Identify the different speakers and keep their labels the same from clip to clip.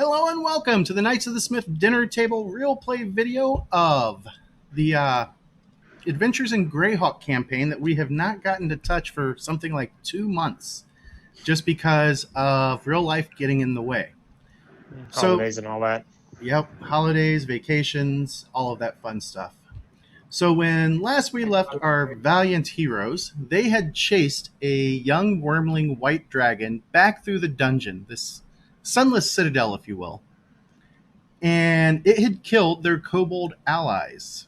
Speaker 1: Hello and welcome to the Knights of the Smith dinner table real play video of the Adventures in Greyhawk campaign that we have not gotten to touch for something like 2 months, just because of real life getting in the way.
Speaker 2: Holidays and all that.
Speaker 1: Yep, holidays, vacations, all of that fun stuff. So when last we left our valiant heroes, they had chased a young wormling white dragon back through the dungeon, this Sunless Citadel, if you will. And it had killed their kobold allies.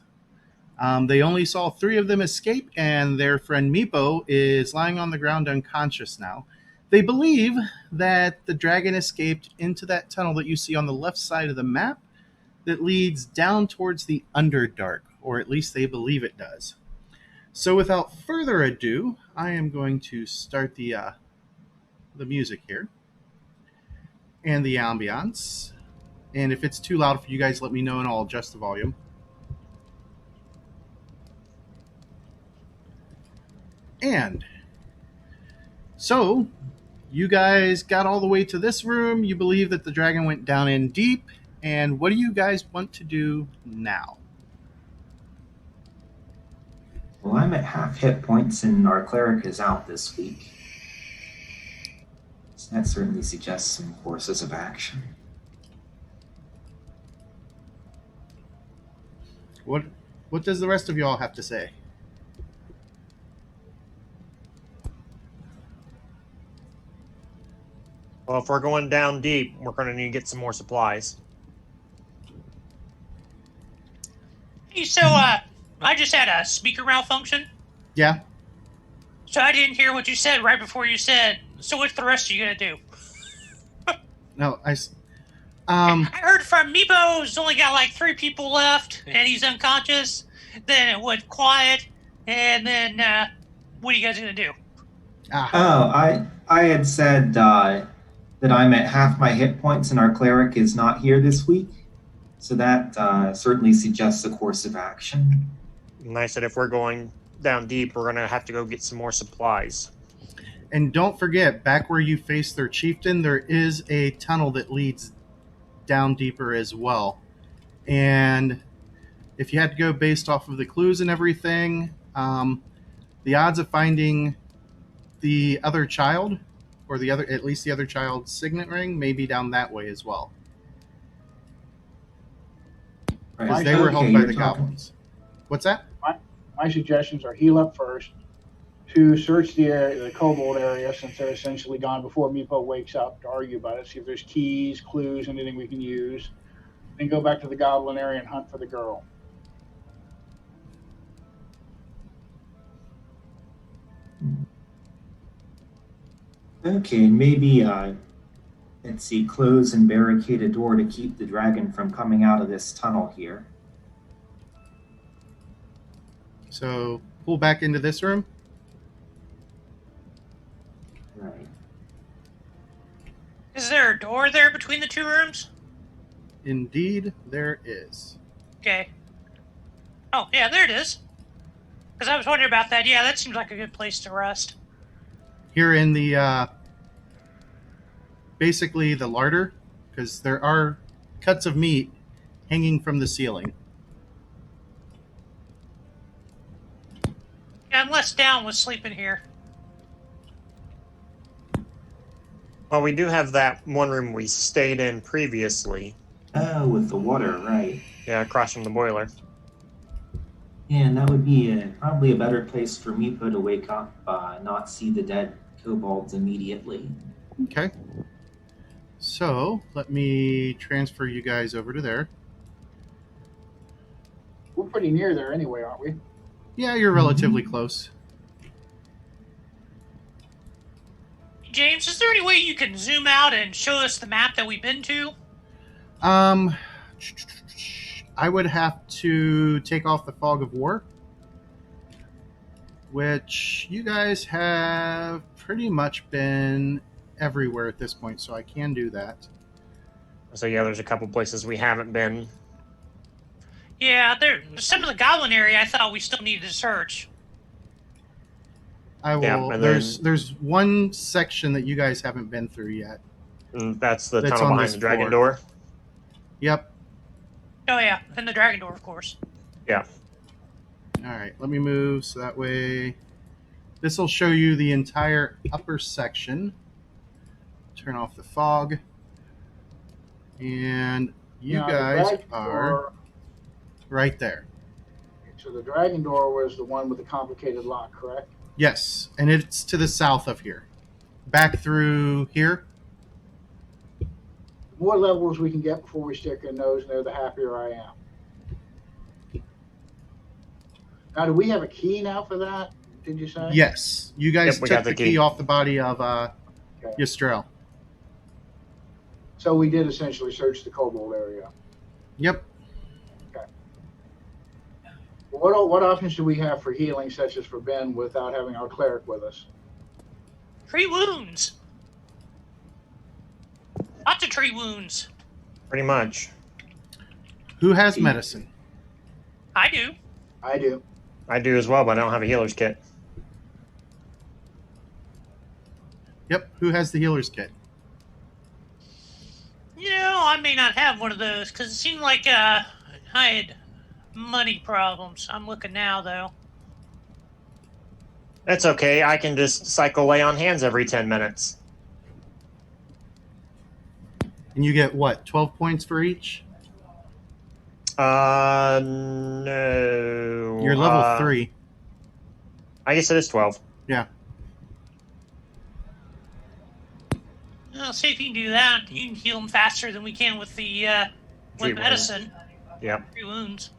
Speaker 1: They only saw 3 of them escape, and their friend Meepo is lying on the ground unconscious now. They believe that the dragon escaped into that tunnel that you see on the left side of the map that leads down towards the Underdark, or at least they believe it does. So without further ado, I am going to start the music here and the ambiance. And if it's too loud for you guys, let me know and I'll adjust the volume. And so you guys got all the way to this room. You believe that the dragon went down in deep. And what do you guys want to do now?
Speaker 3: Well, I'm at half hit points and our cleric is out this week. So that certainly suggests some courses of action.
Speaker 1: What does the rest of y'all have to say?
Speaker 2: Well, if we're going down deep, we're going to need to get some more supplies.
Speaker 4: Hey, so, I just had a speaker malfunction.
Speaker 1: Yeah?
Speaker 4: So I didn't hear what you said right before you said, so what's the rest of you gonna do?
Speaker 1: No,
Speaker 4: I heard from Meepo's only got like 3 people left, and he's unconscious. Then it went quiet, and then, what are you guys gonna do?
Speaker 3: I had said that I'm at half my hit points and our cleric is not here this week. So that certainly suggests a course of action.
Speaker 2: And I said if we're going down deep, we're going to have to go get some more supplies.
Speaker 1: And don't forget, back where you face their chieftain, there is a tunnel that leads down deeper as well. And if you had to go based off of the clues and everything, the odds of finding the other child, or at least the other child's signet ring, may be down that way as well. Because they were held by the goblins. What's that?
Speaker 5: My suggestions are heal up first, to search the kobold area since they're essentially gone before Meepo wakes up to argue about it, see if there's keys, clues, anything we can use, then go back to the goblin area and hunt for the girl.
Speaker 3: Okay, maybe, let's see, close and barricade a door to keep the dragon from coming out of this tunnel here.
Speaker 1: So pull back into this room.
Speaker 3: Right.
Speaker 4: Is there a door there between the 2 rooms?
Speaker 1: Indeed, there is.
Speaker 4: Okay. Oh, yeah, there it is. Because I was wondering about that. Yeah, that seems like a good place to rest.
Speaker 1: Here in the, basically the larder, because there are cuts of meat hanging from the ceiling.
Speaker 4: Yeah, I'm less down with sleeping here.
Speaker 2: Well, we do have that one room we stayed in previously.
Speaker 3: Oh, with the water, right.
Speaker 2: Yeah, across from the boiler.
Speaker 3: Yeah, and that would be probably a better place for Meepo to wake up, not see the dead kobolds immediately.
Speaker 1: Okay. So, let me transfer you guys over to there.
Speaker 5: We're pretty near there anyway, aren't we?
Speaker 1: Yeah, you're relatively close.
Speaker 4: James, is there any way you can zoom out and show us the map that we've been to?
Speaker 1: I would have to take off the fog of war, which you guys have pretty much been everywhere at this point, so I can do that.
Speaker 2: So yeah, there's a couple places we haven't been.
Speaker 4: Yeah, some of the goblin area I thought we still needed to search.
Speaker 1: I will.
Speaker 2: Yeah,
Speaker 1: there's one section that you guys haven't been through yet.
Speaker 2: And that's the
Speaker 1: That's
Speaker 2: tunnel
Speaker 1: on
Speaker 2: behind
Speaker 1: this
Speaker 2: the dragon
Speaker 1: floor.
Speaker 2: door.
Speaker 1: Yep.
Speaker 4: Oh yeah, and the dragon door, of course.
Speaker 2: Yeah.
Speaker 1: All right, let me move so that way this will show you the entire upper section. Turn off the fog. And you
Speaker 5: Now, the
Speaker 1: guys
Speaker 5: dragon
Speaker 1: are
Speaker 5: door-
Speaker 1: right there.
Speaker 5: So the dragon door was the one with the complicated lock, correct?
Speaker 1: Yes, and it's to the south of here. Back through here.
Speaker 5: The more levels we can get before we stick a nose there, the happier I am. Now, do we have a key now for that? Did you say?
Speaker 1: Yes, you guys
Speaker 2: Yep, we
Speaker 1: took
Speaker 2: got
Speaker 1: the
Speaker 2: the
Speaker 1: key
Speaker 2: key.
Speaker 1: off the body of
Speaker 5: Okay.
Speaker 1: Ystrel.
Speaker 5: So we did essentially search the kobold area.
Speaker 1: Yep.
Speaker 5: What options do we have for healing, such as for Ben, without having our cleric with us?
Speaker 4: Tree wounds. Lots of tree wounds.
Speaker 2: Pretty much.
Speaker 1: Who has medicine?
Speaker 4: I do.
Speaker 5: I do.
Speaker 2: I do as well, but I don't have a healer's kit.
Speaker 1: Yep. Who has the healer's kit?
Speaker 4: You know, I may not have one of those because it seemed like I had money problems. I'm looking now, though.
Speaker 2: That's okay. I can just cycle lay on hands every 10 minutes.
Speaker 1: And you get what? 12 points for each?
Speaker 2: No.
Speaker 1: You're level 3.
Speaker 2: I guess it is 12.
Speaker 1: Yeah.
Speaker 4: I'll see if you can do that. You can heal them faster than we can with the
Speaker 2: Tree
Speaker 4: with medicine.
Speaker 2: Yeah.
Speaker 4: Tree wounds.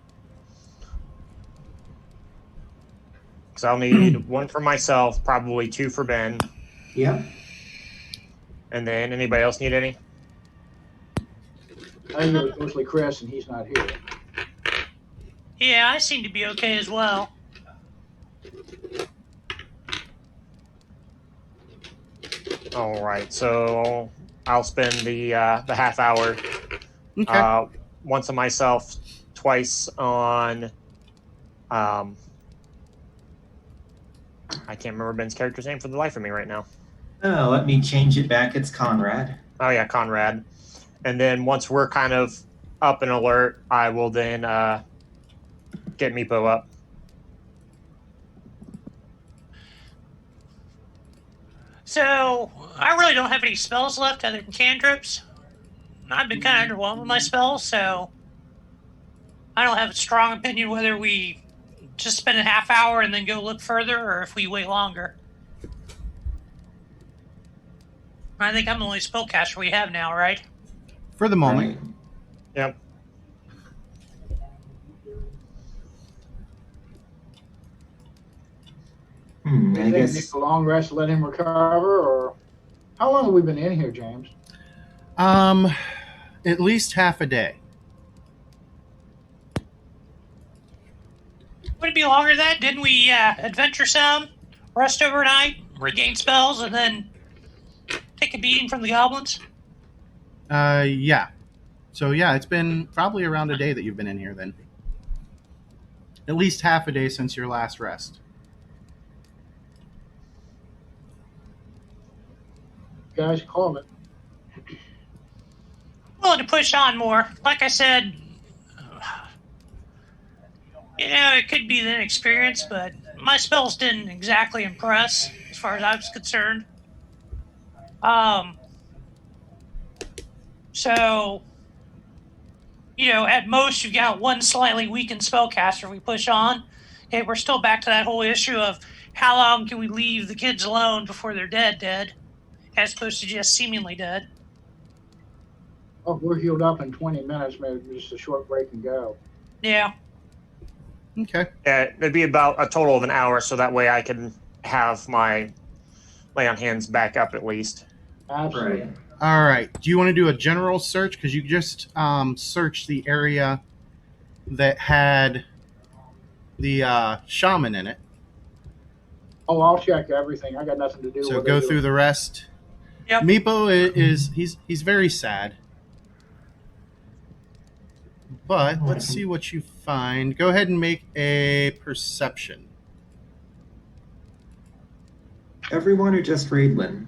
Speaker 2: So I'll need 1 for myself, probably 2 for Ben.
Speaker 3: Yep.
Speaker 2: And then anybody else need any?
Speaker 5: I think it was mostly Chris, and he's not here.
Speaker 4: Yeah, I seem to be okay as well.
Speaker 2: All right. So I'll spend the half hour
Speaker 1: Okay.
Speaker 2: once on myself, twice on. I can't remember Ben's character's name for the life of me right now.
Speaker 3: Oh, let me change it back. It's Conrad.
Speaker 2: Oh yeah, Conrad. And then once we're kind of up and alert, I will then get Meepo up.
Speaker 4: So, I really don't have any spells left other than cantrips. I've been kind of underwhelmed with my spells, so I don't have a strong opinion whether we just spend a half hour and then go look further, or if we wait longer. I think I'm the only spellcaster we have now, right?
Speaker 1: For the moment.
Speaker 3: Right.
Speaker 2: Yep.
Speaker 3: I
Speaker 5: You think
Speaker 3: guess
Speaker 5: take a long rest to let him recover, or how long have we been in here, James?
Speaker 1: At least half a day.
Speaker 4: Would it be longer than that? Didn't we adventure some, rest overnight, regain spells, and then take a beating from the goblins?
Speaker 1: Yeah. So yeah, it's been probably around a day that you've been in here then. At least half a day since your last rest.
Speaker 5: Guys, call it.
Speaker 4: Willing to push on more. Like I said, you know, it could be the inexperience, but my spells didn't exactly impress as far as I was concerned. So, you know, at most you've got one slightly weakened spellcaster we push on. Okay, we're still back to that whole issue of how long can we leave the kids alone before they're dead, as opposed to just seemingly dead.
Speaker 5: Oh, we're healed up in 20 minutes, maybe just a short break and go.
Speaker 4: Yeah.
Speaker 1: Okay.
Speaker 2: Yeah, it'd be about a total of an hour, so that way I can have my lay on hands back up at least.
Speaker 5: Absolutely.
Speaker 3: right.
Speaker 1: All right. Do you want to do a general search? Because you just searched the area that had the shaman in it.
Speaker 5: Oh, I'll check everything. I got nothing to do with it.
Speaker 1: So go through the rest.
Speaker 4: Yep.
Speaker 1: Meepo is he's very sad. But let's see what you find. Go ahead and make a perception.
Speaker 3: Everyone or just Raidlin?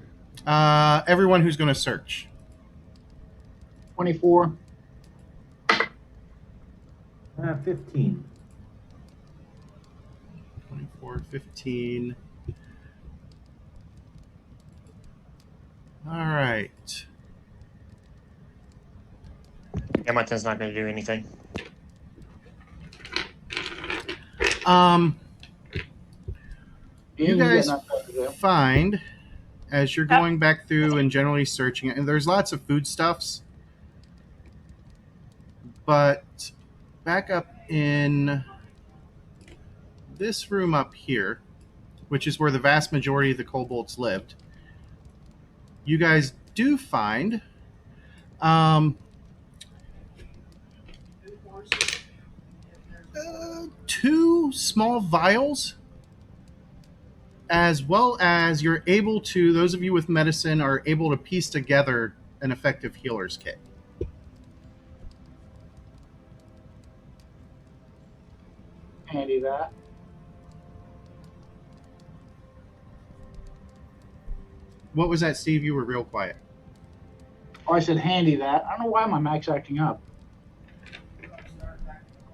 Speaker 1: Everyone who's going to search.
Speaker 5: 24.
Speaker 3: 15.
Speaker 1: 24, 15. All right.
Speaker 2: Yeah, my 10's not going to do anything.
Speaker 1: You
Speaker 5: Ian,
Speaker 1: guys
Speaker 5: got nothing to do.
Speaker 1: find, as you're going back through and generally searching it, and there's lots of foodstuffs, but back up in this room up here, which is where the vast majority of the kobolds lived, you guys do find two small vials, as well as you're able to, those of you with medicine are able to piece together an effective healer's kit.
Speaker 5: Handy that.
Speaker 1: What was that, Steve? You were real quiet.
Speaker 5: Oh, I said handy that. I don't know why my Mac's acting up.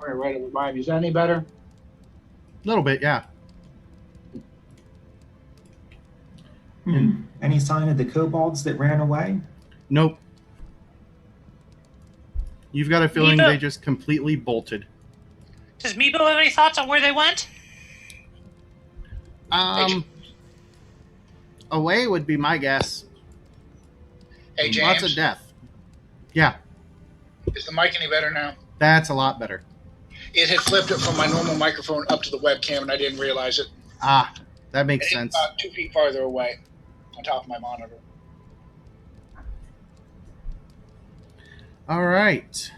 Speaker 5: Right at the bottom. Is that any better?
Speaker 1: A little bit, yeah.
Speaker 3: Any sign of the kobolds that ran away?
Speaker 1: Nope. You've got a feeling
Speaker 4: Meepo.
Speaker 1: they just completely bolted.
Speaker 4: Does Meepo have any thoughts on where they went?
Speaker 1: Away would be my guess.
Speaker 6: Hey, James,
Speaker 1: Lots of death. Yeah,
Speaker 6: is the mic any better now?
Speaker 1: that's a lot better.
Speaker 6: It had flipped it from my normal microphone up to the webcam, and I didn't realize it.
Speaker 1: Ah, that
Speaker 6: And
Speaker 1: makes
Speaker 6: it's
Speaker 1: sense.
Speaker 6: about 2 feet farther away on top of my monitor.
Speaker 1: All right.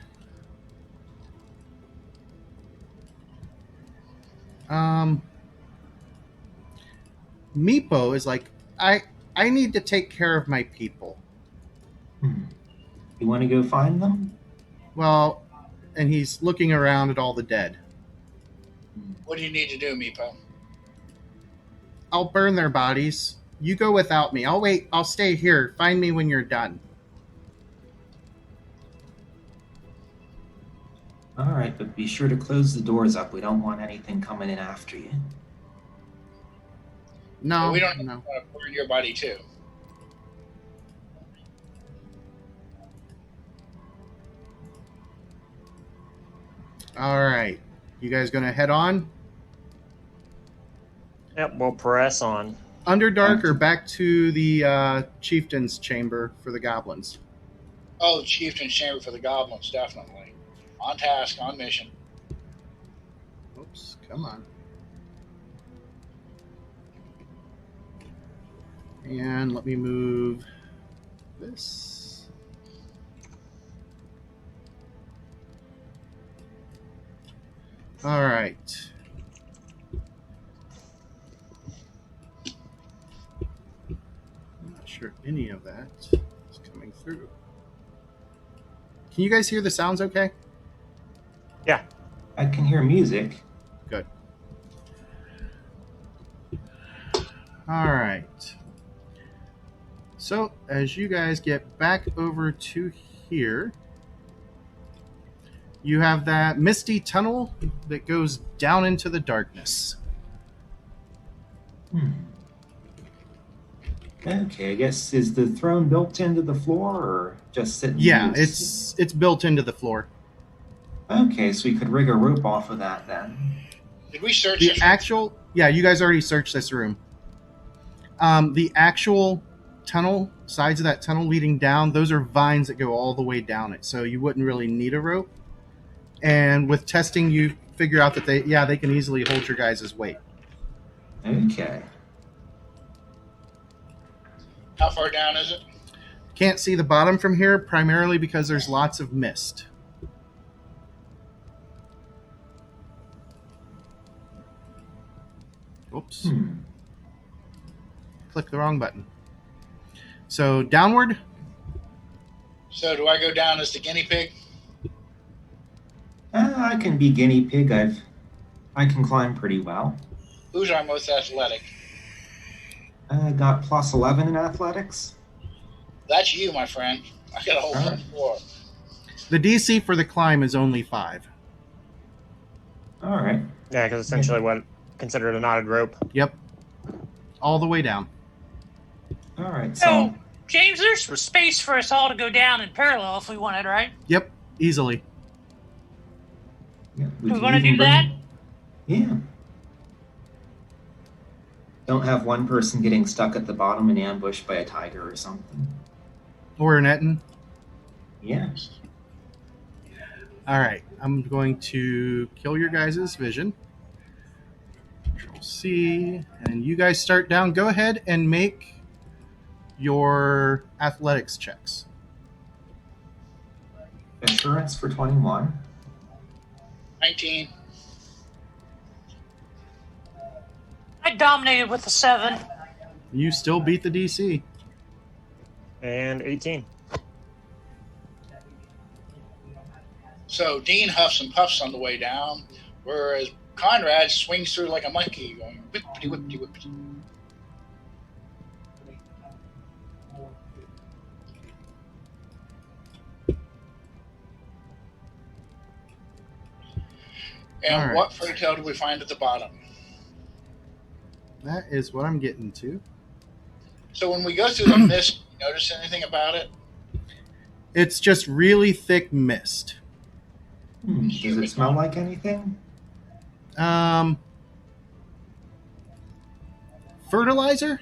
Speaker 1: Meepo is like, I need to take care of my people.
Speaker 3: You want to go find them?
Speaker 1: Well, and he's looking around at all the dead.
Speaker 6: What do you need to do, Meepo?
Speaker 1: I'll burn their bodies. You go without me. I'll wait. I'll stay here. Find me when you're done.
Speaker 3: All right, but be sure to close the doors up. We don't want anything coming in after you.
Speaker 1: No,
Speaker 6: But we don't
Speaker 1: no.
Speaker 6: want to burn your body, too.
Speaker 1: All right. You guys going to head on?
Speaker 2: Yep, we'll press on.
Speaker 1: Underdark or back to the chieftain's chamber for the goblins?
Speaker 6: Oh, the Chieftain's Chamber for the Goblins, definitely. On task, on mission.
Speaker 1: Oops, come on. And let me move this. All right. I'm not sure any of that is coming through. Can you guys hear the sounds okay?
Speaker 2: Yeah.
Speaker 3: I can hear music.
Speaker 1: Good. All right. So, as you guys get back over to here, you have that misty tunnel that goes down into the darkness.
Speaker 3: Okay, I guess, is the throne built into the floor or just sitting?
Speaker 1: Yeah,
Speaker 3: loose?
Speaker 1: it's built into the floor.
Speaker 3: Okay, so we could rig a rope off of that then.
Speaker 6: Did we search
Speaker 1: The
Speaker 6: this?
Speaker 1: actual, yeah, you guys already searched this room. The actual tunnel, sides of that tunnel leading down, those are vines that go all the way down it, so you wouldn't really need a rope. And with testing, you figure out that they can easily hold your guys' weight.
Speaker 3: Okay.
Speaker 6: How far down is it?
Speaker 1: Can't see the bottom from here, primarily because there's lots of mist. Oops. Click the wrong button. So downward.
Speaker 6: So do I go down as the guinea pig?
Speaker 3: I can be guinea pig. I can climb pretty well.
Speaker 6: Who's our most athletic?
Speaker 3: I got plus 11 in athletics.
Speaker 6: That's you, my friend. I got a whole bunch more.
Speaker 1: The DC for the climb is only 5.
Speaker 3: All right.
Speaker 2: Yeah, because essentially what considered a knotted rope.
Speaker 1: Yep. All the way down.
Speaker 3: All right.
Speaker 4: So, James, there's space for us all to go down in parallel if we wanted, right?
Speaker 1: Yep. Easily.
Speaker 3: Yeah,
Speaker 4: We
Speaker 3: could
Speaker 4: wanna
Speaker 3: even
Speaker 4: do that?
Speaker 3: Yeah. Don't have one person getting stuck at the bottom and ambushed by a tiger or something.
Speaker 1: Or an Etten.
Speaker 3: Yeah.
Speaker 1: All right. I'm going to kill your guys' vision. Control C. And you guys start down. Go ahead and make your athletics checks.
Speaker 3: Assurance for 21.
Speaker 6: 19.
Speaker 4: I dominated with the 7.
Speaker 1: You still beat the DC.
Speaker 2: And 18.
Speaker 6: So Dean huffs and puffs on the way down, whereas Conrad swings through like a monkey, going whippity whippity whippity. And
Speaker 1: All right.
Speaker 6: what fairy tale do we find at the bottom?
Speaker 1: That is what I'm getting to.
Speaker 6: So when we go through the mist, you notice anything about it?
Speaker 1: It's just really thick mist.
Speaker 3: Does it smell like anything?
Speaker 1: Fertilizer?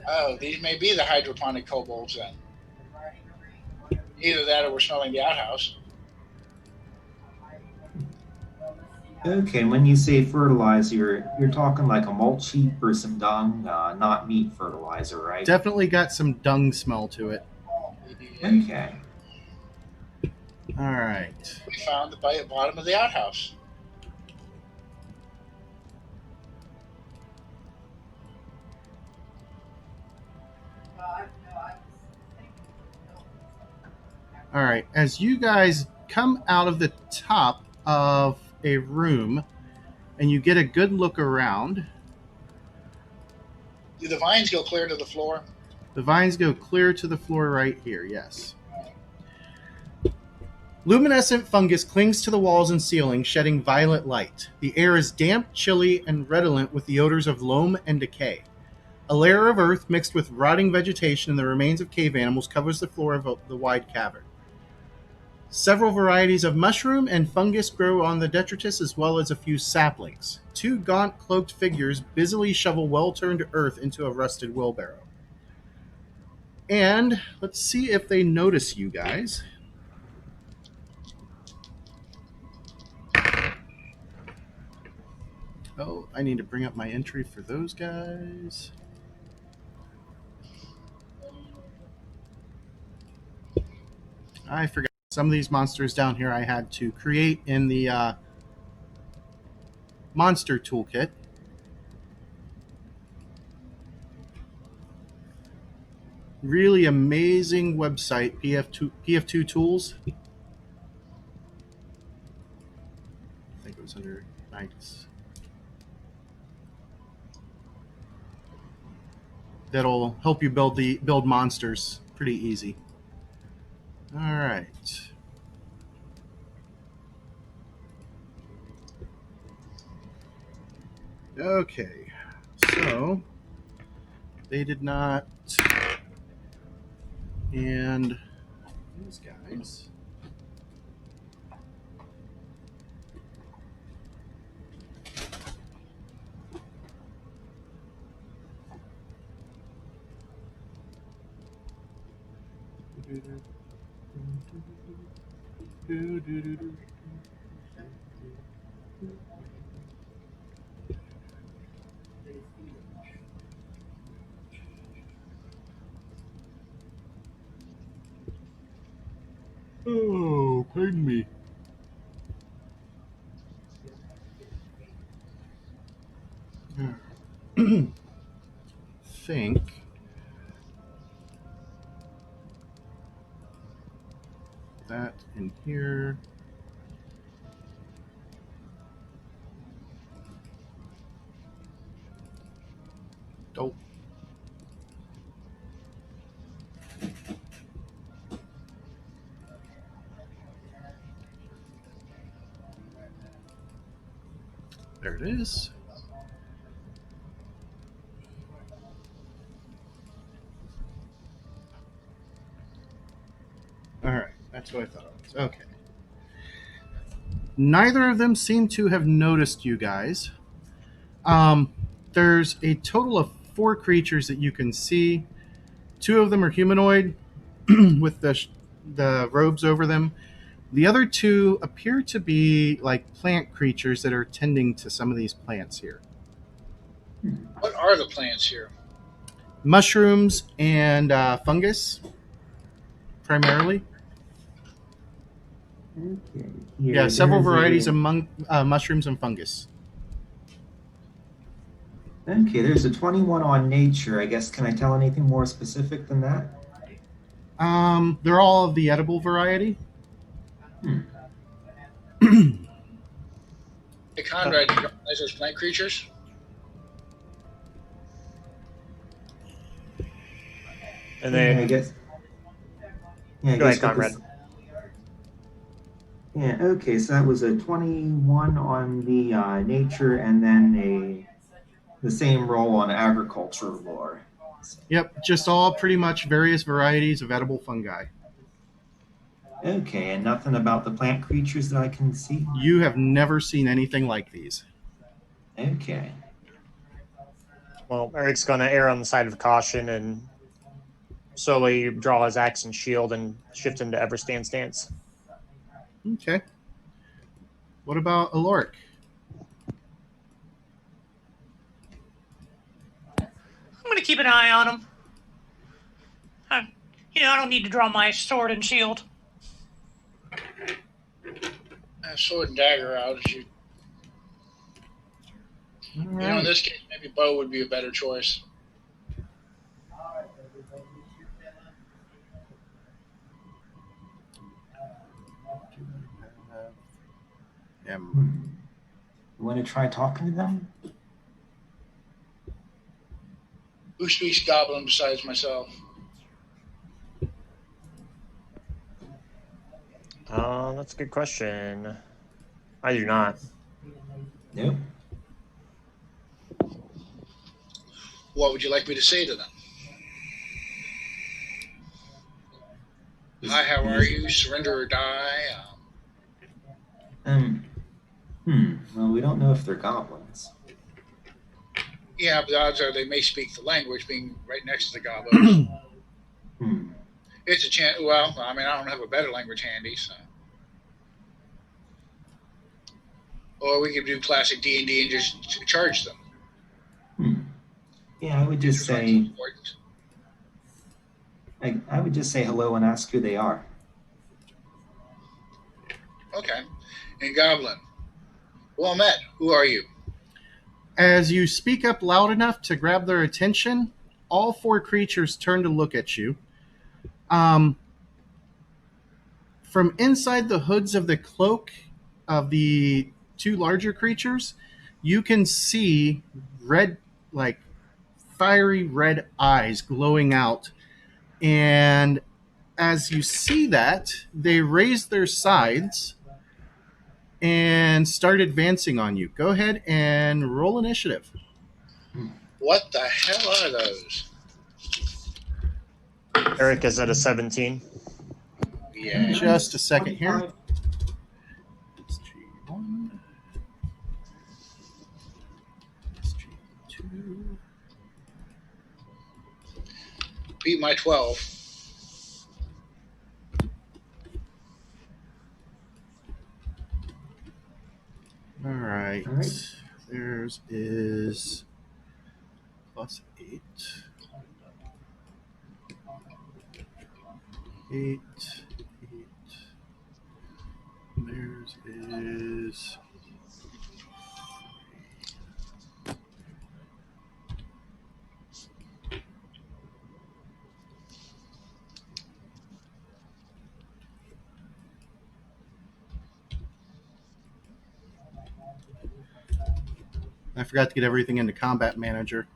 Speaker 6: Oh, these may be the hydroponic kobolds then. Either that or we're smelling the outhouse.
Speaker 3: Okay, when you say fertilizer, you're talking like a mulch heap or some dung, not meat fertilizer, right?
Speaker 1: Definitely got some dung smell to it.
Speaker 3: Okay.
Speaker 1: All right.
Speaker 6: We found the bottom of the outhouse.
Speaker 1: All right. As you guys come out of the top of a room and you get a good look around,
Speaker 6: Do the vines go clear to the floor?
Speaker 1: the vines go clear to the floor right here, yes. Luminescent fungus clings to the walls and ceiling, shedding violet light. The air is damp, chilly, and redolent with the odors of loam and decay. A layer of earth mixed with rotting vegetation and the remains of cave animals covers the floor of the wide cavern. Several varieties of mushroom and fungus grow on the detritus, as well as a few saplings. 2 gaunt, cloaked figures busily shovel well-turned earth into a rusted wheelbarrow. And let's see if they notice you guys. Oh, I need to bring up my entry for those guys. I forgot. Some of these monsters down here I had to create in the monster toolkit. Really amazing website, PF2 Tools. I think it was under Knights. That'll help you build monsters pretty easy. All right. Okay, so they did not, and these guys. Oh, pardon me. Think that in here. Oh. There it is. All right, that's what I thought it was. Okay. Neither of them seem to have noticed you guys. There's a total of 4 creatures that you can see. 2 of them are humanoid with the robes over them. The other 2 appear to be like plant creatures that are tending to some of these plants here.
Speaker 6: What are the plants here?
Speaker 1: Mushrooms and fungus, primarily.
Speaker 3: Okay.
Speaker 1: Yeah, several
Speaker 3: there's
Speaker 1: varieties
Speaker 3: a-
Speaker 1: among mushrooms and fungus.
Speaker 3: Okay, there's a 21 on nature. I guess, can I tell anything more specific than that?
Speaker 1: They're all of the edible variety.
Speaker 6: Hey, Conrad, do you recognize those plant creatures?
Speaker 2: And
Speaker 3: Yeah, I
Speaker 2: then
Speaker 3: guess. Yeah, I
Speaker 2: Go ahead,
Speaker 3: guess what
Speaker 2: Conrad.
Speaker 3: this- Yeah, okay, so that was a 21 on the nature and then the same roll on agriculture lore.
Speaker 1: Yep, just all pretty much various varieties of edible fungi.
Speaker 3: Okay, and nothing about the plant creatures that I can see?
Speaker 1: You have never seen anything like these.
Speaker 3: Okay.
Speaker 2: well, Eric's going to err on the side of caution and slowly draw his axe and shield and shift into Everstand stance.
Speaker 1: Okay. What about Aloric?
Speaker 4: I'm going to keep an eye on him. I don't need to draw my sword and shield.
Speaker 6: Sword and dagger out. As you know, in this case, maybe bow would be a better choice.
Speaker 3: You want to try talking to them?
Speaker 6: Who speaks Goblin besides myself?
Speaker 2: That's a good question. I do not.
Speaker 3: Nope.
Speaker 6: What would you like me to say to them? Hi, how are you? Surrender or die?
Speaker 3: Well, we don't know if they're goblins.
Speaker 6: Yeah, but the odds are they may speak the language, being right next to the goblins. It's a chance. Well, I mean, I don't have a better language handy, so. Or we could do classic D&D and just charge them.
Speaker 3: Yeah, I would just
Speaker 6: Which one's
Speaker 3: say
Speaker 6: important?
Speaker 3: I would just say hello and ask who they are.
Speaker 6: Okay. And Goblin. Well met. Who are you?
Speaker 1: As you speak up loud enough to grab their attention, all 4 creatures turn to look at you. From inside the hoods of the cloak of the 2 larger creatures, you can see red, like fiery red eyes glowing out. And as you see that, they raise their sides and start advancing on you. Go ahead and roll initiative.
Speaker 6: What the hell are those?
Speaker 2: Eric is at a 17.
Speaker 6: Yeah.
Speaker 1: Just a second here.
Speaker 3: 25.
Speaker 1: SG1. SG2.
Speaker 6: Beat my 12.
Speaker 1: All right.
Speaker 3: All right.
Speaker 1: Theirs is plus 8. 8. 8. Theirs is. I forgot to get everything into Combat Manager.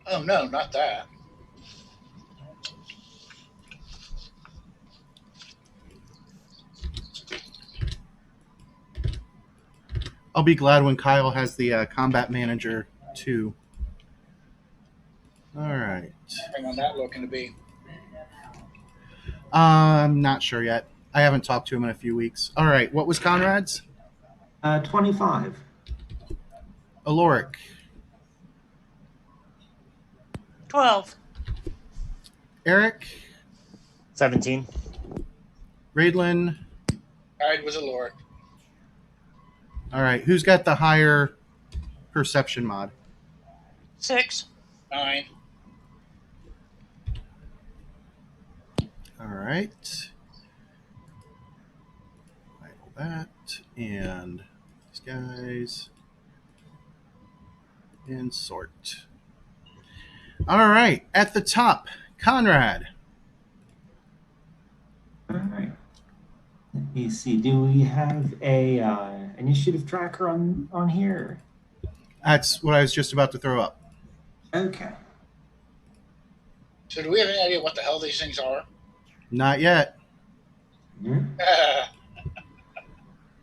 Speaker 6: Oh, no, not that.
Speaker 1: I'll be glad when Kyle has the combat manager too. All right.
Speaker 6: Depending on that looking to be.
Speaker 1: I'm not sure yet. I haven't talked to him in a few weeks. All right. What was Conrad's?
Speaker 3: 25.
Speaker 1: Aloric.
Speaker 4: 12.
Speaker 1: Eric.
Speaker 2: 17.
Speaker 1: Raidlin.
Speaker 6: Alright, was a lord.
Speaker 1: All right. Who's got the higher perception mod?
Speaker 4: 6.
Speaker 6: 9.
Speaker 1: All right. Idle that. And these guys. And sort. All right. At the top, Conrad.
Speaker 3: All right. Let me see. Do we have a initiative tracker on here?
Speaker 1: That's what I was just about to throw up.
Speaker 3: Okay.
Speaker 6: So do we have any idea what the hell these things are?
Speaker 1: Not yet.
Speaker 3: Mhm.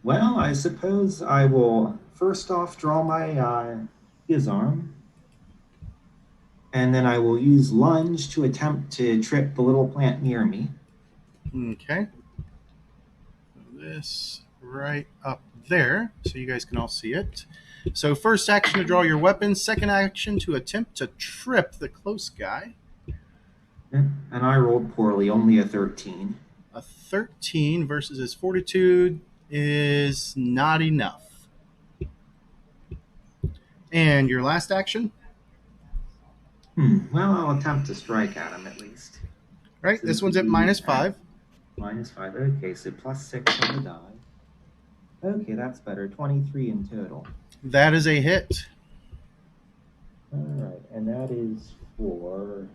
Speaker 3: Well, I suppose I will first off draw my his arm, and then I will use lunge to attempt to trip the little plant near me.
Speaker 1: Okay. This right up there, so you guys can all see it. So first action to draw your weapon, second action to attempt to trip the close guy.
Speaker 3: And I rolled poorly, only a 13.
Speaker 1: A 13 versus his fortitude is not enough. And your last action?
Speaker 3: Well, I'll attempt to strike at him at least.
Speaker 1: Right, this one's at -5.
Speaker 3: -5. Okay, so +6 on the die. Okay, that's better. 23 in total.
Speaker 1: That is a hit.
Speaker 3: All right, and that is for,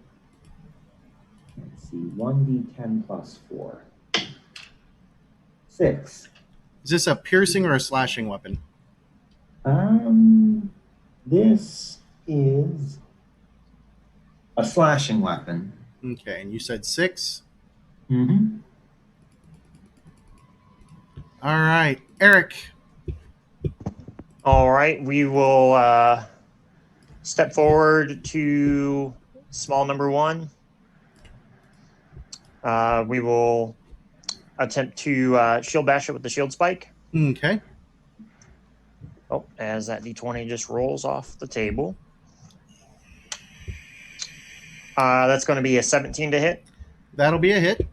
Speaker 3: let's see, 1d10 plus 4. 6.
Speaker 1: Is this a piercing or a slashing weapon?
Speaker 3: This is a slashing weapon.
Speaker 1: Okay, and you said 6?
Speaker 3: Mm-hmm.
Speaker 1: All right, Eric.
Speaker 2: All right, we will step forward to small number 1. We will attempt to shield bash it with the shield spike.
Speaker 1: Okay.
Speaker 2: Oh, as that d20 just rolls off the table. That's going to be a 17 to hit.
Speaker 1: That'll be a hit.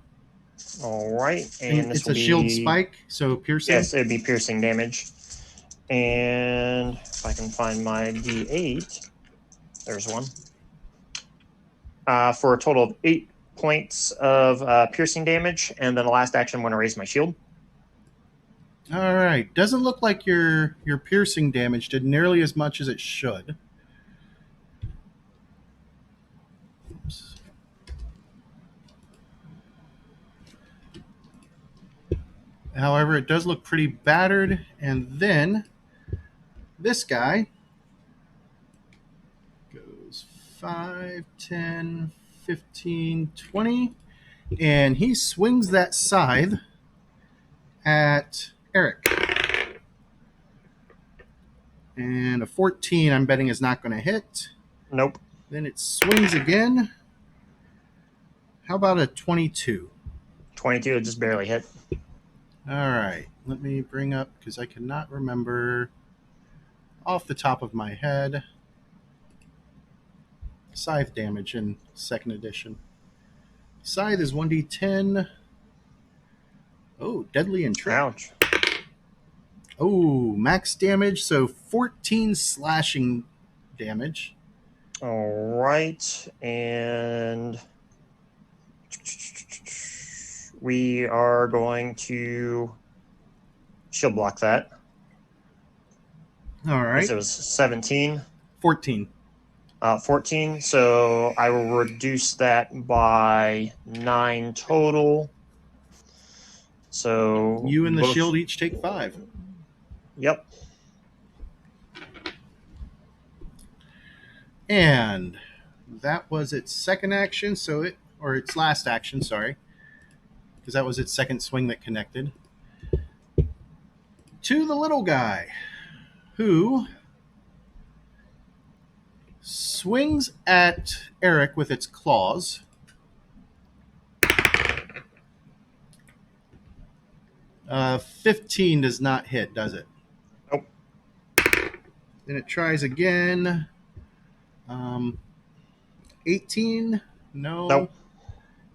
Speaker 2: All right, and this
Speaker 1: It's
Speaker 2: will
Speaker 1: a
Speaker 2: be
Speaker 1: shield spike, so piercing.
Speaker 2: Yes, it would be piercing damage. And if I can find my d8, there's one. For a total of 8 points of piercing damage, and then the last action, I'm going to raise my shield.
Speaker 1: All right. Doesn't look like your piercing damage did nearly as much as it should. Oops. However, it does look pretty battered. And then this guy goes 5, 10, 15, 20. And he swings that scythe at Eric. And a 14, I'm betting, is not going to hit.
Speaker 2: Nope.
Speaker 1: Then it swings again. How about a 22?
Speaker 2: 22, it just barely hit.
Speaker 1: All right. Let me bring up, because I cannot remember off the top of my head, scythe damage in 2nd edition. Scythe is 1d10. Oh, deadly and trip.
Speaker 2: Ouch.
Speaker 1: Oh, max damage, so 14 slashing damage.
Speaker 2: All right, and we are going to shield block that.
Speaker 1: All right.
Speaker 2: So it was 17.
Speaker 1: 14.
Speaker 2: 14, so I will reduce that by 9 total. So
Speaker 1: You and the
Speaker 2: both-
Speaker 1: shield each take 5.
Speaker 2: Yep.
Speaker 1: And that was its second action, or its last action, sorry. Because that was its second swing that connected. To the little guy. who swings at Eric with its claws. 15 does not hit, does it?
Speaker 2: Nope.
Speaker 1: Then it tries again. 18? No.
Speaker 2: Nope.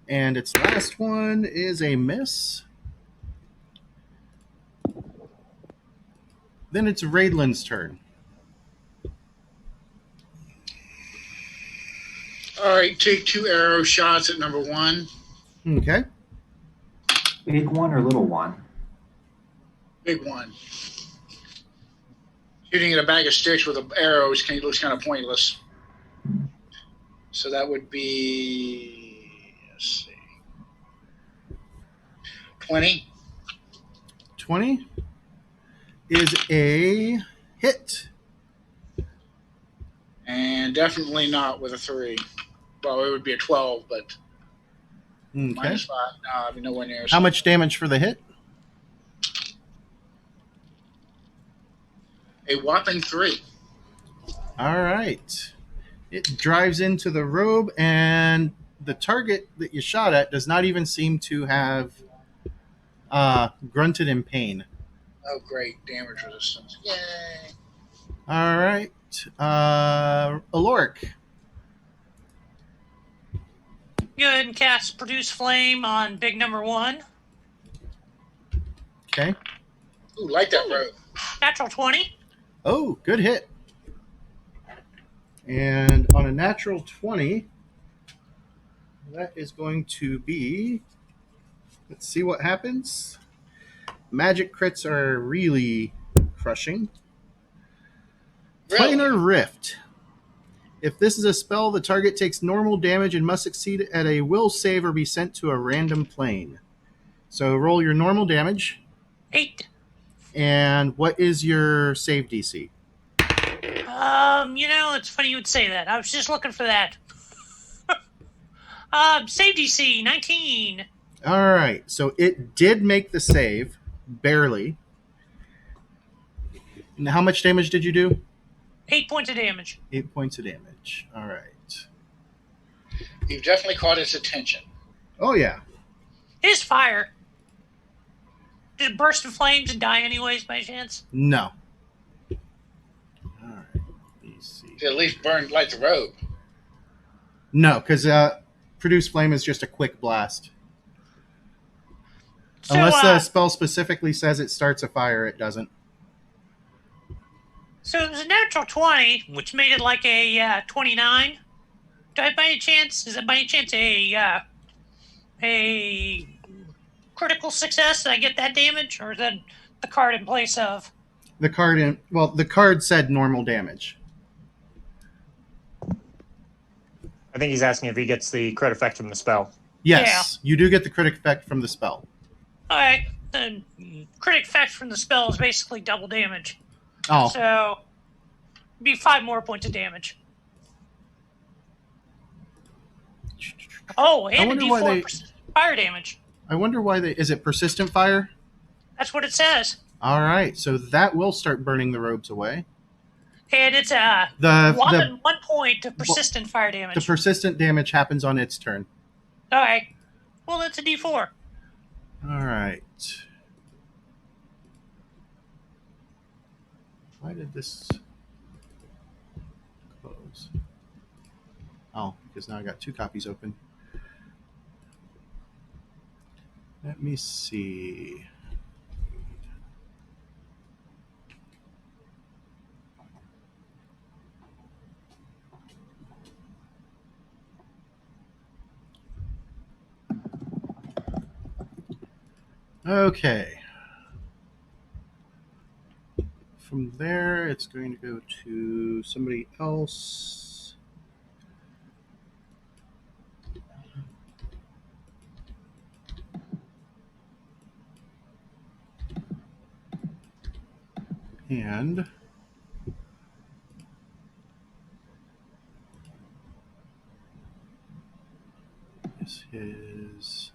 Speaker 1: And its last one is a miss. Then it's Raidlin's turn.
Speaker 6: All right, take 2 arrow shots at number 1.
Speaker 1: Okay.
Speaker 3: Big one or little one?
Speaker 6: Big one. Shooting at a bag of sticks with arrows looks kind of pointless. So that would be, let's see, 20.
Speaker 1: 20 is a hit.
Speaker 6: And definitely not with a 3. Well, it would be a 12, but
Speaker 1: Okay.
Speaker 6: -5. No, I'd be nowhere near.
Speaker 1: How much damage for the hit?
Speaker 6: A whopping 3.
Speaker 1: All right. It drives into the robe, and the target that you shot at does not even seem to have grunted in pain.
Speaker 6: Oh, great. Damage resistance. Yay.
Speaker 1: All right. Aloric.
Speaker 4: Go ahead and cast Produce Flame on big number 1.
Speaker 1: Okay.
Speaker 6: Ooh, like that rope.
Speaker 4: Natural 20.
Speaker 1: Oh, good hit. And on a natural 20, that is going to be... Let's see what happens. Magic crits are really crushing.
Speaker 6: Really?
Speaker 1: Planar Rift. If this is a spell, the target takes normal damage and must succeed at a will save or be sent to a random plane. So roll your normal damage.
Speaker 4: 8.
Speaker 1: And what is your save DC?
Speaker 4: It's funny you would say that. I was just looking for that. Save DC, 19.
Speaker 1: All right. So it did make the save, barely. And how much damage did you do?
Speaker 4: 8 points of damage.
Speaker 1: 8 points of damage. All right.
Speaker 6: You've definitely caught its attention.
Speaker 1: Oh, yeah.
Speaker 4: It is fire. Did it burst in flames and die anyways, by chance?
Speaker 1: No. All right. Let me see.
Speaker 6: At least burn like the rope.
Speaker 1: No, because Produce Flame is just a quick blast.
Speaker 4: So,
Speaker 1: Unless the spell specifically says it starts a fire, it doesn't.
Speaker 4: So it was a natural 20, which made it like a 29. Do I by any chance? Is it by any chance a critical success? Did I get that damage, or is that the card in place of?
Speaker 1: The card said normal damage.
Speaker 2: I think he's asking if he gets the crit effect from the spell.
Speaker 1: Yes, you do get the crit effect from the spell.
Speaker 4: All right, the crit effect from the spell is basically double damage.
Speaker 1: Oh,
Speaker 4: So, it'd be 5 more points of damage. Oh, and a
Speaker 1: wonder why
Speaker 4: D4 fire damage.
Speaker 1: I wonder why is it persistent fire?
Speaker 4: That's what it says.
Speaker 1: All right, so that will start burning the robes away.
Speaker 4: And it's
Speaker 1: The
Speaker 4: 1 point of persistent fire damage.
Speaker 1: the persistent damage happens on its turn.
Speaker 4: All right. Well, that's a D4.
Speaker 1: All right. Why did this close? Oh, because now I got 2 copies open. Let me see. Okay. From there, it's going to go to somebody else. And this is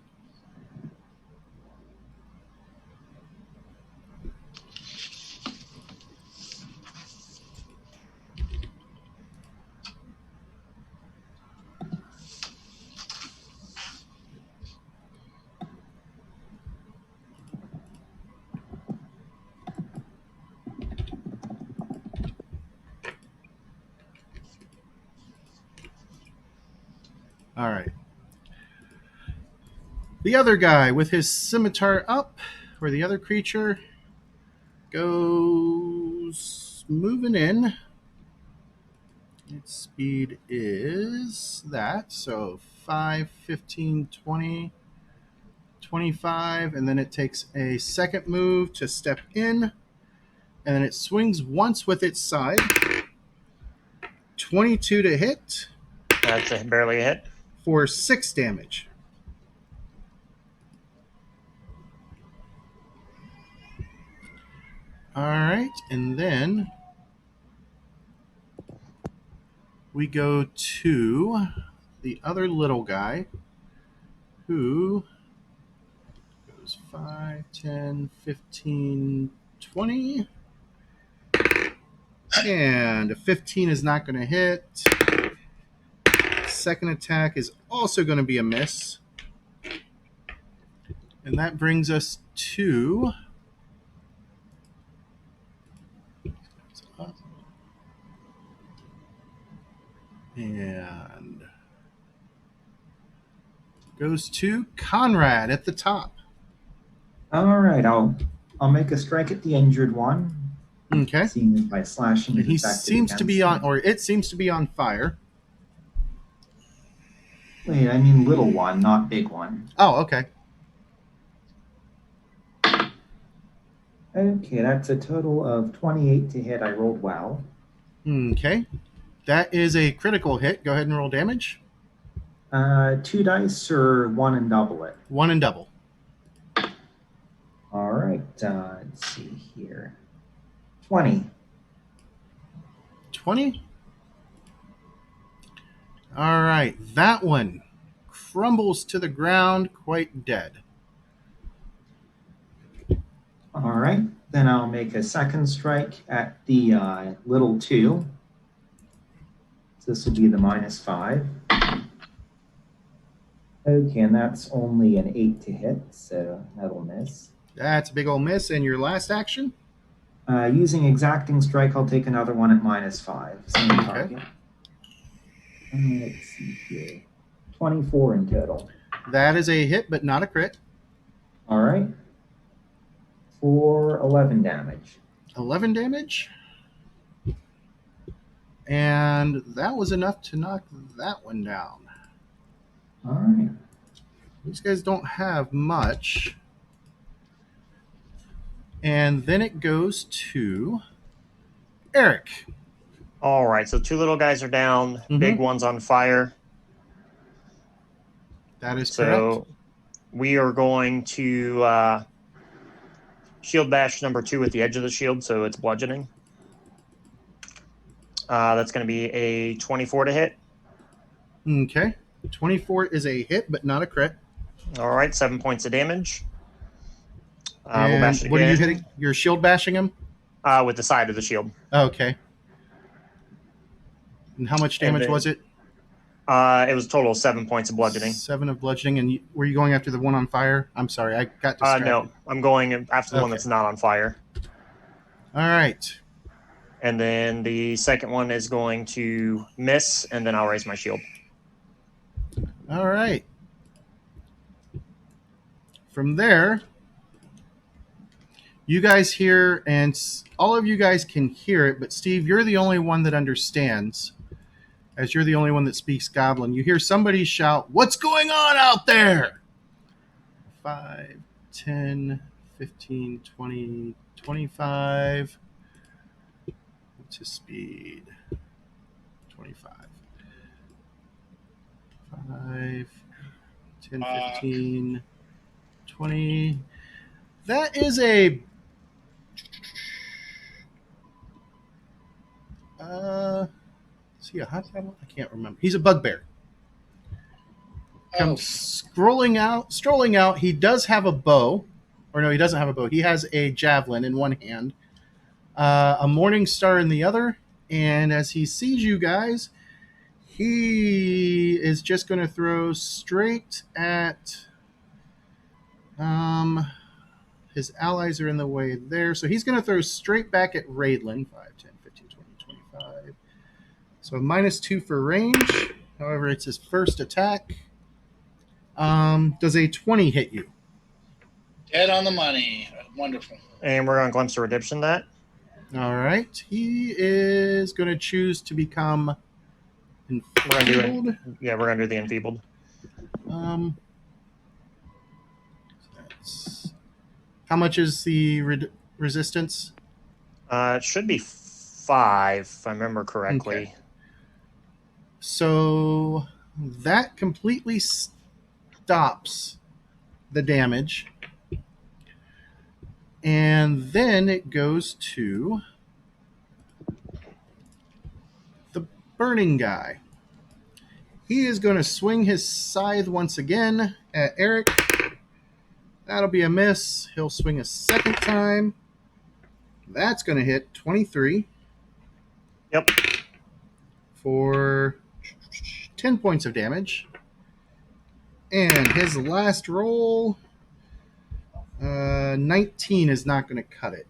Speaker 1: All right. The other guy with his scimitar up, or the other creature, goes moving in. Its speed is that, so 5, 15, 20, 25, and then it takes a second move to step in, and then it swings once with its side. 22 to hit
Speaker 2: That's barely a hit.
Speaker 1: for 6 damage. All right, and then we go to the other little guy who goes 5, 10, 15, 20. And a 15 is not going to hit. Second attack is also going to be a miss. And that brings us to... And goes to Conrad at the top.
Speaker 3: All right, I'll make a strike at the injured one.
Speaker 1: Okay.
Speaker 3: Seeing if by slashing
Speaker 1: And he
Speaker 3: is effective
Speaker 1: seems to be
Speaker 3: against
Speaker 1: on,
Speaker 3: him.
Speaker 1: or it seems to be on fire.
Speaker 3: Wait, I mean little one, not big one.
Speaker 1: Oh, okay.
Speaker 3: Okay, that's a total of 28 to hit. I rolled well.
Speaker 1: Okay. That is a critical hit. Go ahead and roll damage.
Speaker 3: 2 dice or 1 and double it.
Speaker 1: 1 and double.
Speaker 3: All right, let's see here. 20.
Speaker 1: 20. All right. That one crumbles to the ground, quite dead.
Speaker 3: All right, then I'll make a second strike at the little 2. So this will be the -5. Okay, and that's only an 8 to hit, so that'll miss.
Speaker 1: That's a big old miss. And your last action?
Speaker 3: Using exacting strike, I'll take another one at -5. Same target. Let's see here. 24 in total.
Speaker 1: That is a hit, but not a crit.
Speaker 3: All right. For 11 damage.
Speaker 1: 11 damage. And that was enough to knock that one down.
Speaker 3: All right.
Speaker 1: These guys don't have much. And then it goes to Eric.
Speaker 2: All right, so 2 little guys are down. Big one's on fire.
Speaker 1: That is
Speaker 2: So
Speaker 1: correct.
Speaker 2: we are going to shield bash number 2 at the edge of the shield, so it's bludgeoning. That's going to be a 24 to hit.
Speaker 1: Okay. 24 is a hit, but not a crit.
Speaker 2: All right, 7 points of damage. We'll
Speaker 1: And
Speaker 2: bash it
Speaker 1: what are you
Speaker 2: again.
Speaker 1: hitting? You're shield bashing him?
Speaker 2: With the side of the shield.
Speaker 1: Okay. And how much damage
Speaker 2: then-
Speaker 1: was it?
Speaker 2: It was a total of 7 points of bludgeoning.
Speaker 1: 7 of bludgeoning. And were you going after the one on fire? I'm sorry, I got distracted.
Speaker 2: No, I'm going after the one
Speaker 1: Okay.
Speaker 2: that's not on fire.
Speaker 1: All right.
Speaker 2: And then the second one is going to miss, and then I'll raise my shield.
Speaker 1: All right. From there, you guys hear, and all of you guys can hear it, but Steve, you're the only one that understands, as you're the only one that speaks Goblin. You hear somebody shout, "What's going on out there?" 5, 10, 15, 20, 25. What's his speed? 25. 5, 10, 15, 20. That is a... is he a hobgoblin? I can't remember. He's a bugbear. Comes strolling out. He does have a bow. Or no, he doesn't have a bow. He has a javelin in one hand, a Morningstar in the other. And as he sees you guys, he is just going to throw straight at... his allies are in the way there. So he's going to throw straight back at Raidlin. 5, 10, 15, 20, 25. So -2 for range. However, it's his first attack. Does a 20 hit you?
Speaker 6: Dead on the money. Wonderful.
Speaker 2: And we're going to glimpse of redemption that.
Speaker 1: All right. He is going to choose to become
Speaker 2: We're going to do
Speaker 1: enfeebled.
Speaker 2: we're going to do the enfeebled.
Speaker 1: How much is the resistance?
Speaker 2: It should be 5, if I remember correctly.
Speaker 1: Okay. So that completely stops the damage. And then it goes to the burning guy. He is going to swing his scythe once again at Eric. That'll be a miss. He'll swing a second time. That's going to hit 23.
Speaker 2: Yep.
Speaker 1: For 10 points of damage. And his last roll, 19 is not going to cut it.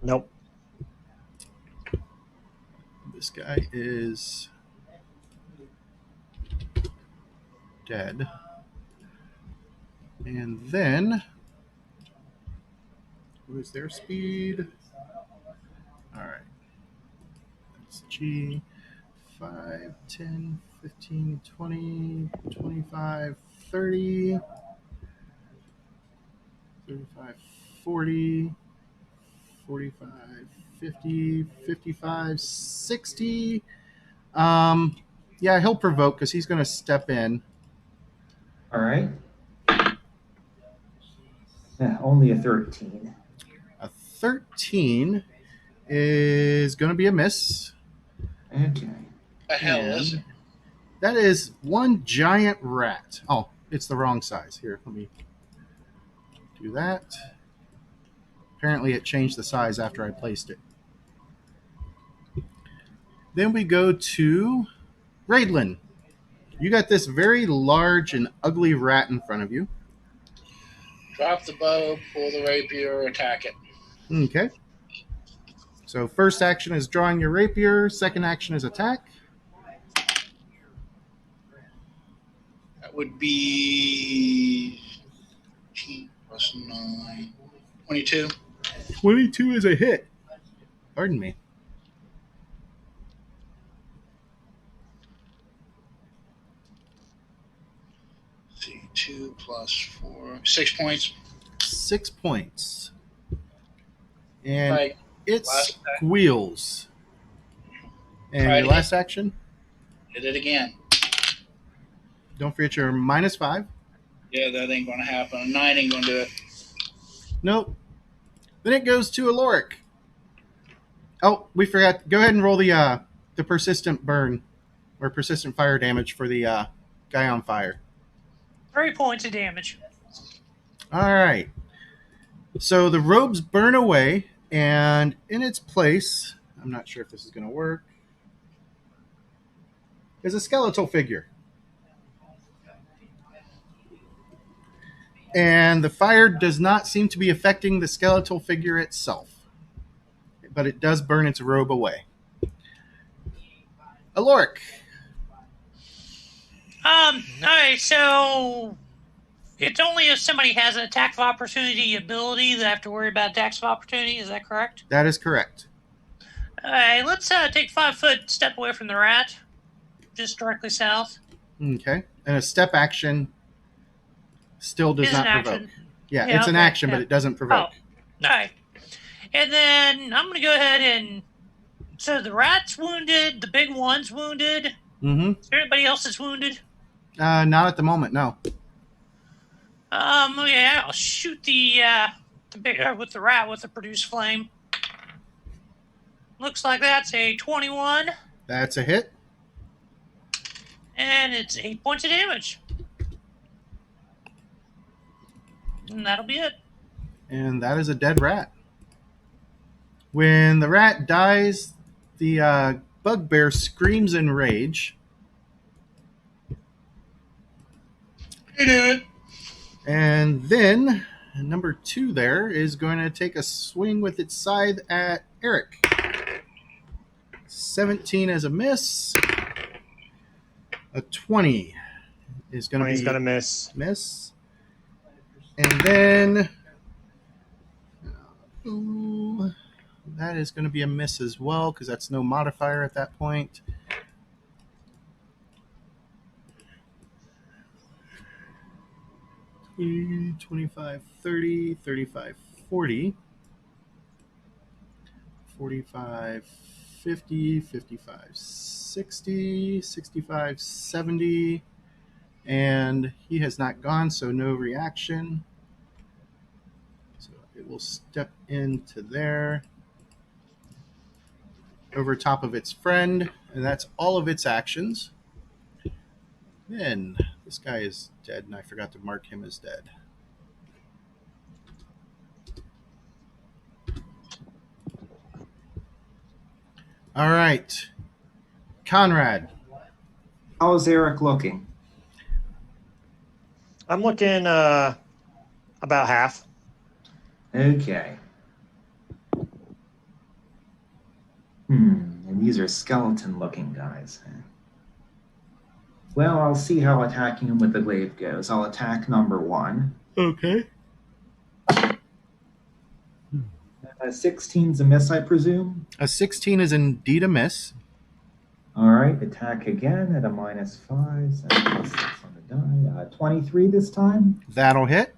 Speaker 2: Nope.
Speaker 1: This guy is dead. And then, what is their speed? All right. That's G. 5, 10, 15, 20, 25, 30, 35, 40, 45, 50, 55, 60. Yeah, he'll provoke because he's going to step in.
Speaker 3: All right. Yeah, only a 13.
Speaker 1: A 13 is going to be a miss.
Speaker 3: Okay.
Speaker 6: The hell is it?
Speaker 1: That is one giant rat. Oh, it's the wrong size. Here, let me do that. Apparently it changed the size after I placed it. Then we go to Raidlin. You got this very large and ugly rat in front of you.
Speaker 6: Drop the bow, pull the rapier, attack it.
Speaker 1: Okay. So first action is drawing your rapier. Second action is attack.
Speaker 6: That would be 18 plus 9. 22.
Speaker 1: 22 is a hit. Pardon me.
Speaker 6: Let's see, 2 plus 4. 6 points.
Speaker 1: 6 points. And
Speaker 6: Right.
Speaker 1: it
Speaker 6: Last attack.
Speaker 1: squeals. And
Speaker 6: Try
Speaker 1: your
Speaker 6: it
Speaker 1: last action,
Speaker 6: Hit it again.
Speaker 1: don't forget your -5.
Speaker 6: Yeah, that ain't going to happen. A 9 ain't going to do it.
Speaker 1: Nope. Then it goes to Aloric. Oh, we forgot. Go ahead and roll the persistent burn or persistent fire damage for the guy on fire.
Speaker 4: 3 points of damage.
Speaker 1: All right. So the robes burn away, and in its place, I'm not sure if this is going to work, is a skeletal figure. And the fire does not seem to be affecting the skeletal figure itself, but it does burn its robe away. Aloric.
Speaker 4: Alright, so it's only if somebody has an attack of opportunity ability that I have to worry about attacks of opportunity, is that correct?
Speaker 1: That is correct.
Speaker 4: Alright, let's take 5-foot step away from the rat. Just directly south.
Speaker 1: Okay. And a step action still does
Speaker 4: Is
Speaker 1: not
Speaker 4: an
Speaker 1: provoke.
Speaker 4: action.
Speaker 1: Yeah,
Speaker 4: Yeah,
Speaker 1: it's an
Speaker 4: okay,
Speaker 1: action, but
Speaker 4: yeah.
Speaker 1: it doesn't provoke.
Speaker 4: Alright. And then I'm going to go ahead and... So the rat's wounded, the big one's wounded.
Speaker 1: Mm-hmm.
Speaker 4: Is there anybody else that's wounded?
Speaker 1: Not at the moment, no.
Speaker 4: Yeah, I'll shoot the big with the rat with the produce flame. Looks like that's a 21,
Speaker 1: That's a hit.
Speaker 4: and it's 8 points of damage. And that'll be it.
Speaker 1: And that is a dead rat. When the rat dies, the bugbear screams in rage.
Speaker 6: You do it.
Speaker 1: And then number 2 there is going to take a swing with its scythe at Eric. 17 as a miss. A 20 is going to
Speaker 2: He's
Speaker 1: be
Speaker 2: going to miss.
Speaker 1: miss. And then ooh, that is going to be a miss as well because that's no modifier at that point. $20, $25, $30, $35, $40, $45, $50, $55, $60, $65, $70, and he has not gone, so no reaction. So it will step into there over top of its friend, and that's all of its actions. Then this guy is dead, and I forgot to mark him as dead. All right, Conrad.
Speaker 3: How's Eric looking?
Speaker 2: I'm looking about half.
Speaker 3: Okay. And these are skeleton-looking guys. Well, I'll see how attacking him with the glaive goes. I'll attack number 1.
Speaker 1: Okay.
Speaker 3: 16's a miss, I presume?
Speaker 1: A 16 is indeed a miss.
Speaker 3: All right, attack again at a -5. So that's +6 on the die. 23 this time.
Speaker 1: That'll hit.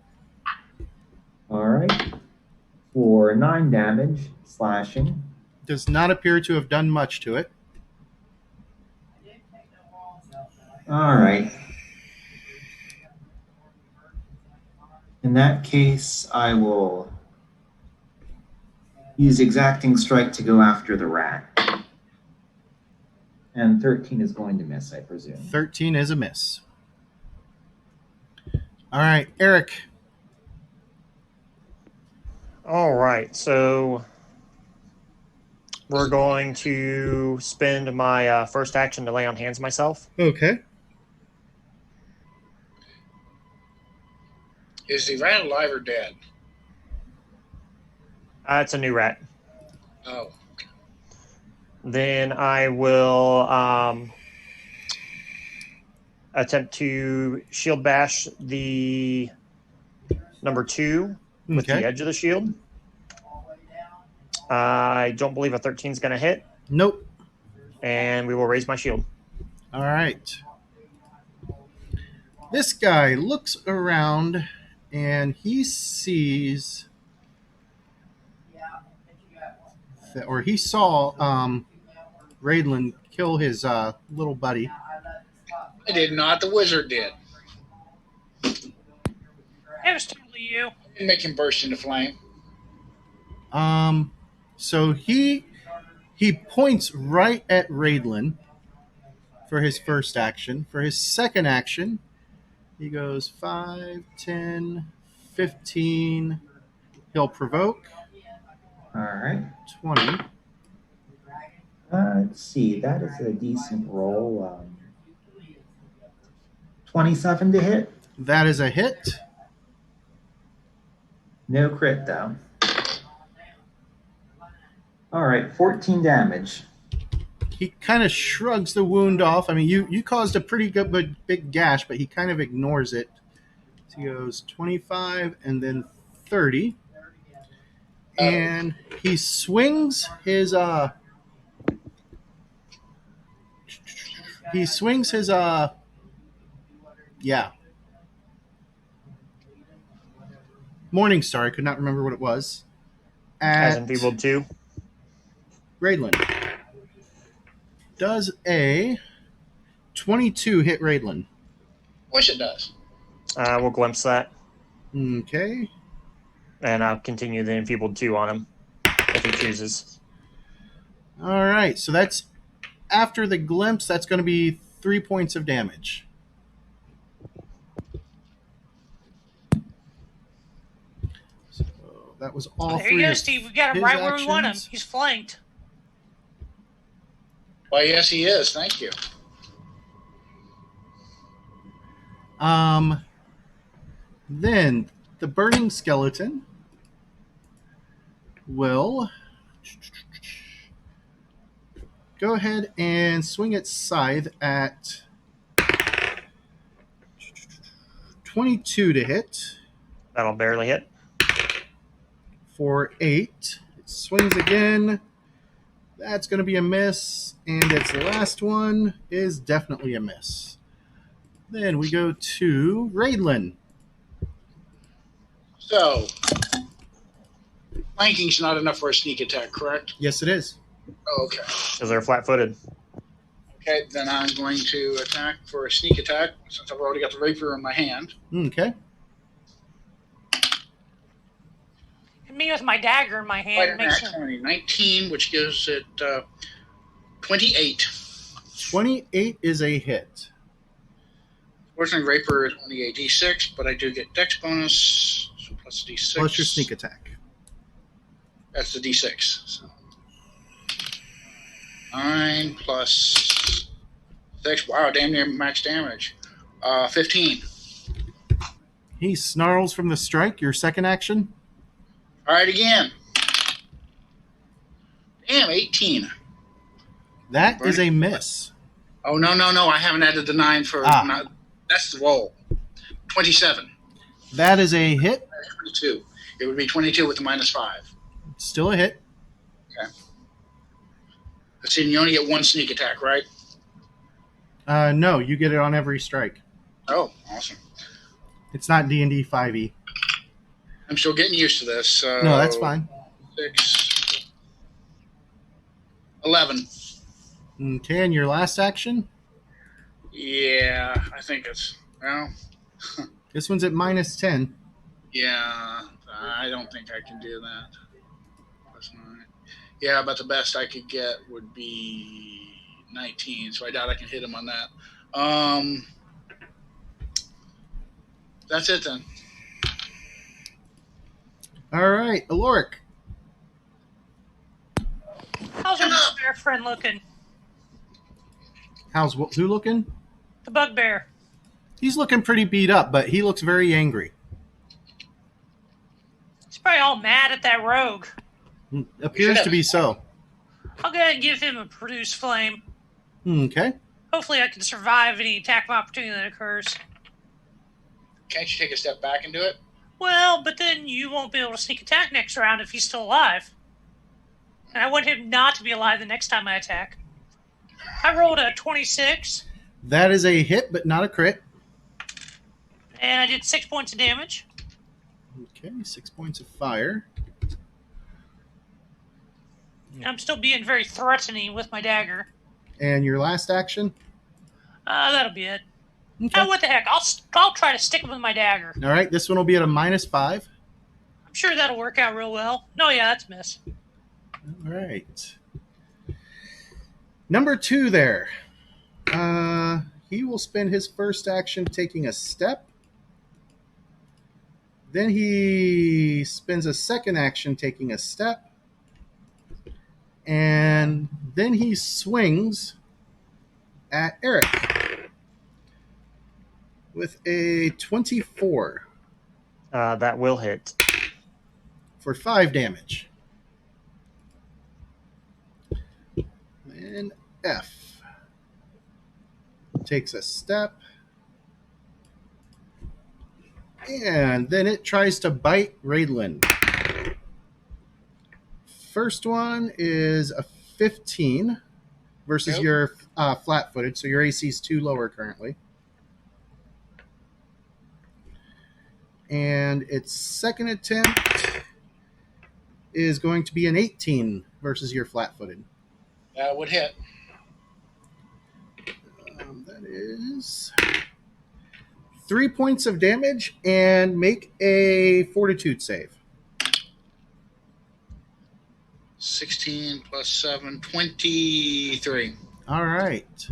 Speaker 3: All right. For 9 damage, slashing.
Speaker 1: Does not appear to have done much to it.
Speaker 3: All right. In that case, I will use Exacting Strike to go after the rat. And 13 is going to miss, I presume.
Speaker 1: 13 is a miss. All right, Eric.
Speaker 2: All right, so we're going to spend my first action to lay on hands myself.
Speaker 1: Okay.
Speaker 6: Is the rat alive or dead?
Speaker 2: It's a new rat.
Speaker 6: Oh.
Speaker 2: Then I will attempt to shield bash the number 2 with the edge of the shield. I don't believe a 13 is going to hit.
Speaker 1: Nope.
Speaker 2: And we will raise my shield.
Speaker 1: All right. This guy looks around and he sees, or he saw Raidlin kill his little buddy.
Speaker 6: I did not. The wizard did.
Speaker 4: It was totally you.
Speaker 6: Didn't make him burst into flame.
Speaker 1: So he points right at Raidlin for his first action. For his second action, he goes 5, 10, 15. He'll provoke.
Speaker 3: All right.
Speaker 1: 20.
Speaker 3: Let's see. That is a decent roll. 27 to hit.
Speaker 1: That is a hit.
Speaker 3: No crit, though. All right, 14 damage.
Speaker 1: He kind of shrugs the wound off. I mean, you caused a pretty good big gash, but he kind of ignores it. So he goes 25 and then 30. And he swings his Morningstar. I could not remember what it was.
Speaker 2: As enfeebled 2.
Speaker 1: Raidlin. Does a 22 hit Raidlin?
Speaker 6: Wish it does.
Speaker 2: We'll glimpse that.
Speaker 1: Okay.
Speaker 2: And I'll continue the enfeebled 2 on him if he chooses.
Speaker 1: All right. So that's after the glimpse. That's going to be 3 points of damage. So that was all
Speaker 4: There
Speaker 1: three.
Speaker 4: you go, Steve. We got him right where we want him. He's flanked.
Speaker 6: Why, yes, he is. Thank you.
Speaker 1: Then the burning skeleton will go ahead and swing its scythe at 22 to hit.
Speaker 2: That'll barely hit.
Speaker 1: For 8. It swings again. That's going to be a miss. And its last one is definitely a miss. Then we go to Raidlin.
Speaker 6: So, flanking's not enough for a sneak attack, correct?
Speaker 1: Yes, it is.
Speaker 6: Oh, okay.
Speaker 2: Because they're flat-footed.
Speaker 6: Okay, then I'm going to attack for a sneak attack since I've already got the rapier in my hand.
Speaker 1: Okay.
Speaker 4: And me with my dagger in my hand makes it.
Speaker 6: 19, which gives it 28.
Speaker 1: 28 is a hit.
Speaker 6: Fortunately, rapier is only a d6, but I do get dex bonus, so plus d6.
Speaker 1: Plus your sneak attack.
Speaker 6: That's the d6. So 9 plus 6. Wow, damn near max damage. 15.
Speaker 1: He snarls from the strike. Your second action.
Speaker 6: All right, again. Damn, 18.
Speaker 1: That is a miss.
Speaker 6: Oh, no. I haven't added the 9 for... that's the roll. 27.
Speaker 1: That is a hit.
Speaker 6: 22. It would be 22 with the -5.
Speaker 1: Still a hit.
Speaker 6: Okay. Let's see, you only get one sneak attack, right?
Speaker 1: No, you get it on every strike.
Speaker 6: Oh, awesome.
Speaker 1: It's not D&D 5e.
Speaker 6: I'm still getting used to this. So
Speaker 1: No, that's fine.
Speaker 6: 6, 11.
Speaker 1: Okay, and your last action?
Speaker 6: Yeah, I think it's... Well,
Speaker 1: This one's at -10.
Speaker 6: yeah, I don't think I can do that. That's not... Yeah, but the best I could get would be 19, so I doubt I can hit him on that. That's it then.
Speaker 1: All right, Aloric.
Speaker 4: How's our bugbear friend looking?
Speaker 1: How's who looking?
Speaker 4: The bugbear.
Speaker 1: He's looking pretty beat up, but he looks very angry.
Speaker 4: He's probably all mad at that rogue.
Speaker 1: Appears to be so.
Speaker 4: I'll go ahead and give him a produce flame.
Speaker 1: Okay.
Speaker 4: Hopefully I can survive any attack of opportunity that occurs.
Speaker 6: Can't you take a step back and do it?
Speaker 4: Well, but then you won't be able to sneak attack next round if he's still alive. And I want him not to be alive the next time I attack. I rolled a 26.
Speaker 1: That is a hit, but not a crit.
Speaker 4: And I did 6 points of damage.
Speaker 1: Okay, 6 points of fire.
Speaker 4: I'm still being very threatening with my dagger.
Speaker 1: And your last action?
Speaker 4: That'll be it.
Speaker 1: Okay.
Speaker 4: Oh, what the heck? I'll try to stick him with my dagger.
Speaker 1: All right, this one will be at a -5.
Speaker 4: I'm sure that'll work out real well. No, yeah, that's a miss.
Speaker 1: All right. Number 2 there. He will spend his first action taking a step. Then he spends a second action taking a step. And then he swings at Eric with a 24
Speaker 2: That will hit.
Speaker 1: for 5 damage. And F takes a step. And then it tries to bite Raidlin. First one is a 15 versus
Speaker 6: Yep.
Speaker 1: your flat-footed, so your AC is 2 lower currently. And its second attempt is going to be an 18 versus your flat-footed.
Speaker 6: That would hit.
Speaker 1: That is 3 points of damage, and make a fortitude save.
Speaker 6: 16 plus 7, 23.
Speaker 1: All right.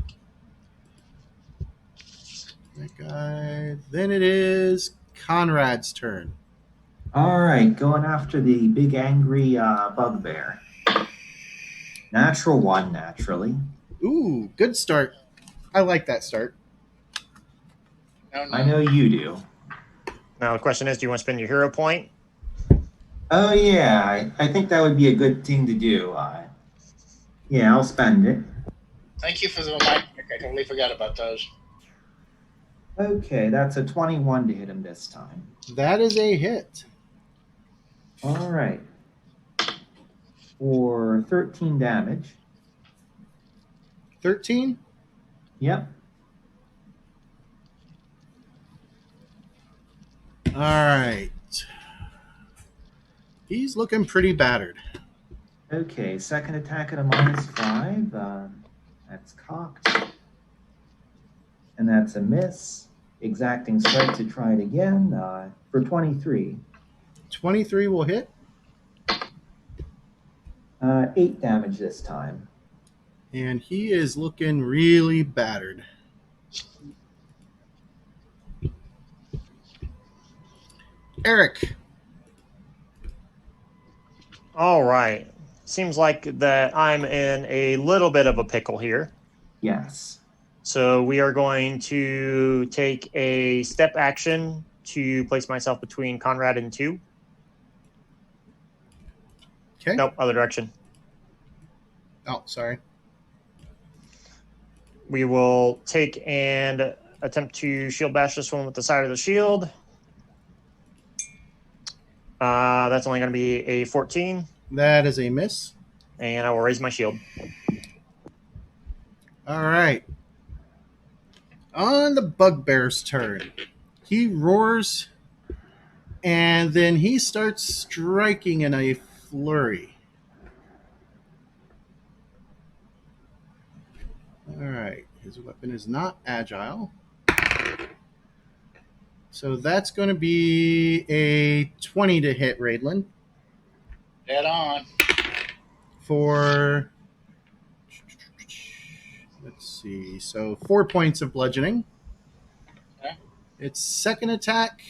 Speaker 1: That guy. Then it is Conrad's turn.
Speaker 3: All right, going after the big angry bugbear. Natural 1, naturally.
Speaker 1: Ooh, good start. I like that start.
Speaker 6: No.
Speaker 3: I know you do.
Speaker 2: Now the question is, do you want to spend your hero point?
Speaker 3: Oh, yeah, I think that would be a good thing to do. Yeah, I'll spend it.
Speaker 6: Thank you for the reminder. I totally forgot about those.
Speaker 3: Okay, that's a 21 to hit him this time.
Speaker 1: That is a hit.
Speaker 3: All right. For 13 damage.
Speaker 1: 13?
Speaker 3: Yep.
Speaker 1: All right. He's looking pretty battered.
Speaker 3: Okay, second attack at a -5. That's cocked. And that's a miss. Exacting strike to try it again for 23.
Speaker 1: 23 will hit.
Speaker 3: 8 damage this time.
Speaker 1: And he is looking really battered. Eric.
Speaker 2: All right. Seems like that I'm in a little bit of a pickle here.
Speaker 3: Yes.
Speaker 2: So we are going to take a step action to place myself between Conrad and 2.
Speaker 1: Okay.
Speaker 2: Nope, other direction.
Speaker 1: Oh, sorry.
Speaker 2: We will take and attempt to shield bash this one with the side of the shield. That's only going to be a 14.
Speaker 1: That is a miss.
Speaker 2: And I will raise my shield.
Speaker 1: All right. On the bugbear's turn, he roars, and then he starts striking in a flurry. All right. His weapon is not agile. So that's going to be a 20 to hit Raidlin.
Speaker 6: Dead on.
Speaker 1: For, let's see, so 4 points of bludgeoning.
Speaker 6: Okay.
Speaker 1: Its second attack,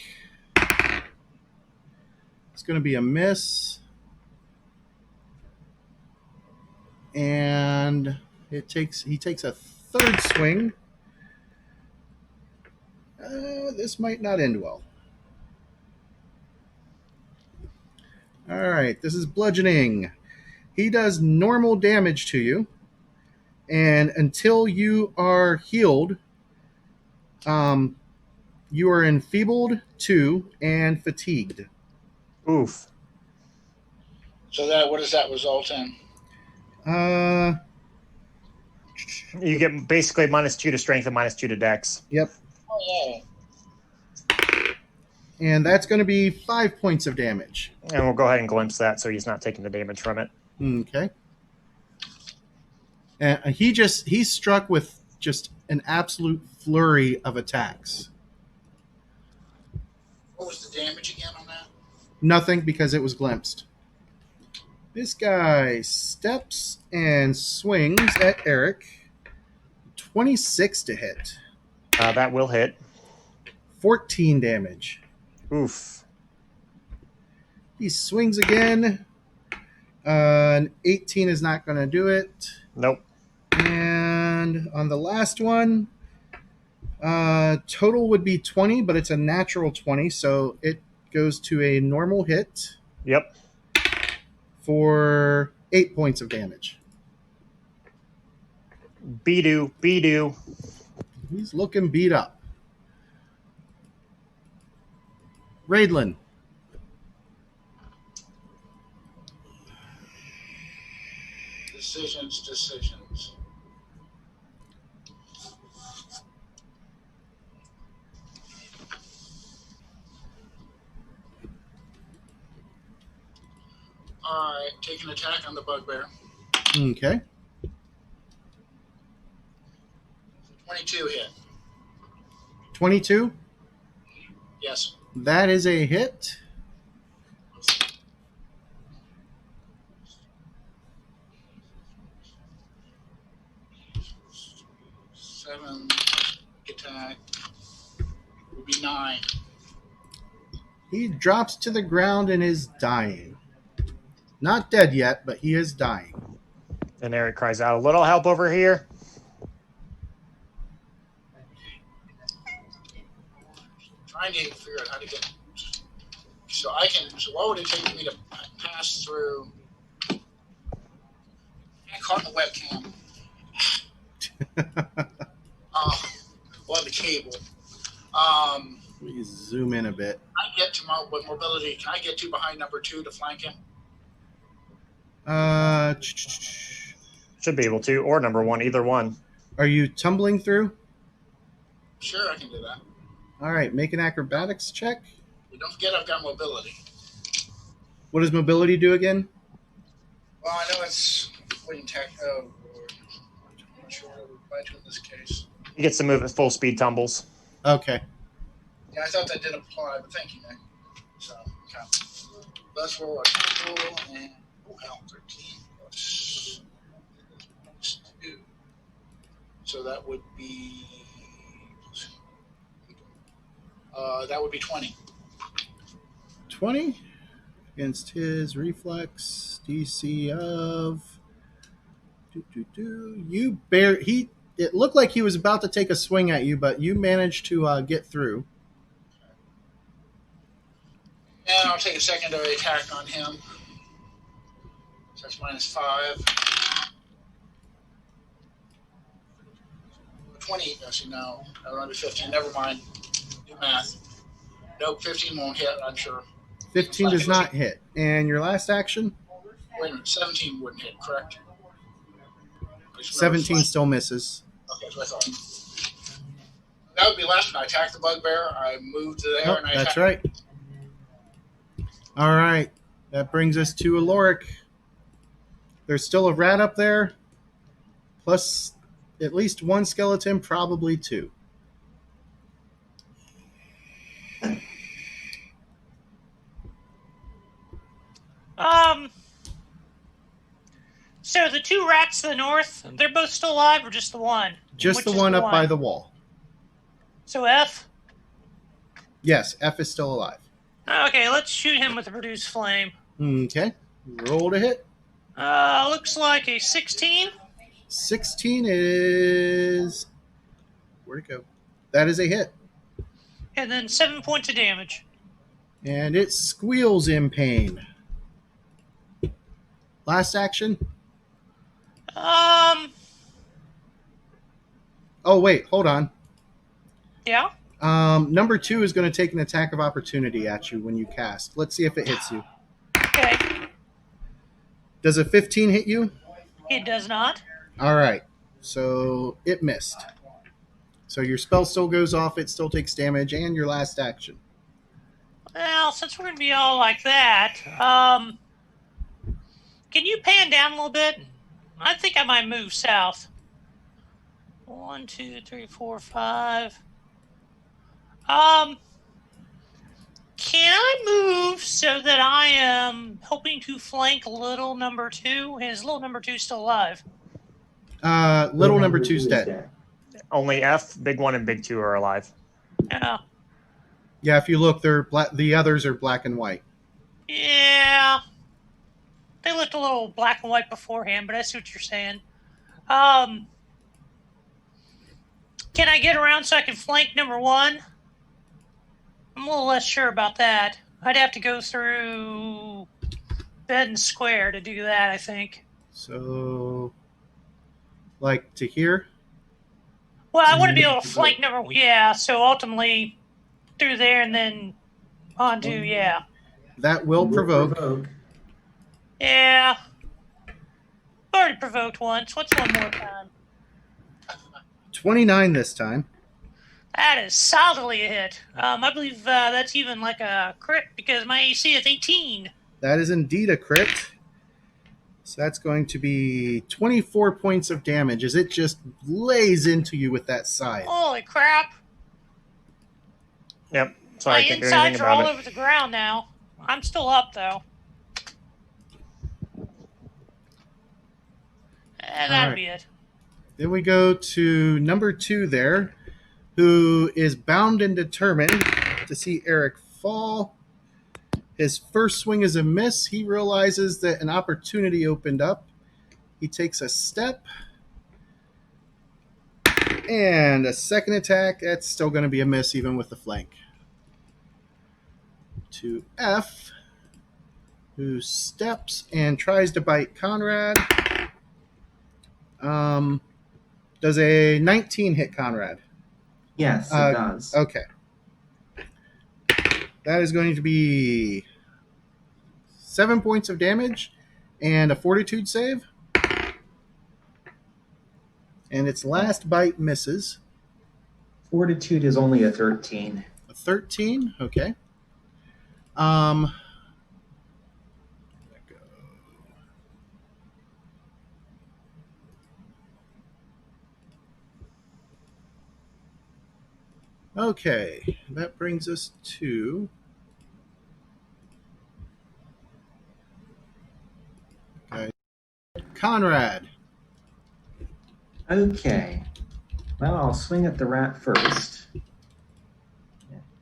Speaker 1: it's going to be a miss. And he takes a third swing. This might not end well. All right, this is bludgeoning. He does normal damage to you, and until you are healed, you are enfeebled 2 and fatigued.
Speaker 2: Oof.
Speaker 6: So what does that result in?
Speaker 2: You get basically -2 to strength and -2 to dex.
Speaker 1: Yep.
Speaker 6: Oh, yeah.
Speaker 1: And that's going to be 5 points of damage.
Speaker 2: And we'll go ahead and glimpse that so he's not taking the damage from it.
Speaker 1: Okay. And he's struck with just an absolute flurry of attacks.
Speaker 6: What was the damage again on that?
Speaker 1: Nothing, because it was glimpsed. This guy steps and swings at Eric. 26 to hit.
Speaker 2: That will hit.
Speaker 1: 14 damage.
Speaker 2: Oof.
Speaker 1: He swings again. An 18 is not going to do it.
Speaker 2: Nope.
Speaker 1: And on the last one, total would be 20, but it's a natural 20, so it goes to a normal hit.
Speaker 2: Yep.
Speaker 1: For 8 points of damage.
Speaker 2: Be-do.
Speaker 1: He's looking beat up. Raidlin.
Speaker 6: Decisions. All right, take an attack on the bugbear.
Speaker 1: Okay.
Speaker 6: 22 hit.
Speaker 1: 22.
Speaker 6: Yes.
Speaker 1: That is a hit.
Speaker 6: Seven attack would be 9.
Speaker 1: He drops to the ground and is dying. Not dead yet, but he is dying.
Speaker 2: And Eric cries out, "A little help over here."
Speaker 6: Trying to figure out how to get. So what would it take me to pass through? I caught the webcam. We'll have the cable.
Speaker 1: We zoom in a bit.
Speaker 6: I get to what mobility can I get to behind number 2 to flank him?
Speaker 2: Should be able to, or number 1, either one.
Speaker 1: Are you tumbling through?
Speaker 6: Sure, I can do that.
Speaker 1: All right, make an acrobatics check.
Speaker 6: But don't forget I've got mobility.
Speaker 1: What does mobility do again?
Speaker 6: Well, I know it's wing tech. Oh, Lord. I'm not sure what I would apply to in this case.
Speaker 2: He gets to move at full speed tumbles.
Speaker 1: Okay.
Speaker 6: Yeah, I thought that did apply, but thank you, Nick. So, okay. Let's roll a total and, oh, hell, 13 plus 2. So that would be, 20.
Speaker 1: 20 against his reflex DC of you it looked like he was about to take a swing at you, but you managed to get through.
Speaker 6: And I'll take a secondary attack on him. So that's -5. 20. Actually, no. That would be 15. Never mind. Do math. Nope, 15 won't hit, I'm sure.
Speaker 1: 15 does not hit. And your last action?
Speaker 6: Wait a minute. 17 wouldn't hit, correct?
Speaker 1: 17 still misses.
Speaker 6: Okay, that's what I thought. That would be last when I attacked the bugbear. I moved there
Speaker 1: Nope,
Speaker 6: and I
Speaker 1: that's
Speaker 6: attacked.
Speaker 1: right. All right. That brings us to Aloric. There's still a rat up there, plus at least one skeleton, probably 2.
Speaker 4: So the 2 rats to the north, they're both still alive, or just the one?
Speaker 1: Just the one up by the wall.
Speaker 4: So F?
Speaker 1: Yes, F is still alive.
Speaker 4: Okay, let's shoot him with a reduced flame.
Speaker 1: Okay. Roll to hit.
Speaker 4: Looks like a 16.
Speaker 1: 16 is... Where'd it go? That is a hit.
Speaker 4: And then 7 points of damage.
Speaker 1: And it squeals in pain. Last action? Oh, wait. Hold on.
Speaker 4: Yeah?
Speaker 1: Number 2 is going to take an attack of opportunity at you when you cast. Let's see if it hits you.
Speaker 4: Okay.
Speaker 1: Does a 15 hit you?
Speaker 4: It does not.
Speaker 1: All right. So it missed. So your spell still goes off. It still takes damage. And your last action.
Speaker 4: Well, since we're going to be all like that, can you pan down a little bit? I think I might move south. 1, 2, 3, 4, 5. Can I move so that I am hoping to flank little number 2? Is little number 2 still alive?
Speaker 1: Little number 2's dead.
Speaker 2: Only F, big 1, and big 2 are alive.
Speaker 4: Yeah.
Speaker 1: Yeah, if you look, they're the others are black and white.
Speaker 4: Yeah. They looked a little black and white beforehand, but I see what you're saying. Can I get around so I can flank number 1? I'm a little less sure about that. I'd have to go through bed and square to do that, I think.
Speaker 1: So, like to here?
Speaker 4: Well, I want to be able to flank number 1. Yeah, so ultimately through there and then onto, yeah.
Speaker 1: That will provoke.
Speaker 4: Yeah. I've already provoked once. What's one more time?
Speaker 1: 29 this time.
Speaker 4: That is solidly a hit. I believe that's even like a crit because my AC is 18.
Speaker 1: That is indeed a crit. So that's going to be 24 points of damage as it just lays into you with that scythe.
Speaker 4: Holy crap.
Speaker 2: Yep. Sorry, I
Speaker 4: My
Speaker 2: can't do anything
Speaker 4: insides are all
Speaker 2: about
Speaker 4: over the ground now. I'm still up, though. And that'll
Speaker 1: Alright.
Speaker 4: be it.
Speaker 1: Then we go to number 2 there, who is bound and determined to see Eric fall. His first swing is a miss. He realizes that an opportunity opened up. He takes a step. And a second attack. That's still going to be a miss even with the flank. To F, who steps and tries to bite Conrad. Does a 19 hit Conrad?
Speaker 3: Yes, it does.
Speaker 1: Okay. That is going to be 7 points of damage and a fortitude save. And its last bite misses.
Speaker 3: Fortitude is only a 13.
Speaker 1: A 13? Okay. Okay, that brings us to Conrad.
Speaker 3: Okay. Well, I'll swing at the rat first. And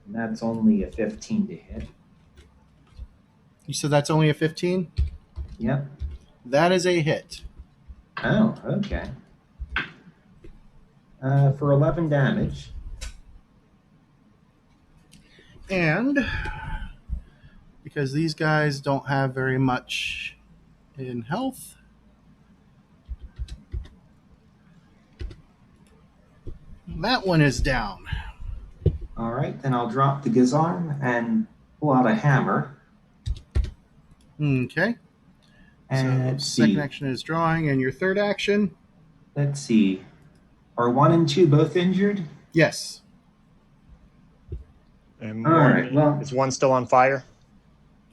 Speaker 3: that's only a 15 to hit.
Speaker 1: You said that's only a 15?
Speaker 3: Yep.
Speaker 1: That is a hit.
Speaker 3: Oh, okay. For 11 damage.
Speaker 1: And because these guys don't have very much in health, that one is down.
Speaker 3: All right, then I'll drop the Gizarm and pull out a hammer.
Speaker 1: Okay.
Speaker 3: And
Speaker 1: so second action is drawing, and your third action?
Speaker 3: Let's see. Are 1 and 2 both injured?
Speaker 1: Yes.
Speaker 2: And
Speaker 3: All right, well,
Speaker 2: is one still on fire?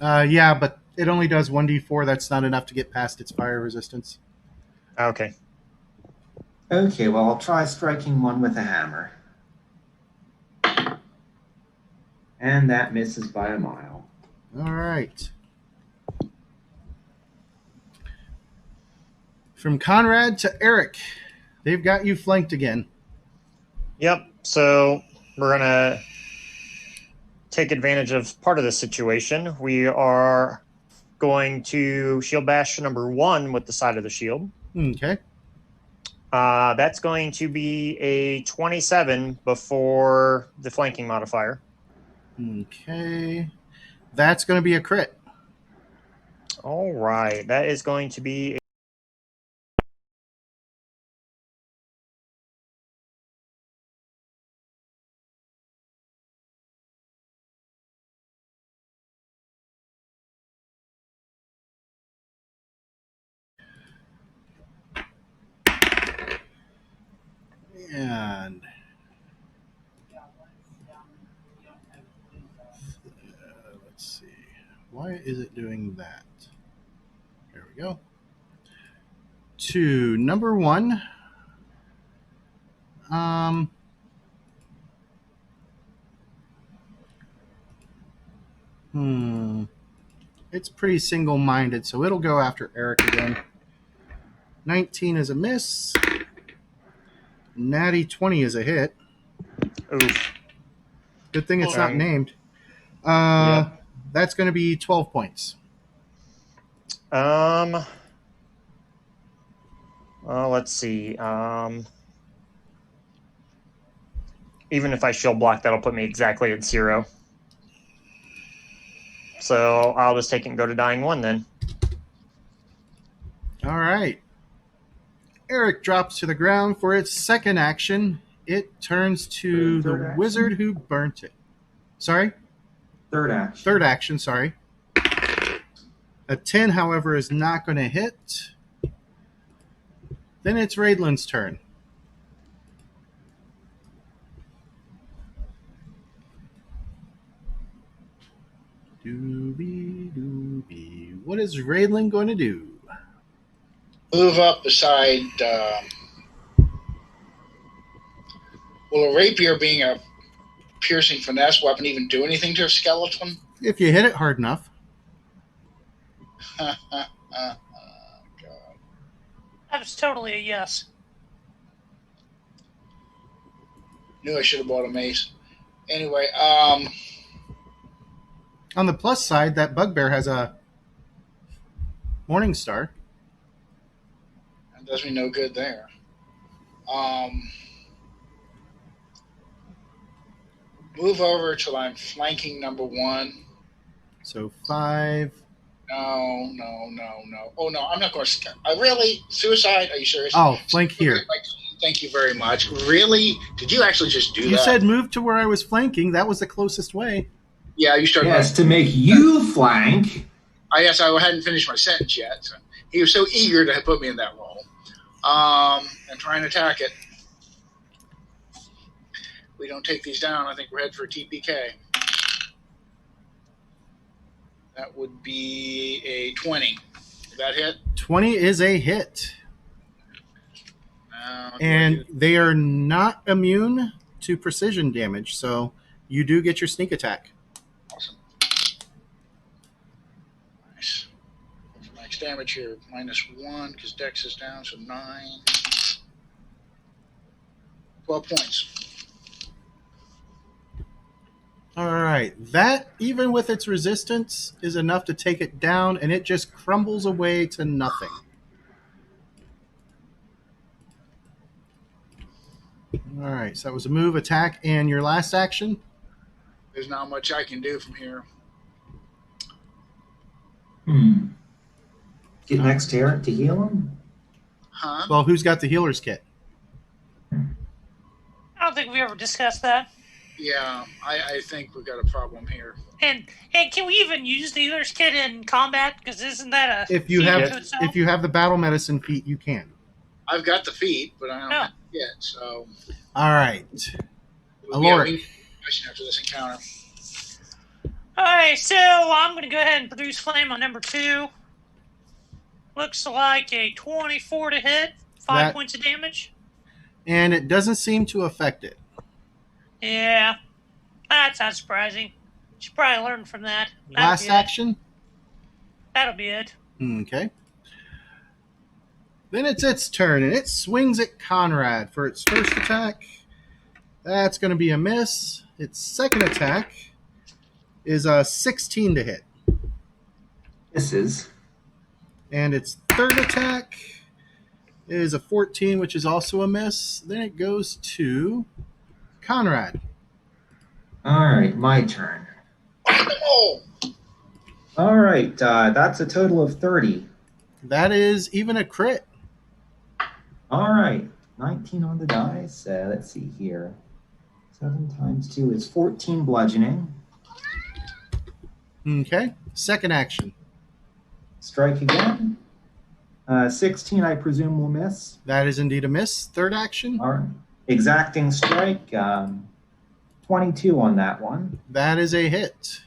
Speaker 1: Yeah, but it only does 1d4. That's not enough to get past its fire resistance.
Speaker 2: Okay.
Speaker 3: Okay, well, I'll try striking one with a hammer. And that misses by a mile.
Speaker 1: All right. From Conrad to Eric, they've got you flanked again.
Speaker 2: Yep. So we're going to take advantage of part of the situation. We are going to shield bash number 1 with the side of the shield.
Speaker 1: Okay.
Speaker 2: That's going to be a 27 before the flanking modifier.
Speaker 1: Okay. That's going to be a crit.
Speaker 2: All right. That is going to be
Speaker 1: And let's see. Why is it doing that? There we go. To number 1. It's pretty single-minded, so it'll go after Eric again. 19 is a miss. Natty 20 is a hit.
Speaker 2: oof.
Speaker 1: Good thing it's not named.
Speaker 2: Yep.
Speaker 1: That's going to be 12 points.
Speaker 2: Well, let's see. Even if I shield block, that'll put me exactly at 0. So I'll just take it and go to dying 1 then.
Speaker 1: All right. Eric drops to the ground for its second action. It turns to the wizard who burnt it. Sorry?
Speaker 3: Third action.
Speaker 1: Third action, sorry. A 10, however, is not going to hit. Then it's Raidlin's turn. Doobie. What is Raidlin going to do?
Speaker 6: Move up beside. Will a rapier, being a piercing finesse weapon, even do anything to a skeleton?
Speaker 1: If you hit it hard enough.
Speaker 6: God.
Speaker 4: That was totally a yes.
Speaker 6: Knew I should have bought a mace. Anyway,
Speaker 1: On the plus side, that bugbear has a Morningstar.
Speaker 6: that does me no good there. Move over till I'm flanking number 1.
Speaker 1: So 5.
Speaker 6: No. Oh, no, I'm not going to... really? Suicide? Are you serious?
Speaker 1: Oh, flank here.
Speaker 6: Thank you very much. Really? Did you actually just do that?
Speaker 1: You said move to where I was flanking. That was the closest way.
Speaker 6: Yeah, you started.
Speaker 3: Yes, to make you flank.
Speaker 6: I guess I hadn't finished my sentence yet. So he was so eager to put me in that role. And try and attack it. We don't take these down. I think we're headed for a TPK. That would be a 20. Did that hit?
Speaker 1: 20 is a hit. And they are not immune to precision damage, so you do get your sneak attack.
Speaker 6: Awesome. Nice. Max damage here, -1, because Dex is down, so 9. 12 points.
Speaker 1: All right. That, even with its resistance, is enough to take it down, and it just crumbles away to nothing. All right. So that was a move, attack, and your last action?
Speaker 6: There's not much I can do from here.
Speaker 3: Get next to Eric to heal him?
Speaker 6: Huh?
Speaker 1: Well, who's got the healer's kit?
Speaker 4: I don't think we ever discussed that.
Speaker 6: Yeah, I think we've got a problem here.
Speaker 4: And can we even use the healer's kit in combat? Because isn't that a
Speaker 1: If you
Speaker 4: feat
Speaker 1: have
Speaker 4: unto itself?
Speaker 1: if you have the battle medicine feat, you can.
Speaker 6: I've got the feet, but I don't
Speaker 4: Oh.
Speaker 6: have it yet, so...
Speaker 1: All right.
Speaker 6: Aloric.
Speaker 1: Aloric.
Speaker 6: After this encounter.
Speaker 4: Alright, so I'm going to go ahead and produce flame on number 2. Looks like a 24 to hit. 5 points of damage.
Speaker 1: And it doesn't seem to affect it.
Speaker 4: Yeah. That's not surprising. Should probably learn from that.
Speaker 1: Last action?
Speaker 4: That'll be it.
Speaker 1: Okay. Then it's its turn, and it swings at Conrad for its first attack. That's going to be a miss. Its second attack is a 16 to hit.
Speaker 3: Misses.
Speaker 1: And its third attack is a 14, which is also a miss. Then it goes to Conrad.
Speaker 3: All right, my turn.
Speaker 6: Oh!
Speaker 3: All right, that's a total of 30.
Speaker 1: That is even a crit.
Speaker 3: All right, 19 on the dice. Let's see here. 7 times 2 is 14 bludgeoning.
Speaker 1: Okay. Second action.
Speaker 3: Strike again. 16, I presume, will miss.
Speaker 1: That is indeed a miss. Third action.
Speaker 3: All right. Exacting strike. 22 on that one.
Speaker 1: That is a hit.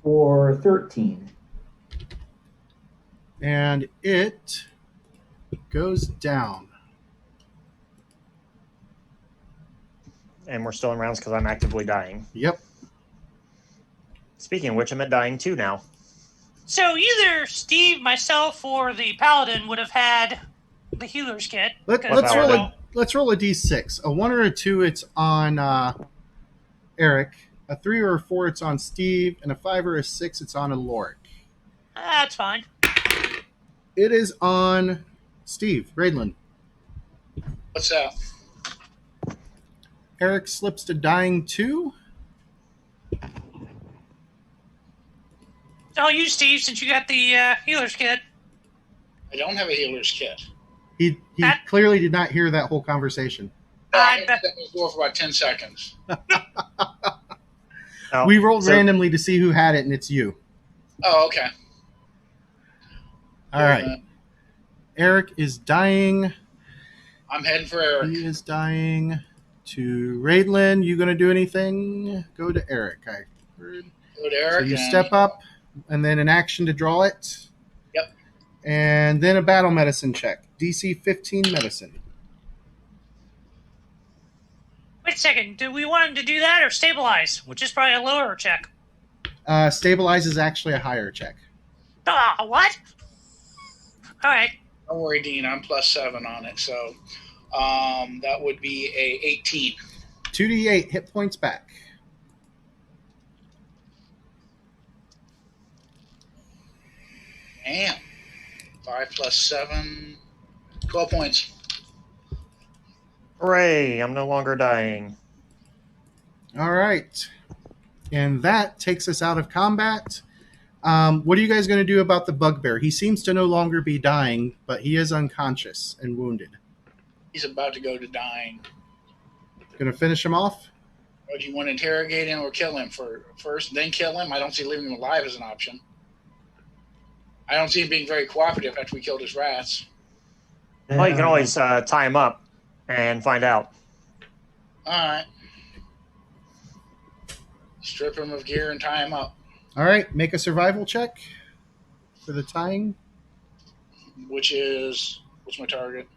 Speaker 3: For 13.
Speaker 1: And it goes down.
Speaker 2: And we're still in rounds because I'm actively dying.
Speaker 1: Yep.
Speaker 2: Speaking of which, I'm at dying 2 now.
Speaker 4: So either Steve, myself, or the paladin would have had the healer's kit.
Speaker 1: Let's roll a d6. A 1 or a 2, it's on Eric. A 3 or a 4, it's on Steve. And a 5 or a 6, it's on Aloric.
Speaker 4: That's fine.
Speaker 1: It is on Steve. Raidlin.
Speaker 6: What's that?
Speaker 1: Eric slips to dying 2.
Speaker 4: I'll use Steve since you got the healer's kit.
Speaker 6: I don't have a healer's kit.
Speaker 1: He clearly did not hear that whole conversation.
Speaker 6: I set this door for about 10 seconds.
Speaker 2: Oh,
Speaker 1: We rolled randomly to see who had it, and it's you.
Speaker 6: Oh, okay.
Speaker 1: All right. Eric is dying.
Speaker 6: I'm heading for Eric.
Speaker 1: He is dying. To Raidlin, you going to do anything? Go to Eric. I heard.
Speaker 6: Go to Eric.
Speaker 1: So you step up, and then an action to draw it.
Speaker 6: Yep.
Speaker 1: And then a battle medicine check. DC 15 medicine.
Speaker 4: Wait a second. Do we want him to do that or stabilize? Which is probably a lower check.
Speaker 1: Stabilize is actually a higher check.
Speaker 4: Ah, what? All right.
Speaker 6: Don't worry, Dean. I'm +7 on it, so that would be a 18.
Speaker 1: 2d8 hit points back.
Speaker 6: Damn. 5 + 7, 12 points.
Speaker 2: Hooray, I'm no longer dying.
Speaker 1: All right. And that takes us out of combat. What are you guys going to do about the bugbear? He seems to no longer be dying, but he is unconscious and wounded.
Speaker 6: He's about to go to dying.
Speaker 1: Going to finish him off?
Speaker 6: Or do you want to interrogate him or kill him first, then kill him? I don't see leaving him alive as an option. I don't see him being very cooperative after we killed his rats.
Speaker 2: Well, you can always tie him up and find out.
Speaker 6: All right. Strip him of gear and tie him up.
Speaker 1: All right, make a survival check for the tying.
Speaker 6: What's my target?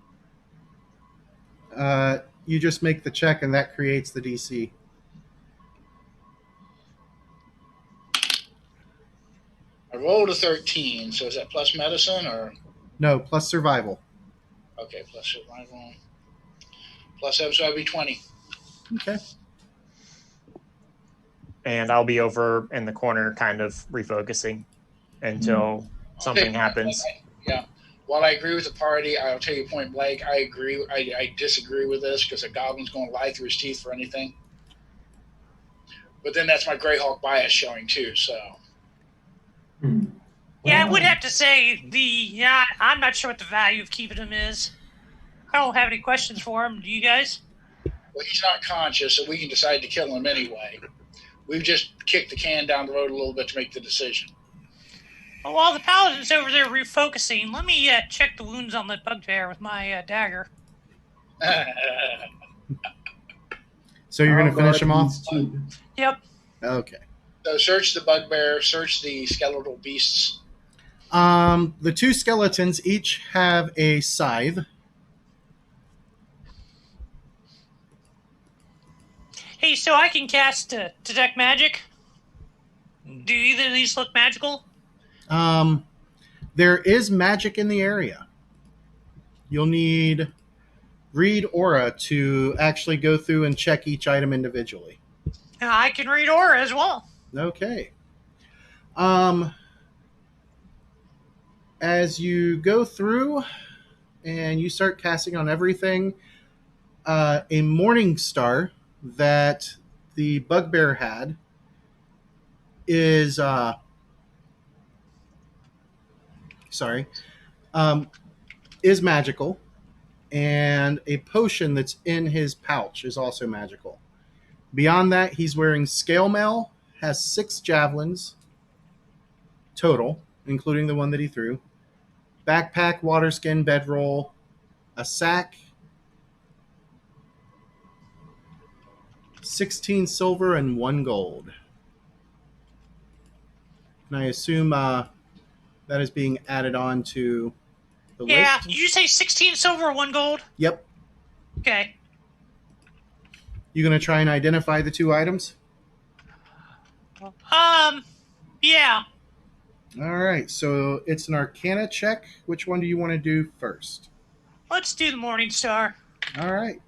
Speaker 1: You just make the check, and that creates the DC.
Speaker 6: I rolled a 13, so is that plus medicine or?
Speaker 1: No, plus survival.
Speaker 6: Okay, plus survival. Plus that, so that'd be 20.
Speaker 1: Okay.
Speaker 2: And I'll be over in the corner kind of refocusing until something happens.
Speaker 6: Yeah. While I agree with the party, I'll tell you point blank, I agree. I disagree with this because a goblin's going to lie through his teeth for anything. But then that's my Greyhawk bias showing too, so.
Speaker 4: Yeah, I would have to say I'm not sure what the value of keeping him is. I don't have any questions for him. Do you guys?
Speaker 6: Well, he's not conscious, so we can decide to kill him anyway. We've just kicked the can down the road a little bit to make the decision.
Speaker 4: Well, while the paladin's over there refocusing, let me check the wounds on the bugbear with my dagger.
Speaker 1: So you're going to finish him off?
Speaker 4: Yep.
Speaker 1: Okay.
Speaker 6: So search the bugbear, search the skeletal beasts.
Speaker 1: The two skeletons each have a scythe.
Speaker 4: Hey, so I can cast Detect Magic? Do either of these look magical?
Speaker 1: There is magic in the area. You'll need Read Aura to actually go through and check each item individually.
Speaker 4: I can read aura as well.
Speaker 1: Okay. As you go through and you start casting on everything, a Morningstar that the bugbear had is is magical, and a potion that's in his pouch is also magical. Beyond that, he's wearing scale mail, has 6 javelins total, including the one that he threw, backpack, water skin, bedroll, a sack, 16 silver, and 1 gold. And I assume that is being added on to the list.
Speaker 4: Yeah, did you say 16 silver, 1 gold?
Speaker 1: Yep.
Speaker 4: Okay.
Speaker 1: You going to try and identify the 2 items?
Speaker 4: Yeah.
Speaker 1: All right, so it's an Arcana check. Which one do you want to do first?
Speaker 4: Let's do the Morningstar.
Speaker 1: All right.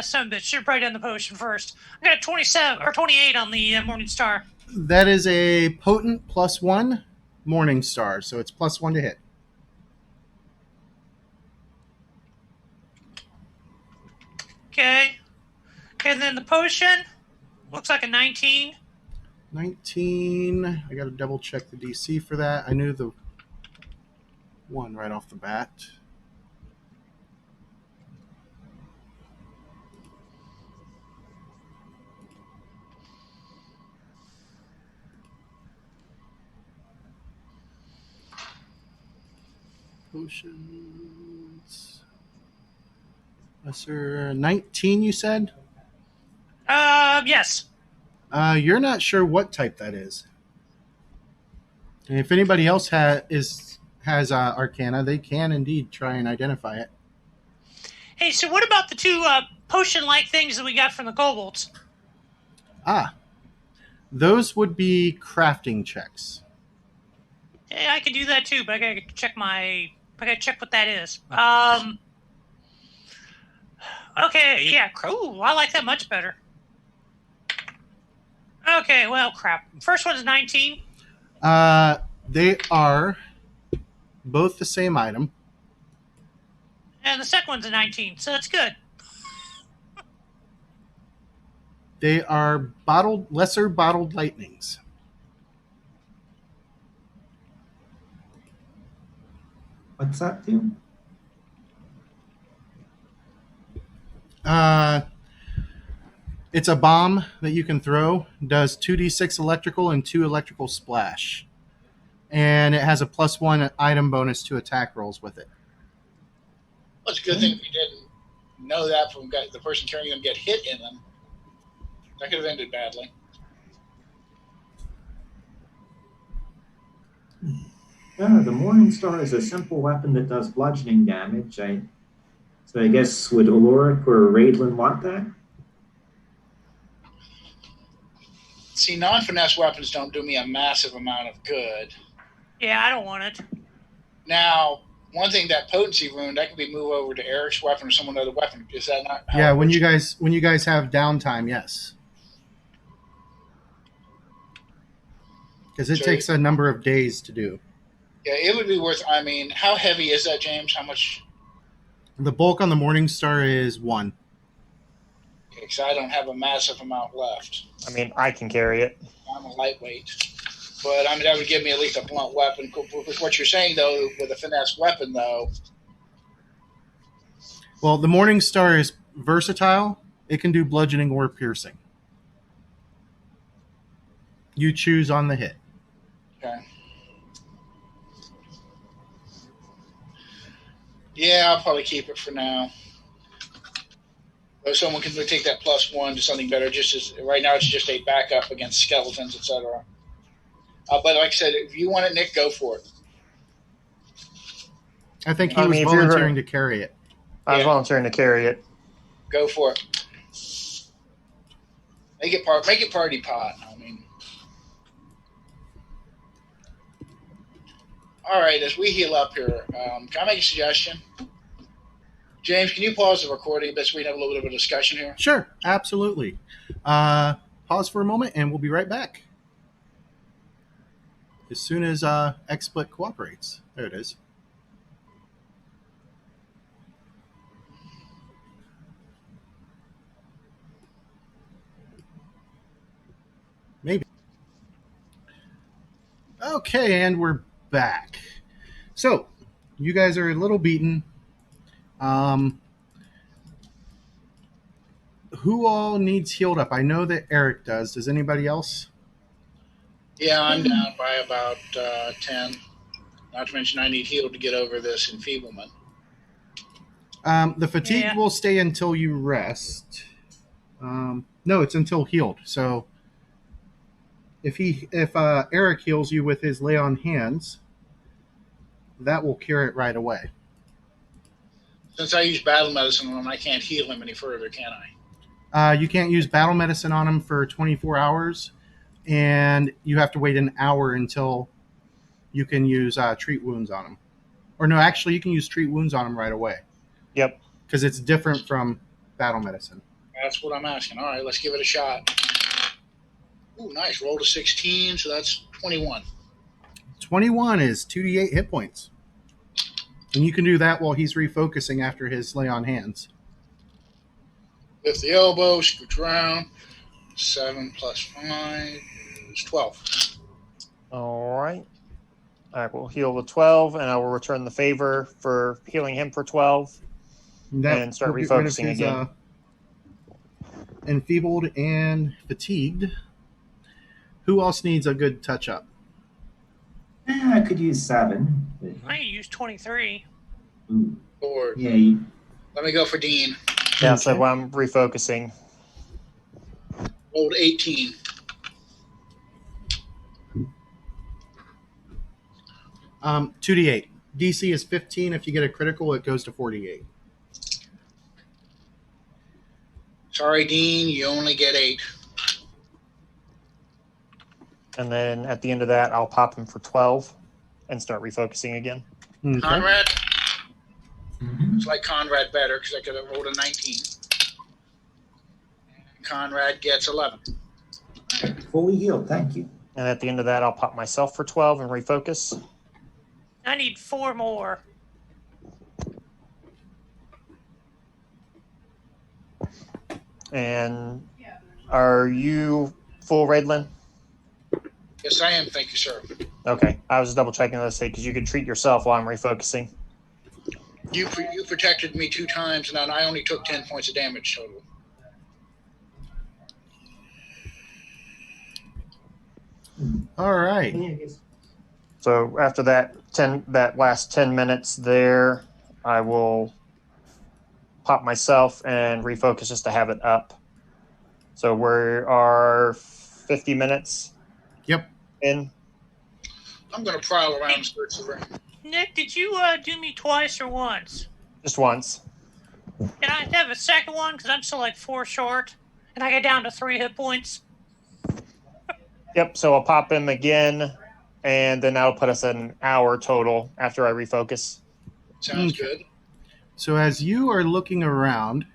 Speaker 4: Son of a bitch. Should have probably done the potion first. I got a 27 or 28 on the Morningstar.
Speaker 1: That is a potent +1 Morningstar, so it's +1 to hit.
Speaker 4: Okay. And then the potion looks like a 19.
Speaker 1: 19. I got to double check the DC for that. I knew the one right off the bat. Potions. Lesser 19, you said?
Speaker 4: Yes.
Speaker 1: You're not sure what type that is. And if anybody else has Arcana, they can indeed try and identify it.
Speaker 4: Hey, so what about the 2 potion-like things that we got from the kobolds?
Speaker 1: Those would be crafting checks.
Speaker 4: Hey, I can do that too, but I gotta check what that is. Okay, yeah, cool. I like that much better. Okay, well, crap. First one's 19.
Speaker 1: They are both the same item.
Speaker 4: And the second one's a 19, so that's good.
Speaker 1: They are lesser bottled lightnings.
Speaker 3: What's that do?
Speaker 1: It's a bomb that you can throw. Does 2d6 electrical and 2 electrical splash. And it has a +1 item bonus to attack rolls with it.
Speaker 6: Well, it's a good thing we didn't know that from the person carrying them get hit in them. That could have ended badly.
Speaker 3: Yeah, the Morningstar is a simple weapon that does bludgeoning damage. So I guess would Oloric or Raidlin want that?
Speaker 6: See, non-finesse weapons don't do me a massive amount of good.
Speaker 4: Yeah, I don't want it.
Speaker 6: Now, one thing, that potency rune, that can be moved over to Eric's weapon or someone other weapon. Is that not how
Speaker 1: Yeah,
Speaker 6: it
Speaker 1: when
Speaker 6: works?
Speaker 1: you guys have downtime, yes. Because it
Speaker 6: So
Speaker 1: takes a number of days to do.
Speaker 6: Yeah, it would be worth. I mean, how heavy is that, James? How much?
Speaker 1: The bulk on the Morningstar is 1.
Speaker 6: Because I don't have a massive amount left.
Speaker 2: I mean, I can carry it.
Speaker 6: I'm a lightweight. But, I mean, that would give me at least a blunt weapon. With what you're saying, though, with a finesse weapon, though.
Speaker 1: Well, the Morningstar is versatile. It can do bludgeoning or piercing. You choose on the hit.
Speaker 6: Okay. Yeah, I'll probably keep it for now. Or someone can take that +1 to something better. Just as right now, it's just a backup against skeletons, etc. But like I said, if you want it, Nick, go for it.
Speaker 1: I think he
Speaker 2: I
Speaker 1: was
Speaker 2: mean, if you're
Speaker 1: volunteering to carry it.
Speaker 2: I was
Speaker 6: Yeah.
Speaker 2: volunteering to carry it.
Speaker 6: Go for it. Make it party pot. I mean, all right. As we heal up here, can I make a suggestion? James, can you pause the recording a bit so we can have a little bit of a discussion here?
Speaker 1: Sure, absolutely. Pause for a moment, and we'll be right back. As soon as XSplit cooperates. There it is. Maybe. Okay, and we're back. So, you guys are a little beaten. Who all needs healed up? I know that Eric does. Does anybody else?
Speaker 6: Yeah, I'm down by about 10. Not to mention I need healed to get over this enfeeblement.
Speaker 1: The fatigue
Speaker 4: Yeah.
Speaker 1: will stay until you rest. No, it's until healed. So if Eric heals you with his lay on hands, that will cure it right away.
Speaker 6: Since I use battle medicine on him, I can't heal him any further, can I?
Speaker 1: You can't use battle medicine on him for 24 hours, and you have to wait an hour until you can use treat wounds on him. Or no, actually, you can use treat wounds on him right away.
Speaker 2: Yep.
Speaker 1: Because it's different from battle medicine.
Speaker 6: That's what I'm asking. All right, let's give it a shot. Ooh, nice. Roll to 16, so that's 21.
Speaker 1: 21 is 2d8 hit points. And you can do that while he's refocusing after his lay on hands.
Speaker 6: Lift the elbow, scooch around. 7 plus 5 is 12.
Speaker 2: All right. I will heal the 12, and I will return the favor for healing him for 12. And start
Speaker 1: will get rid of
Speaker 2: refocusing
Speaker 1: his,
Speaker 2: again.
Speaker 1: Enfeebled and fatigued. Who else needs a good touch up?
Speaker 3: I could use 7.
Speaker 4: I can use 23.
Speaker 3: Ooh.
Speaker 6: Or
Speaker 3: Yeah,
Speaker 6: let me go for Dean.
Speaker 2: Yeah, so while I'm refocusing.
Speaker 6: Rolled 18.
Speaker 1: Um, 2d8. DC is 15. If you get a critical, it goes to 48.
Speaker 6: Sorry, Dean, you only get 8.
Speaker 2: And then at the end of that, I'll pop him for 12 and start refocusing again.
Speaker 1: Okay.
Speaker 6: Conrad?
Speaker 3: Mhm.
Speaker 6: It's like Conrad better because I could have rolled a 19. Conrad gets 11.
Speaker 3: Fully healed, thank you.
Speaker 2: And at the end of that, I'll pop myself for 12 and refocus.
Speaker 4: I need 4 more.
Speaker 2: And are you full, Raidlin?
Speaker 6: Yes, I am. Thank you, sir.
Speaker 2: Okay. I was double checking those because you could treat yourself while I'm refocusing.
Speaker 6: You protected me 2 times, and I only took 10 points of damage total.
Speaker 1: All right.
Speaker 3: Yeah, I guess.
Speaker 2: So after that last 10 minutes there, I will pop myself and refocus just to have it up. So we are 50 minutes
Speaker 1: Yep.
Speaker 2: in.
Speaker 6: I'm going to prowl around and search the room.
Speaker 4: Nick, did you do me twice or once?
Speaker 2: Just once.
Speaker 4: Can I have a second one? Because I'm still like 4 short. And I get down to 3 hit points.
Speaker 2: Yep. So I'll pop him again, and then that'll put us at an hour total after I refocus.
Speaker 6: Sounds
Speaker 1: Okay.
Speaker 6: good.
Speaker 1: So as you are looking around,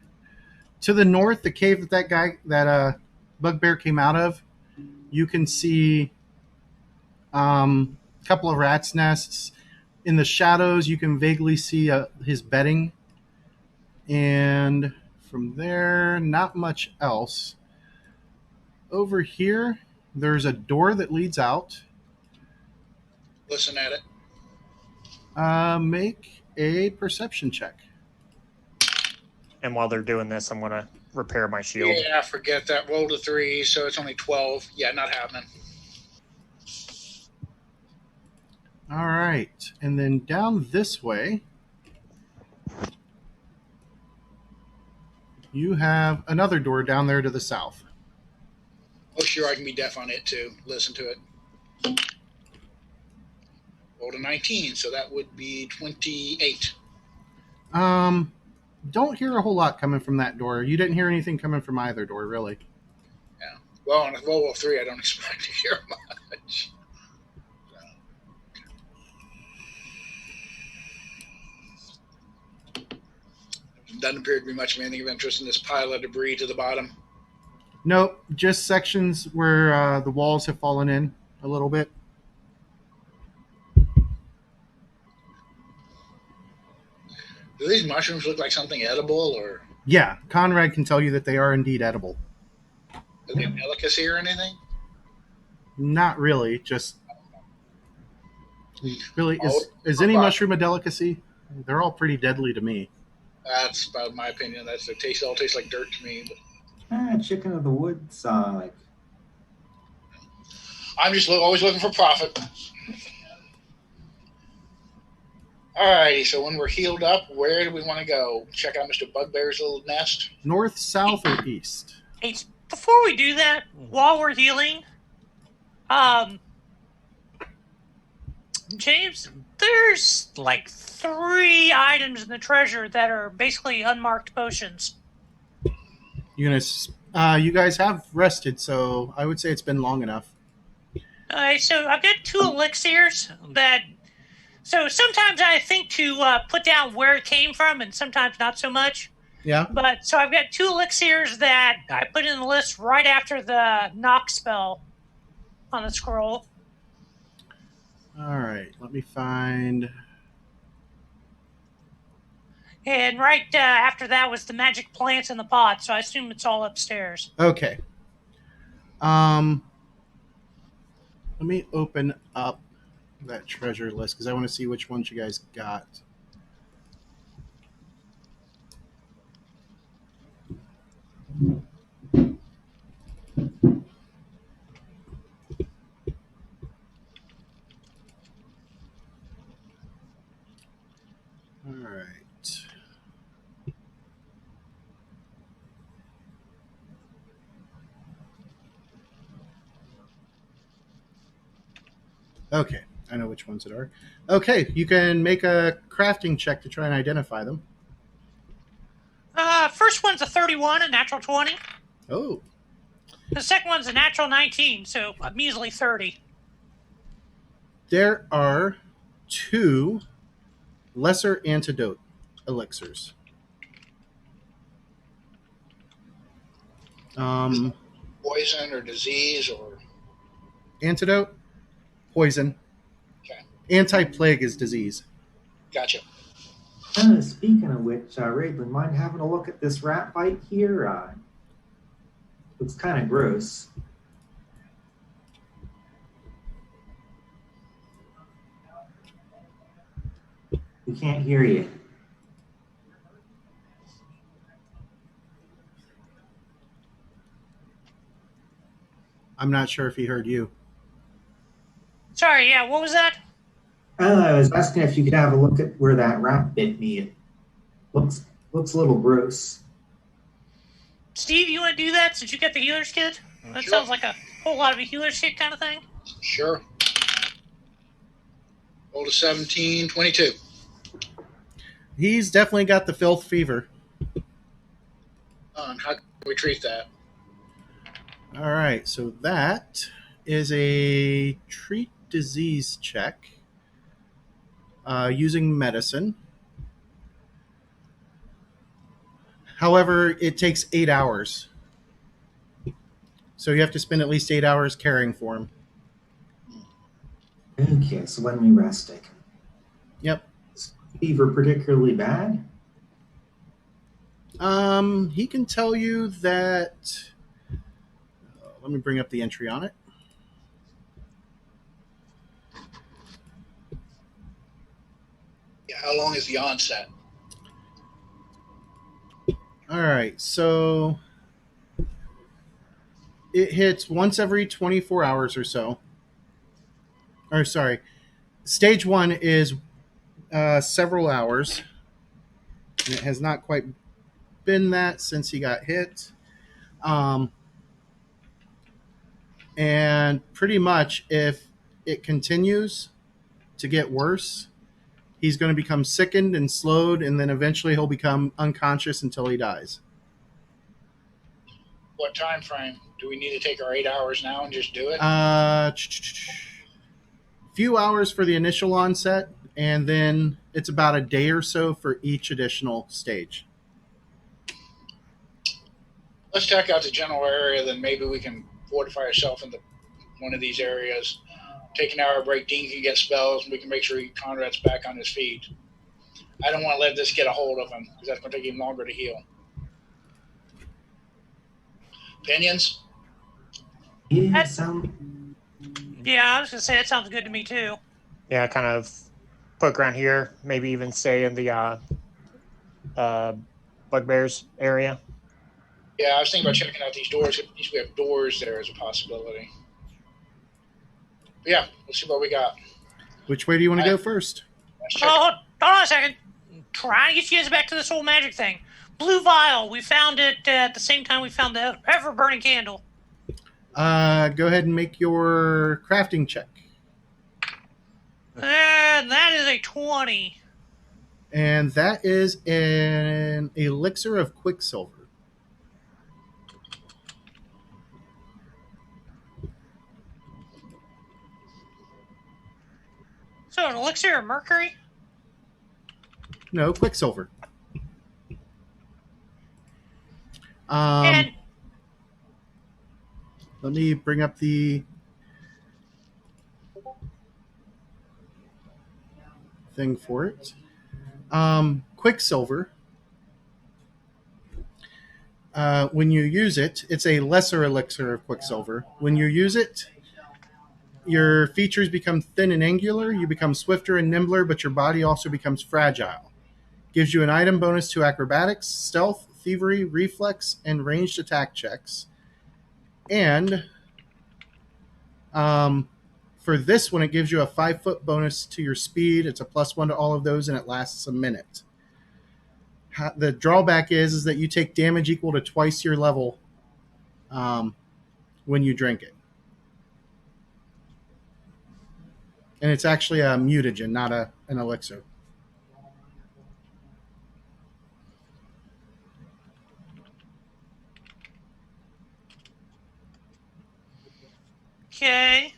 Speaker 1: to the north, the cave that bugbear came out of, you can see a couple of rats' nests. In the shadows, you can vaguely see his bedding. And from there, not much else. Over here, there's a door that leads out.
Speaker 6: Listen at it.
Speaker 1: Make a perception check.
Speaker 2: And while they're doing this, I'm going to repair my shield.
Speaker 6: Yeah, forget that. Roll to 3, so it's only 12. Yeah, not happening.
Speaker 1: All right. And then down this way, you have another door down there to the south.
Speaker 6: Oh, sure, I can be deaf on it too. Listen to it. Roll to 19, so that would be 28.
Speaker 1: Don't hear a whole lot coming from that door. You didn't hear anything coming from either door, really.
Speaker 6: Yeah. Well, on a roll of 3, I don't expect to hear much. Doesn't appear to be much of anything of interest in this pile of debris to the bottom.
Speaker 1: Nope, just sections where the walls have fallen in a little bit.
Speaker 6: Do these mushrooms look like something edible, or
Speaker 1: Yeah, Conrad can tell you that they are indeed edible.
Speaker 6: are they a delicacy or anything?
Speaker 1: Not really, just really is
Speaker 6: Oh,
Speaker 1: any
Speaker 6: fine.
Speaker 1: mushroom a delicacy? They're all pretty deadly to me.
Speaker 6: That's about my opinion. They all taste like dirt to me. But
Speaker 3: Chicken of the woods. Like
Speaker 6: I'm just always looking for profit. Alrighty, so when we're healed up, where do we want to go? Check out Mr. Bugbear's little nest?
Speaker 1: North, south, or east?
Speaker 4: Hey, before we do that, while we're healing, James, there's like 3 items in the treasure that are basically unmarked potions.
Speaker 1: You guys have rested, so I would say it's been long enough.
Speaker 4: So I've got 2 elixirs that. So sometimes I think to put down where it came from, and sometimes not so much.
Speaker 1: Yeah.
Speaker 4: But so I've got 2 elixirs that I put in the list right after the knock spell on the scroll.
Speaker 1: All right, let me find.
Speaker 4: And right after that was the magic plants in the pot, so I assume it's all upstairs.
Speaker 1: Okay. Let me open up that treasure list because I want to see which ones you guys got. All right. Okay, I know which ones it are. Okay, you can make a crafting check to try and identify them.
Speaker 4: First one's a 31, a natural 20.
Speaker 1: Oh.
Speaker 4: The second one's a natural 19, so a measly 30.
Speaker 1: There are 2 lesser antidote elixirs.
Speaker 6: Poison or disease or
Speaker 1: Antidote, poison.
Speaker 6: Okay.
Speaker 1: Anti-plague is disease.
Speaker 6: Gotcha.
Speaker 3: Speaking of which, Raven, mind having a look at this rat bite here? Looks kind of gross. We can't hear you.
Speaker 1: I'm not sure if he heard you.
Speaker 4: Sorry, yeah, what was that?
Speaker 3: I was asking if you could have a look at where that rat bit me. It looks a little gross.
Speaker 4: Steve, you want to do that since you got the healer's kit? That
Speaker 6: Sure.
Speaker 4: sounds like a whole lot of a healer's kit kind of thing.
Speaker 6: Sure. Roll a 17, 22.
Speaker 1: He's definitely got the filth fever.
Speaker 6: How can we treat that?
Speaker 1: All right, so that is a treat disease check using medicine. However, it takes 8 hours. So you have to spend at least 8 hours caring for him.
Speaker 3: Okay, so when we rest it.
Speaker 1: Yep.
Speaker 3: Is fever particularly bad?
Speaker 1: He can tell you that. Let me bring up the entry on it.
Speaker 6: Yeah, how long is the onset?
Speaker 1: All right, so it hits once every 24 hours or so. Or sorry, stage 1 is several hours, and it has not quite been that since he got hit. And pretty much, if it continues to get worse, he's going to become sickened and slowed, and then eventually he'll become unconscious until he dies.
Speaker 6: What time frame? Do we need to take our 8 hours now and just do it?
Speaker 1: Few hours for the initial onset, and then it's about a day or so for each additional stage.
Speaker 6: Let's check out the general area, then maybe we can fortify ourselves in one of these areas. Take an hour break, Dean can get spells, and we can make sure Conrad's back on his feet. I don't want to let this get a hold of him, because that's going to take him longer to heal. Opinions?
Speaker 3: Yeah,
Speaker 4: Yeah, I was going to say, that sounds good to me, too.
Speaker 2: Yeah, kind of poke around here, maybe even stay in the bugbears area.
Speaker 6: Yeah, I was thinking about checking out these doors. At least we have doors there as a possibility. But yeah, let's see what we got.
Speaker 1: Which way do you want to go first?
Speaker 6: Let's check.
Speaker 4: Oh, hold on a second. Trying to get you guys back to this whole magic thing. Blue vial, we found it at the same time we found the ever-burning candle.
Speaker 1: Go ahead and make your crafting check.
Speaker 4: And that is a 20.
Speaker 1: And that is an Elixir of Quicksilver.
Speaker 4: So an elixir of mercury?
Speaker 1: No, Quicksilver.
Speaker 4: And
Speaker 1: let me bring up the thing for it. Quicksilver, when you use it, it's a lesser elixir of Quicksilver. When you use it, your features become thin and angular, you become swifter and nimbler, but your body also becomes fragile. Gives you an item bonus to acrobatics, stealth, thievery, reflex, and ranged attack checks. And for this one, it gives you a 5-foot bonus to your speed. It's a +1 to all of those, and it lasts a minute. The drawback is that you take damage equal to twice your level when you drink it. And it's actually a mutagen, not an elixir.
Speaker 4: okay.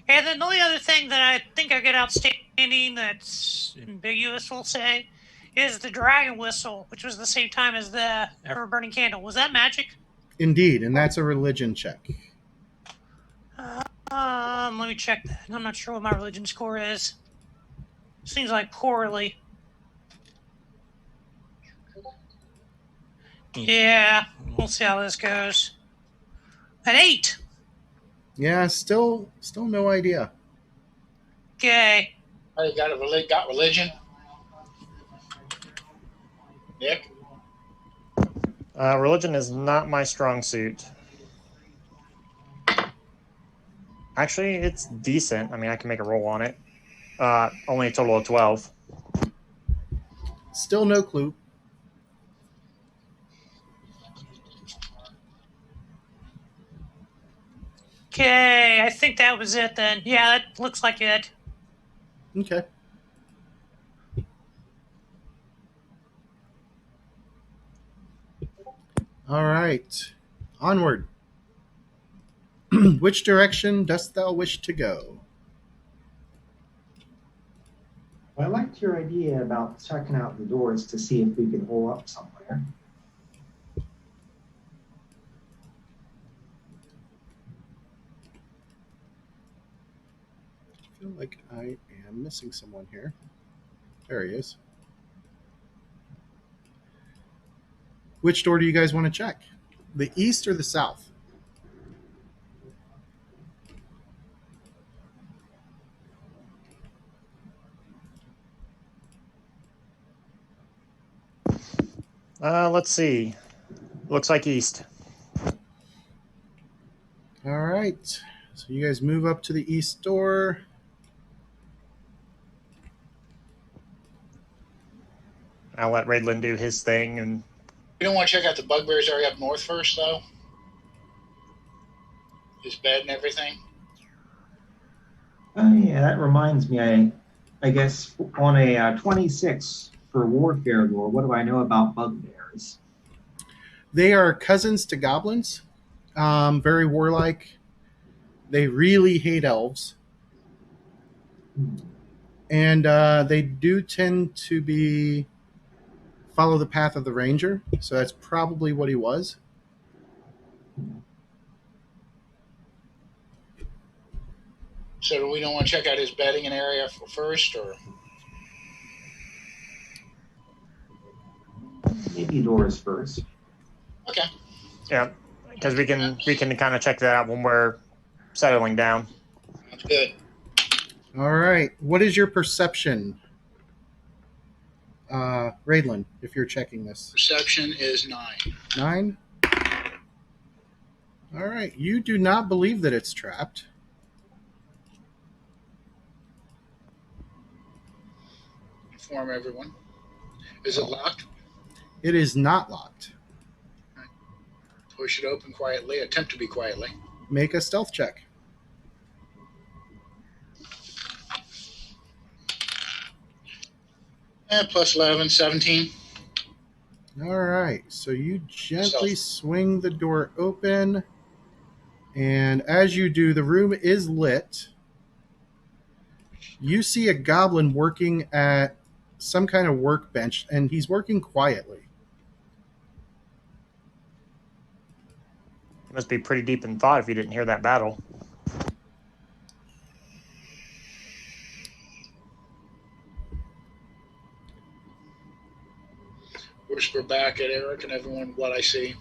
Speaker 4: And then the only other thing that I think I get outstanding that's ambiguous, we'll say, is the dragon whistle, which was the same time as the ever-burning candle. Was that magic?
Speaker 1: Indeed, and that's a religion check.
Speaker 4: Let me check that. I'm not sure what my religion score is. Seems like poorly. Yeah, we'll see how this goes. An 8.
Speaker 1: Yeah, still no idea.
Speaker 4: Okay.
Speaker 6: You got religion? Nick?
Speaker 2: Religion is not my strong suit. Actually, it's decent. I mean, I can make a roll on it. Only a total of 12.
Speaker 1: Still no clue.
Speaker 4: Okay, I think that was it then. Yeah, that looks like it.
Speaker 1: Okay. All right. Onward. Which direction dost thou wish to go?
Speaker 3: Well, I liked your idea about checking out the doors to see if we could hole up somewhere.
Speaker 1: I feel like I am missing someone here. There he is. Which door do you guys want to check? The east or the south?
Speaker 2: Let's see. Looks like east.
Speaker 1: All right. So you guys move up to the east door.
Speaker 2: I'll let Raidlin do his thing. And
Speaker 6: We don't want to check out the bugbears area up north first, though. His bed and everything.
Speaker 3: Yeah, that reminds me. I guess on a 26 for warfare lore, what do I know about bugbears?
Speaker 1: They are cousins to goblins, very warlike. They really hate elves. And they do tend to follow the path of the ranger. So that's probably what he was.
Speaker 6: So we don't want to check out his bedding and area first, or
Speaker 3: Maybe doors first.
Speaker 6: okay.
Speaker 2: yeah, because we can kind of check that out when we're settling down.
Speaker 6: That's good.
Speaker 1: All right. What is your perception, Raidlin, if you're checking this?
Speaker 6: Perception is 9.
Speaker 1: 9? All right. You do not believe that it's trapped.
Speaker 6: Inform everyone. Is it locked?
Speaker 1: It is not locked.
Speaker 6: Push it open quietly. Attempt to be quietly.
Speaker 1: Make a stealth check.
Speaker 6: Plus 11, 17.
Speaker 1: All right. So you gently swing the door open. And as you do, the room is lit. You see a goblin working at some kind of workbench, and he's working quietly.
Speaker 2: Must be pretty deep in thought if you didn't hear that battle.
Speaker 6: Whisper back at Eric and everyone what I see.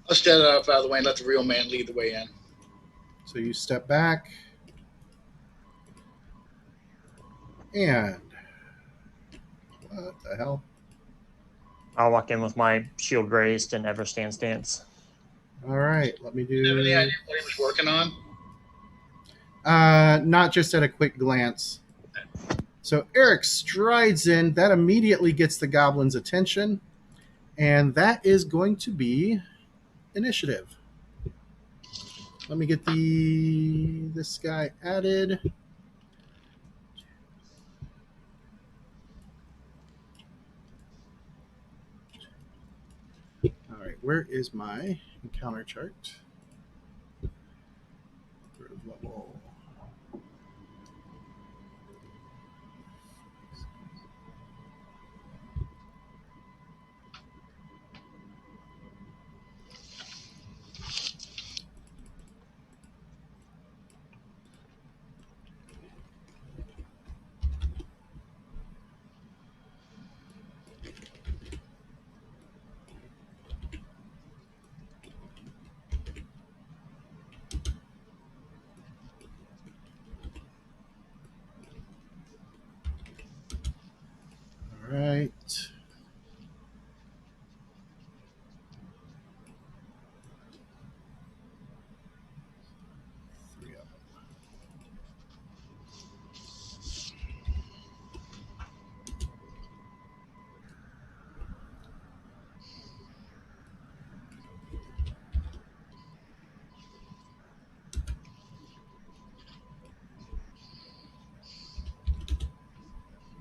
Speaker 6: I'll stand up out of the way and let the real man lead the way in.
Speaker 1: So you step back. And what the hell?
Speaker 2: I'll walk in with my shield raised and ever stand stance.
Speaker 1: All right, let me
Speaker 6: Do you have any
Speaker 1: do.
Speaker 6: idea what he was working on?
Speaker 1: Not just at a quick glance. So Eric strides in. That immediately gets the goblin's attention, and that is going to be initiative. Let me get this guy added. All right, where is my encounter chart? Level.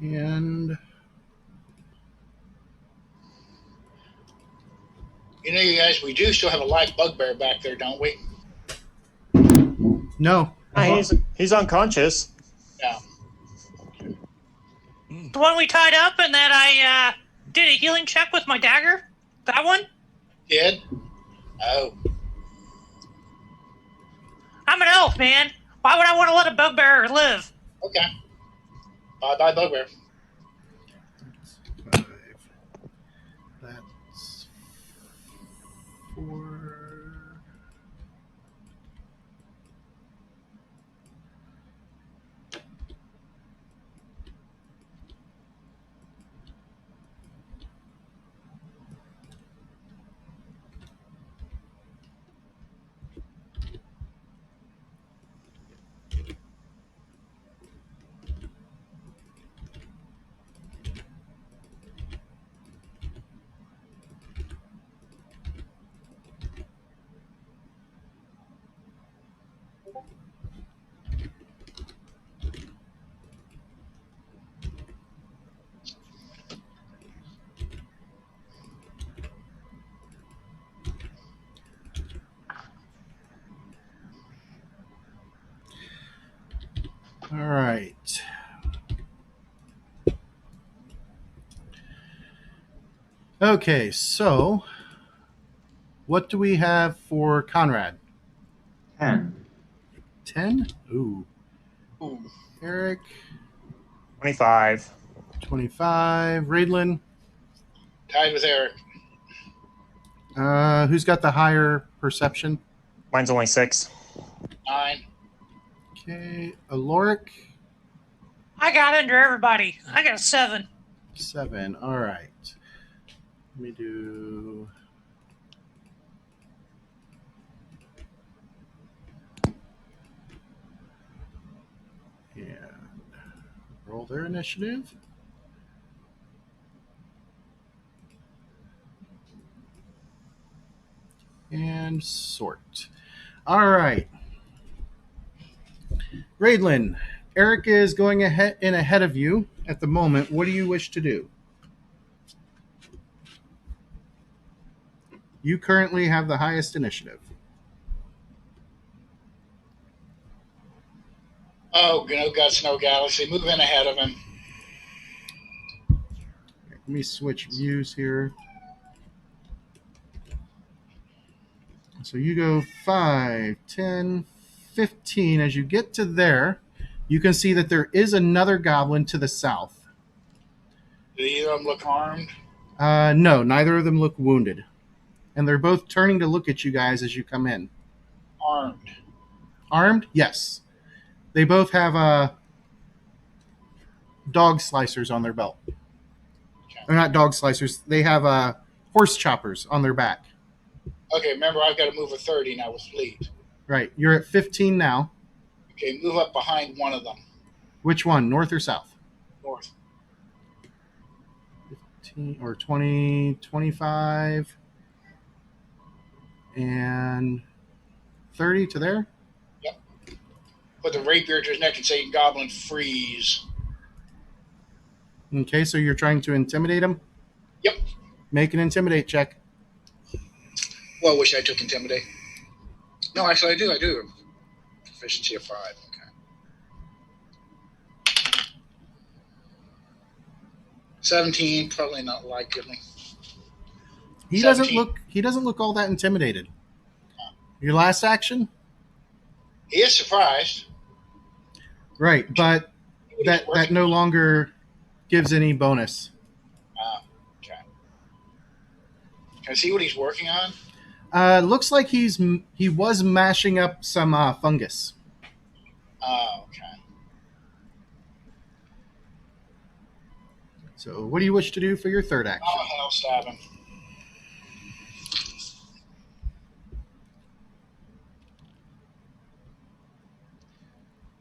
Speaker 1: And
Speaker 6: You know, you guys, we do still have a live bugbear back there, don't we?
Speaker 1: no.
Speaker 2: He's unconscious.
Speaker 6: Yeah.
Speaker 4: The one we tied up and that I did a healing check with my dagger? That one?
Speaker 6: Did? Oh.
Speaker 4: I'm an elf, man. Why would I want to let a bugbear live?
Speaker 6: Okay. Bye-bye, bugbear.
Speaker 1: Five. That's 4. All right. Okay, so what do we have for Conrad?
Speaker 3: 10.
Speaker 1: 10? Ooh.
Speaker 6: Ooh.
Speaker 1: Eric,
Speaker 2: 25.
Speaker 1: 25. Raidlin,
Speaker 6: Tied with Eric.
Speaker 1: who's got the higher perception?
Speaker 2: Mine's only 6.
Speaker 6: 9.
Speaker 1: Okay, Aloric,
Speaker 4: I got under everybody. I got a 7.
Speaker 1: 7. All right. Let me do. And roll their initiative. And sort. All right. Raidlin, Eric is going ahead of you at the moment. What do you wish to do? You currently have the highest initiative.
Speaker 6: Oh, no guts, no galaxy. Move in ahead of him.
Speaker 1: Let me switch views here. So you go 5, 10, 15. As you get to there, you can see that there is another goblin to the south.
Speaker 6: Do either of them look armed?
Speaker 1: No, neither of them look wounded. And they're both turning to look at you guys as you come in.
Speaker 6: Armed.
Speaker 1: Armed? Yes. They both have dog slicers on their belt.
Speaker 6: Okay.
Speaker 1: Or not dog slicers. They have horse choppers on their back.
Speaker 6: Okay, remember, I've got to move a 30 now with fleet.
Speaker 1: Right. You're at 15 now.
Speaker 6: Okay, move up behind one of them.
Speaker 1: Which one? North or south?
Speaker 6: North.
Speaker 1: 15 or 20, 25, and 30 to there?
Speaker 6: Yep. Put the rapier to his neck and say, Goblin, freeze.
Speaker 1: Okay, so you're trying to intimidate him?
Speaker 6: Yep.
Speaker 1: Make an intimidate check.
Speaker 6: Well, I wish I took intimidate. No, actually, I do. Proficiency of 5. Okay. 17, probably not likely.
Speaker 1: He doesn't look all that intimidated. Your last action?
Speaker 6: He is surprised.
Speaker 1: Right, but that no longer gives any bonus.
Speaker 6: Okay. Can I see what he's working on?
Speaker 1: Looks like he was mashing up some fungus.
Speaker 6: Okay.
Speaker 1: So what do you wish to do for your third action?
Speaker 6: I'll stab him.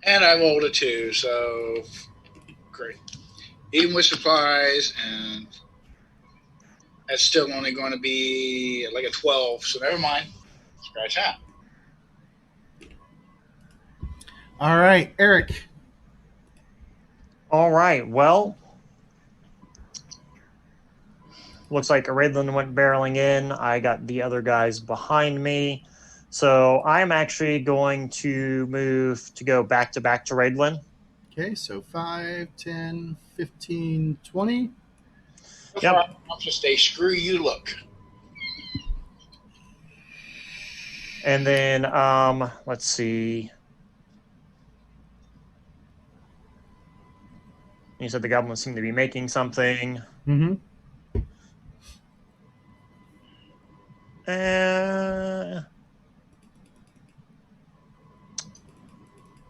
Speaker 6: And I rolled a 2, so great. Even with supplies, and that's still only going to be like a 12, so never mind. Scratch that.
Speaker 1: All right, Eric.
Speaker 2: All right. Well, looks like Raidlin went barreling in. I got the other guys behind me. So I'm actually going to move to go back to Raidlin.
Speaker 1: Okay, so 5, 10, 15, 20.
Speaker 2: Yep.
Speaker 6: I'll just say, screw you, look.
Speaker 2: And then let's see. You said the goblins seem to be making something.
Speaker 1: Mm-hmm.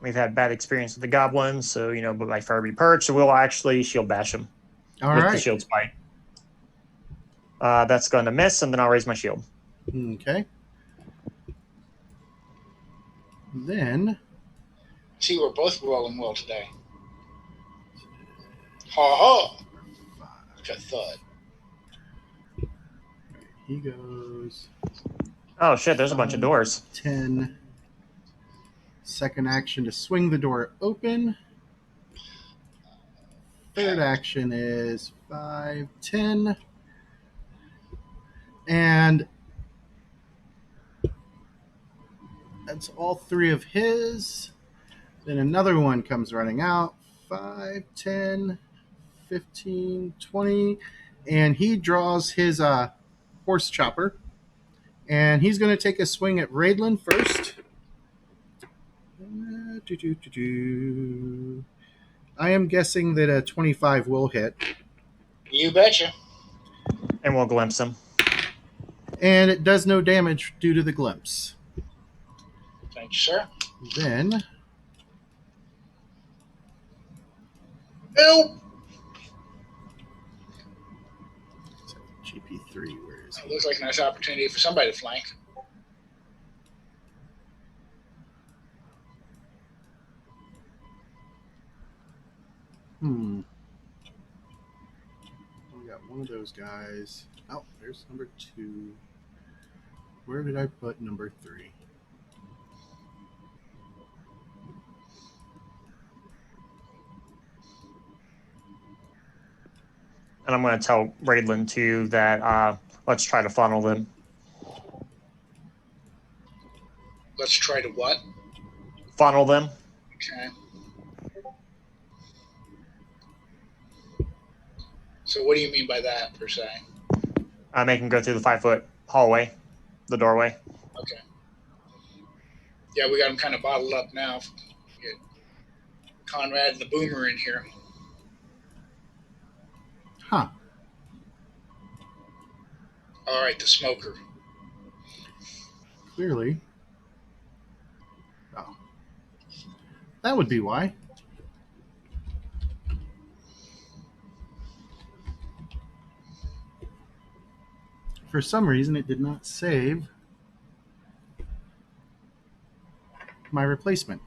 Speaker 2: We've had bad experience with the goblins, so but my fire be perched, so we'll actually shield bash them
Speaker 1: All
Speaker 2: with the
Speaker 1: right.
Speaker 2: shield spike. That's going to miss, and then I'll raise my shield.
Speaker 1: Okay. Then.
Speaker 6: See, we're both rolling well today. Ha ha! Like a thud.
Speaker 1: He goes.
Speaker 2: Oh shit! There's a bunch of doors.
Speaker 1: 10. Second action to swing the door open. Third action is 5, 10. And that's all 3 of his. Then another one comes running out. 5, 10, 15, 20. And he draws his horse chopper. And he's going to take a swing at Raidlin first. I am guessing that a 25 will hit.
Speaker 6: You betcha.
Speaker 2: And we'll glimpse him.
Speaker 1: And it does no damage due to the glimpse.
Speaker 6: Thank you, sir.
Speaker 1: Then.
Speaker 6: Help!
Speaker 1: GP3, where is
Speaker 6: It
Speaker 1: he?
Speaker 6: looks like a nice opportunity for somebody to flank.
Speaker 1: We got one of those guys. Oh, there's number 2. Where did I put number 3?
Speaker 2: And I'm going to tell Raidlin too that let's try to funnel them.
Speaker 6: Let's try to what?
Speaker 2: Funnel them.
Speaker 6: Okay. So what do you mean by that, per se?
Speaker 2: Make him go through the 5-foot hallway, the doorway.
Speaker 6: Okay. Yeah, we got him kind of bottled up now. Get Conrad and the Boomer in here.
Speaker 1: Huh.
Speaker 6: All right, the smoker.
Speaker 1: Clearly. Oh. That would be why. For some reason, it did not save my replacement.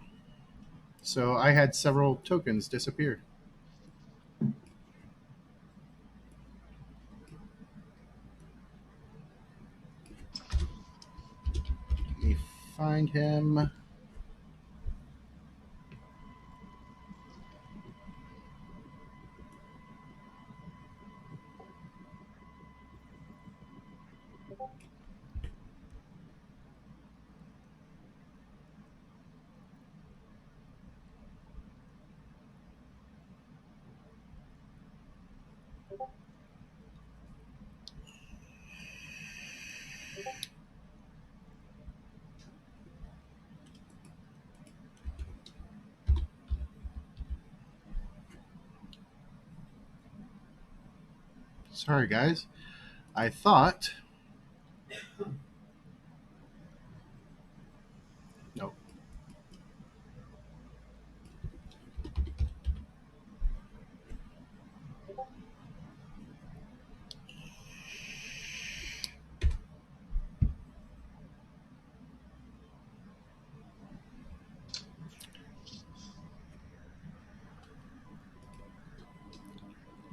Speaker 1: So I had several tokens disappear. Let me find him. Sorry, guys. I thought. Nope.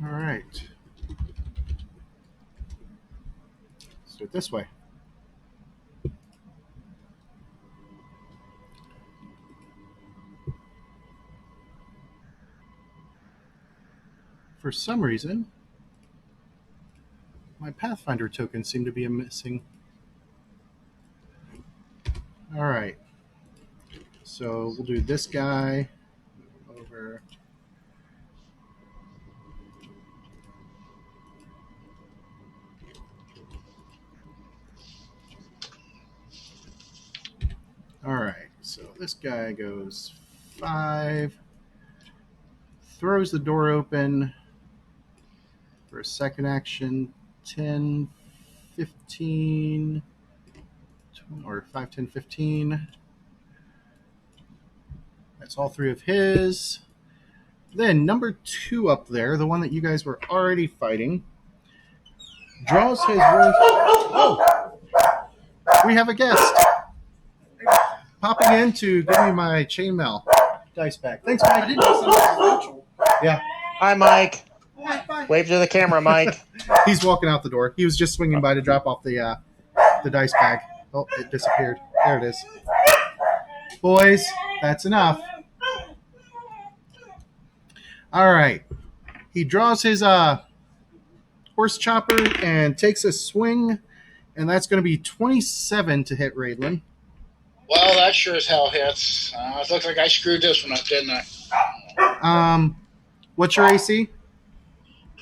Speaker 1: All right. Let's do it this way. For some reason, My Pathfinder tokens seem to be missing. All right. So we'll do this guy over. All right. So this guy goes 5, throws the door open for a second action, 10, 15, or 5, 10, 15. That's all 3 of his. Then number 2 up there, the one that you guys were already fighting, draws his. Oh, we have a guest popping in to give me my chainmail dice back. Thanks, Mike. I didn't know something was virtual. Yeah.
Speaker 2: Hi, Mike.
Speaker 1: Bye.
Speaker 2: Wave to the camera, Mike.
Speaker 1: He's walking out the door. He was just swinging by to drop off the dice bag. Oh, it disappeared. There it is. Boys, that's enough. All right. He draws his horse chopper and takes a swing, and that's going to be 27 to hit Raidlin.
Speaker 6: Well, that sure as hell hits. It looks like I screwed this one up, didn't I?
Speaker 1: What's your AC?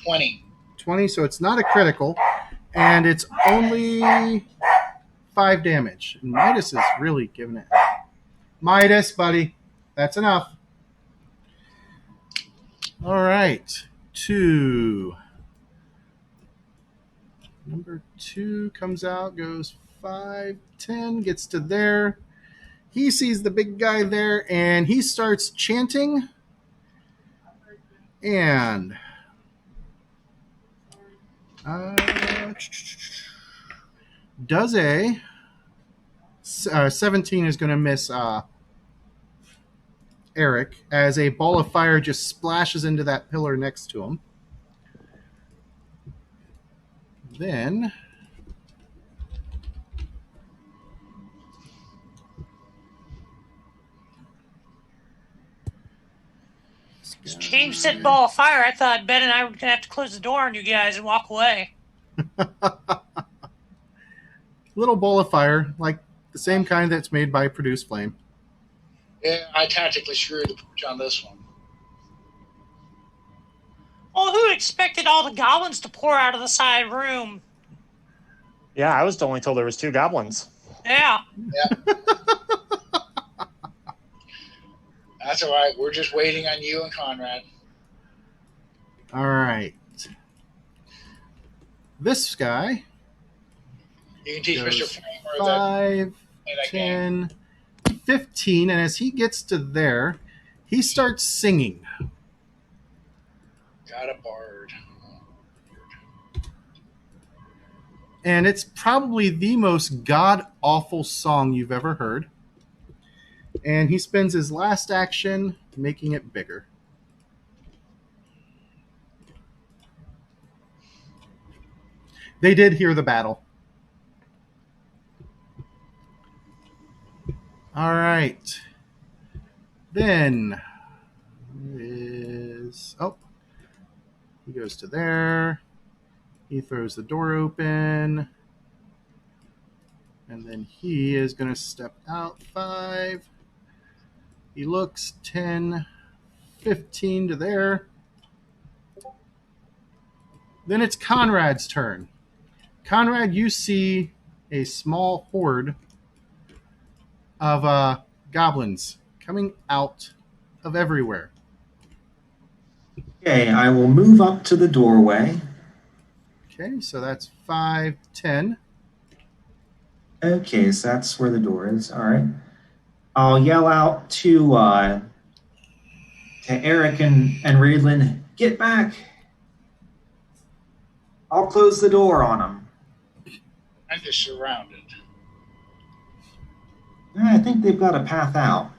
Speaker 6: 20.
Speaker 1: 20, so it's not a critical, and it's only 5 damage. And Midas is really giving it. Midas, buddy, that's enough. All right, 2. Number 2 comes out, goes 5, 10, gets to there. He sees the big guy there, and he starts chanting. And does a 17 is going to miss Eric as a ball of fire just splashes into that pillar next to him. Then
Speaker 4: James said ball of fire. I thought Ben and I were going to have to close the door on you guys and walk away.
Speaker 1: little ball of fire, like the same kind that's made by Produce Flame.
Speaker 6: Yeah, I tactically screwed the pooch on this one.
Speaker 4: Well, who expected all the goblins to pour out of the side room?
Speaker 2: Yeah, I was only told there was 2 goblins.
Speaker 4: Yeah.
Speaker 6: That's all right. We're just waiting on you and Conrad.
Speaker 1: All right. This guy.
Speaker 6: You can teach
Speaker 1: goes
Speaker 6: Mr. Flame or that
Speaker 1: 5, 10, 15, and as he gets to there, he starts singing.
Speaker 6: got a bard.
Speaker 1: And it's probably the most god-awful song you've ever heard. And he spends his last action making it bigger. They did hear the battle. All right. Then is he goes to there. He throws the door open. And then he is going to step out 5. He looks 10, 15 to there. Then it's Conrad's turn. Conrad, you see a small horde of goblins coming out of everywhere.
Speaker 3: Okay, I will move up to the doorway.
Speaker 1: Okay, so that's 5, 10.
Speaker 3: Okay, so that's where the door is. All right. I'll yell out to Eric and Raidlin, get back. I'll close the door on them.
Speaker 6: I'm just surrounded.
Speaker 3: I think they've got a path out.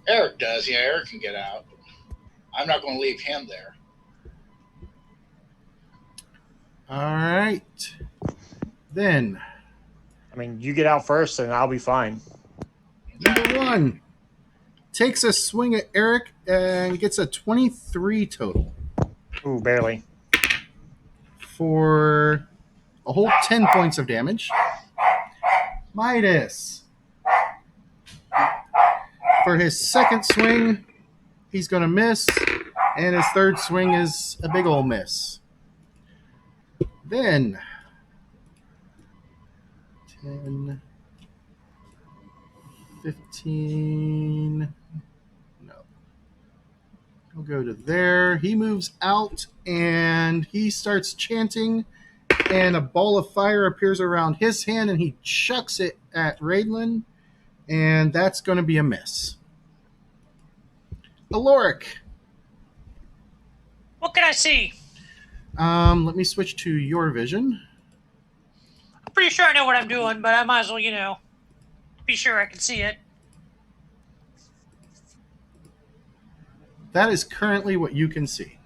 Speaker 6: Eric does. Yeah, Eric can get out. I'm not going to leave him there.
Speaker 1: All right. Then,
Speaker 2: I mean, you get out first and I'll be fine.
Speaker 1: number 1 takes a swing at Eric and gets a 23 total.
Speaker 2: Ooh, barely.
Speaker 1: For a whole 10 points of damage. Midas. For his second swing, he's going to miss, and his third swing is a big ol' miss. Then 10, 15. No. He'll go to there. He moves out, and he starts chanting, and a ball of fire appears around his hand, and he chucks it at Raidlin, and that's going to be a miss. Aloric.
Speaker 4: What can I see?
Speaker 1: Let me switch to your vision.
Speaker 4: I'm pretty sure I know what I'm doing, but I might as well, be sure I can see it.
Speaker 1: That is currently what you can see.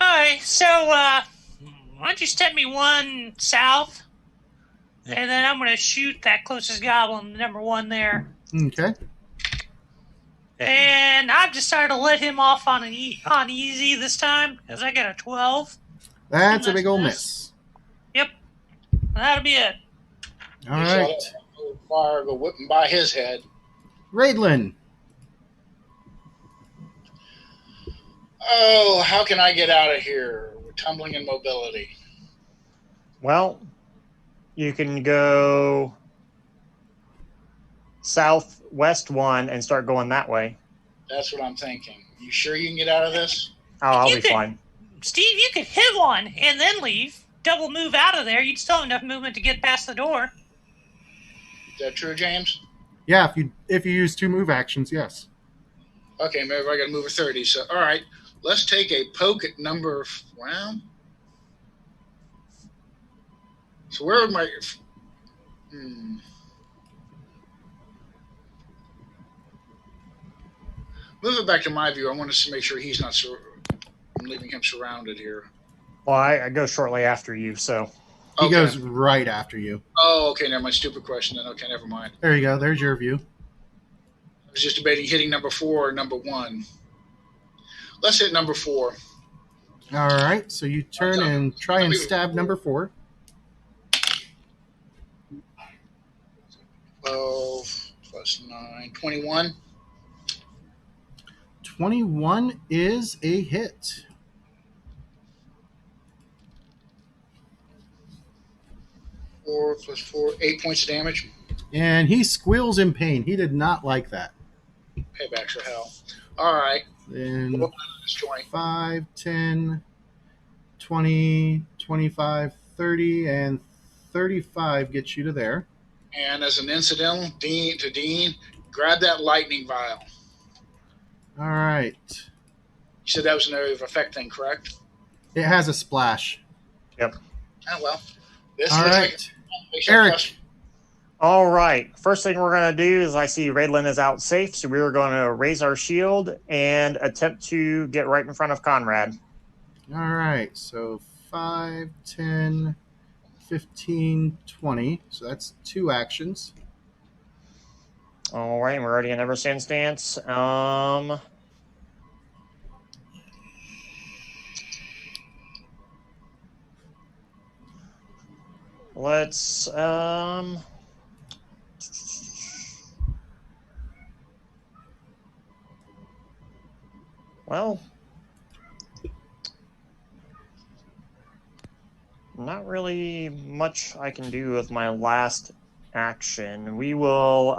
Speaker 4: Alright, so, why don't you step me one south, and then I'm going to shoot that closest goblin, number 1 there.
Speaker 1: Okay.
Speaker 4: And I've decided to let him off on easy this time, because I got a 12.
Speaker 1: That's a big ol' miss.
Speaker 4: Yep. That'll be it.
Speaker 1: All right.
Speaker 6: Fire go whipping by his head.
Speaker 1: Raidlin.
Speaker 6: Oh, how can I get out of here? We're tumbling in mobility.
Speaker 2: Well, you can go southwest 1 and start going that way.
Speaker 6: That's what I'm thinking. You sure you can get out of this?
Speaker 2: Oh, I'll be fine.
Speaker 4: Steve, you could hit one and then leave. Double move out of there. You'd still have enough movement to get past the door.
Speaker 6: Is that true, James?
Speaker 1: Yeah, if you use 2 move actions, yes.
Speaker 6: Okay, maybe I got to move a 30. So, all right, let's take a poke at number. Well, so where would my? Move it back to my view. I want to make sure he's not. I'm leaving him surrounded here.
Speaker 2: Well, I go shortly after you, so.
Speaker 1: He goes right after you.
Speaker 6: Oh, okay. Now my stupid question. Then okay, never mind.
Speaker 1: There you go. There's your view.
Speaker 6: I was just debating hitting number 4 or number 1. Let's hit number 4.
Speaker 1: All right. So you turn and try and stab number 4.
Speaker 6: 12 plus 9, 21.
Speaker 1: 21 is a hit.
Speaker 6: Four plus 4, 8 points of damage.
Speaker 1: And he squeals in pain. He did not like that.
Speaker 6: Paybacks are hell. All right.
Speaker 1: Then
Speaker 6: What is this joint?
Speaker 1: 5, 10, 20, 25, 30, and 35 gets you to there.
Speaker 6: And as an incidental, Dean, grab that lightning vial.
Speaker 1: All right.
Speaker 6: You said that was an area of effect thing, correct?
Speaker 1: It has a splash.
Speaker 2: Yep.
Speaker 6: Oh, well. This
Speaker 1: All
Speaker 6: looks
Speaker 1: right.
Speaker 6: like
Speaker 1: Eric.
Speaker 2: All right. First thing we're going to do is I see Raidlin is out safe, so we're going to raise our shield and attempt to get right in front of Conrad.
Speaker 1: All right. So 5, 10, 15, 20. So that's 2 actions.
Speaker 2: All right. We're already in Never Stand stance. Let's well, not really much I can do with my last action. We will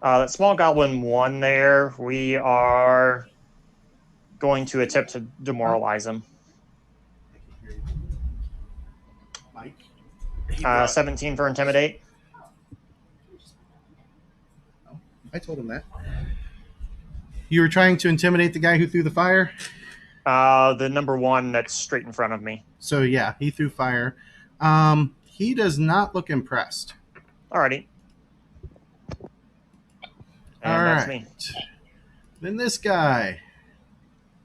Speaker 2: that small goblin 1 there, we are going to attempt to demoralize him. 17 for intimidate.
Speaker 1: I told him that. You were trying to intimidate the guy who threw the fire?
Speaker 2: The number 1 that's straight in front of me.
Speaker 1: So, yeah, he threw fire. He does not look impressed.
Speaker 2: Alrighty. And
Speaker 1: All
Speaker 2: that's
Speaker 1: right.
Speaker 2: me.
Speaker 1: Then this guy.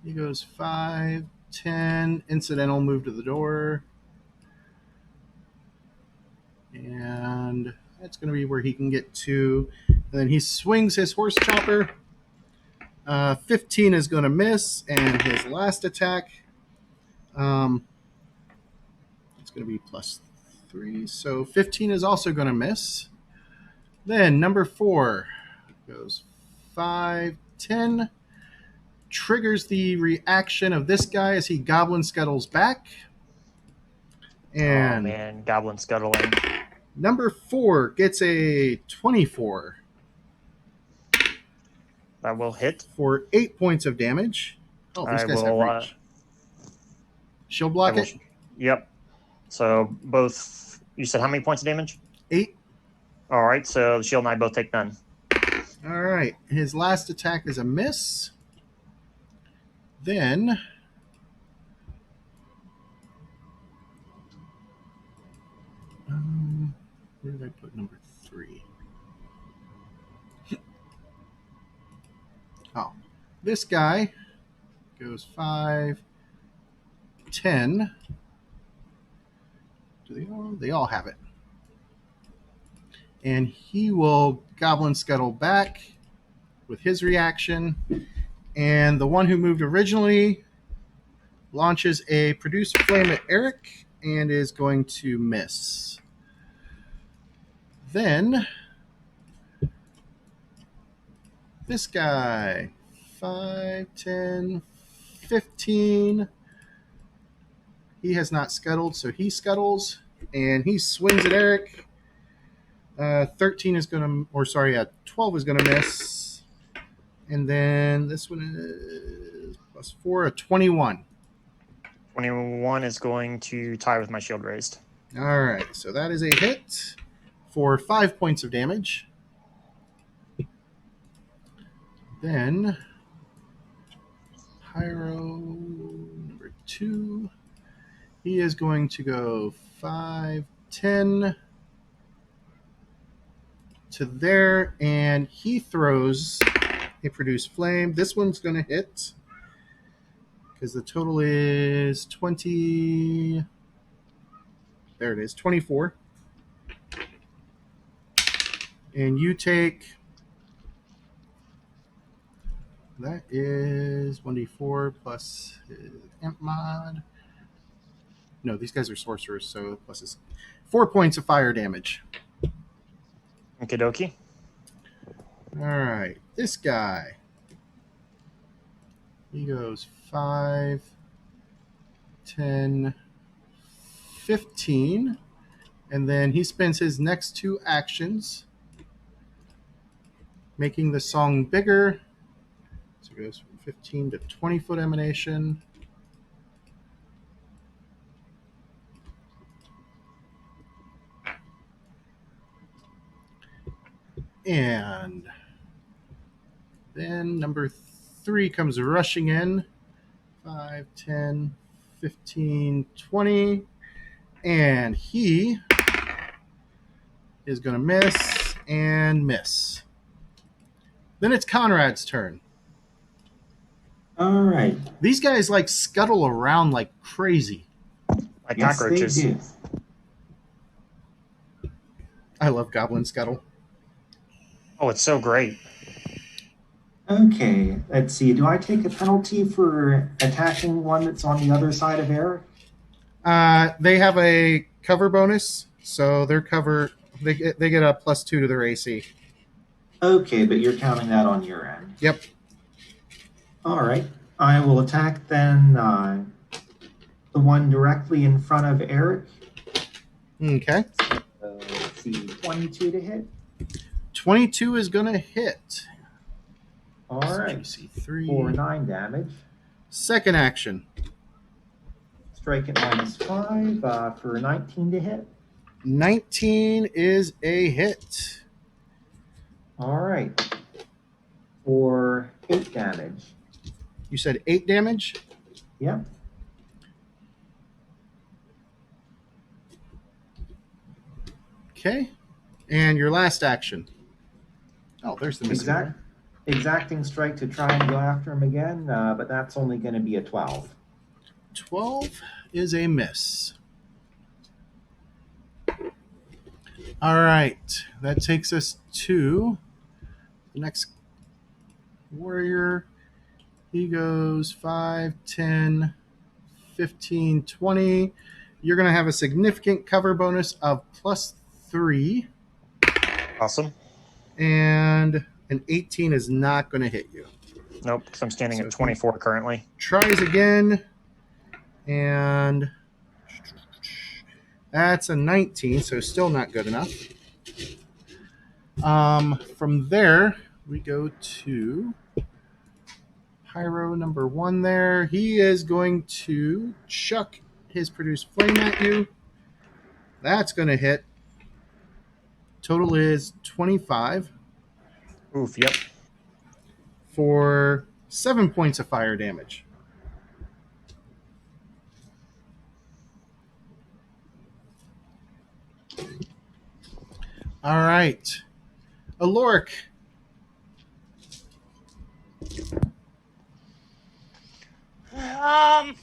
Speaker 1: He goes 5, 10, incidental move to the door. And that's going to be where he can get 2. And then he swings his horse chopper 15 is going to miss, and his last attack, it's going to be +3. So 15 is also going to miss. Then number 4 goes 5, 10. Triggers the reaction of this guy as he goblin scuttles back. And
Speaker 2: oh man, goblin scuttling.
Speaker 1: number 4 gets a 24
Speaker 2: That will hit.
Speaker 1: for 8 points of damage. Oh, these
Speaker 2: I
Speaker 1: guys have
Speaker 2: will,
Speaker 1: reach. Shield block
Speaker 2: I will-
Speaker 1: it.
Speaker 2: Yep. So both. You said how many points of damage?
Speaker 1: 8.
Speaker 2: All right. So the shield and I both take none.
Speaker 1: All right. His last attack is a miss. Then where did I put number 3? Oh, this guy goes 5, 10. Do they all have it? And he will goblin scuttle back with his reaction. And the one who moved originally launches a produce flame at Eric and is going to miss. Then this guy, 5, 10, 15. He has not scuttled, so he scuttles and he swings at Eric. 13 is going to, 12 is going to miss. And then this one is +4, a 21.
Speaker 2: 21 is going to tie with my shield raised.
Speaker 1: All right, so that is a hit for 5 points of damage. Then Pyro number 2. He is going to go 5, 10 to there, and he throws a produce flame. This one's going to hit because the total is 20. There it is, 24. And you take, that is 1d4 plus his imp mod. No, these guys are sorcerers, so plus is 4 points of fire damage.
Speaker 2: Okie dokie.
Speaker 1: All right, this guy. He goes 5, 10, 15, and then he spends his next 2 actions making the song bigger. So it goes from 15 to 20 foot emanation. And then number 3 comes rushing in. 5, 10, 15, 20. And he is going to miss and miss. Then it's Conrad's turn.
Speaker 3: All right.
Speaker 1: These guys like scuttle around like crazy.
Speaker 2: Like
Speaker 3: Yes,
Speaker 2: cockroaches.
Speaker 3: they do.
Speaker 1: I love Goblin Scuttle.
Speaker 2: Oh, it's so great.
Speaker 3: Okay, let's see. Do I take a penalty for attacking one that's on the other side of Eric?
Speaker 1: They have a cover bonus, so their cover they get a +2 to their AC.
Speaker 3: Okay, but you're counting that on your end.
Speaker 1: Yep.
Speaker 3: All right. I will attack then the one directly in front of Eric.
Speaker 1: Okay.
Speaker 3: Let's see, 22 to hit.
Speaker 1: 22 is going to hit.
Speaker 3: All right.
Speaker 1: AC3.
Speaker 3: For 9 damage.
Speaker 1: Second action.
Speaker 3: Strike at -5 for 19 to hit.
Speaker 1: 19 is a hit.
Speaker 3: All right. For 8 damage.
Speaker 1: You said 8 damage?
Speaker 3: Yep.
Speaker 1: Okay. And your last action. Oh, there's the missing one.
Speaker 3: Exacting strike to try and go after him again, but that's only going to be a 12.
Speaker 1: 12 is a miss. All right. That takes us to the next warrior. He goes 5, 10, 15, 20. You're going to have a significant cover bonus of +3.
Speaker 2: Awesome.
Speaker 1: And an 18 is not going to hit you.
Speaker 2: Nope, because I'm standing
Speaker 1: So
Speaker 2: at 24 currently.
Speaker 1: Tries again. And that's a 19, so still not good enough. From there, we go to Pyro number 1 there. He is going to chuck his produced flame at you. That's going to hit. Total is 25
Speaker 2: Oof, yep.
Speaker 1: for 7 points of fire damage. All right. Aloric.
Speaker 4: The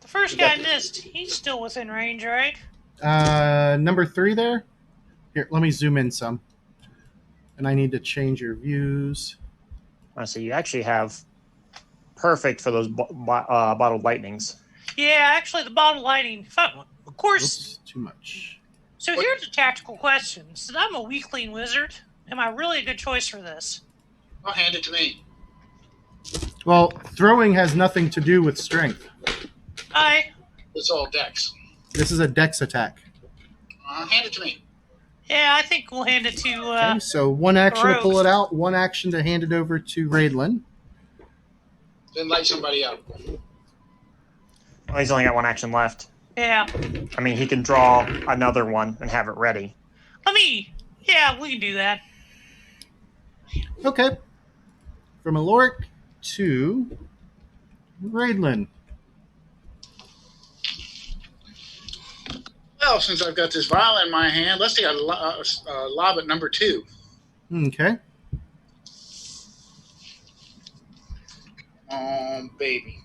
Speaker 4: first guy missed. He's still within range, right?
Speaker 1: Number 3 there. Here, let me zoom in some. And I need to change your views.
Speaker 2: So you actually have perfect for those bottled lightnings.
Speaker 4: Yeah, actually, the bottle lighting. Of course.
Speaker 1: Oops, too much.
Speaker 4: So here's a tactical question. Since I'm a weakling wizard, am I really a good choice for this?
Speaker 6: I'll hand it to me.
Speaker 1: Well, throwing has nothing to do with strength.
Speaker 6: It's all dex.
Speaker 1: This is a dex attack.
Speaker 6: Hand it to me.
Speaker 4: Yeah, I think we'll hand it to.
Speaker 1: Okay, so one action to pull
Speaker 4: Rogues.
Speaker 1: it out, one action to hand it over to Raidlin.
Speaker 6: Then light somebody up.
Speaker 2: Well, he's only got one action left.
Speaker 4: Yeah.
Speaker 2: I mean, he can draw another one and have it ready.
Speaker 4: Yeah, we can do that.
Speaker 1: Okay. From Aloric to Raidlin.
Speaker 6: Well, since I've got this vial in my hand, let's take a lob at number 2.
Speaker 1: Okay.
Speaker 6: Baby.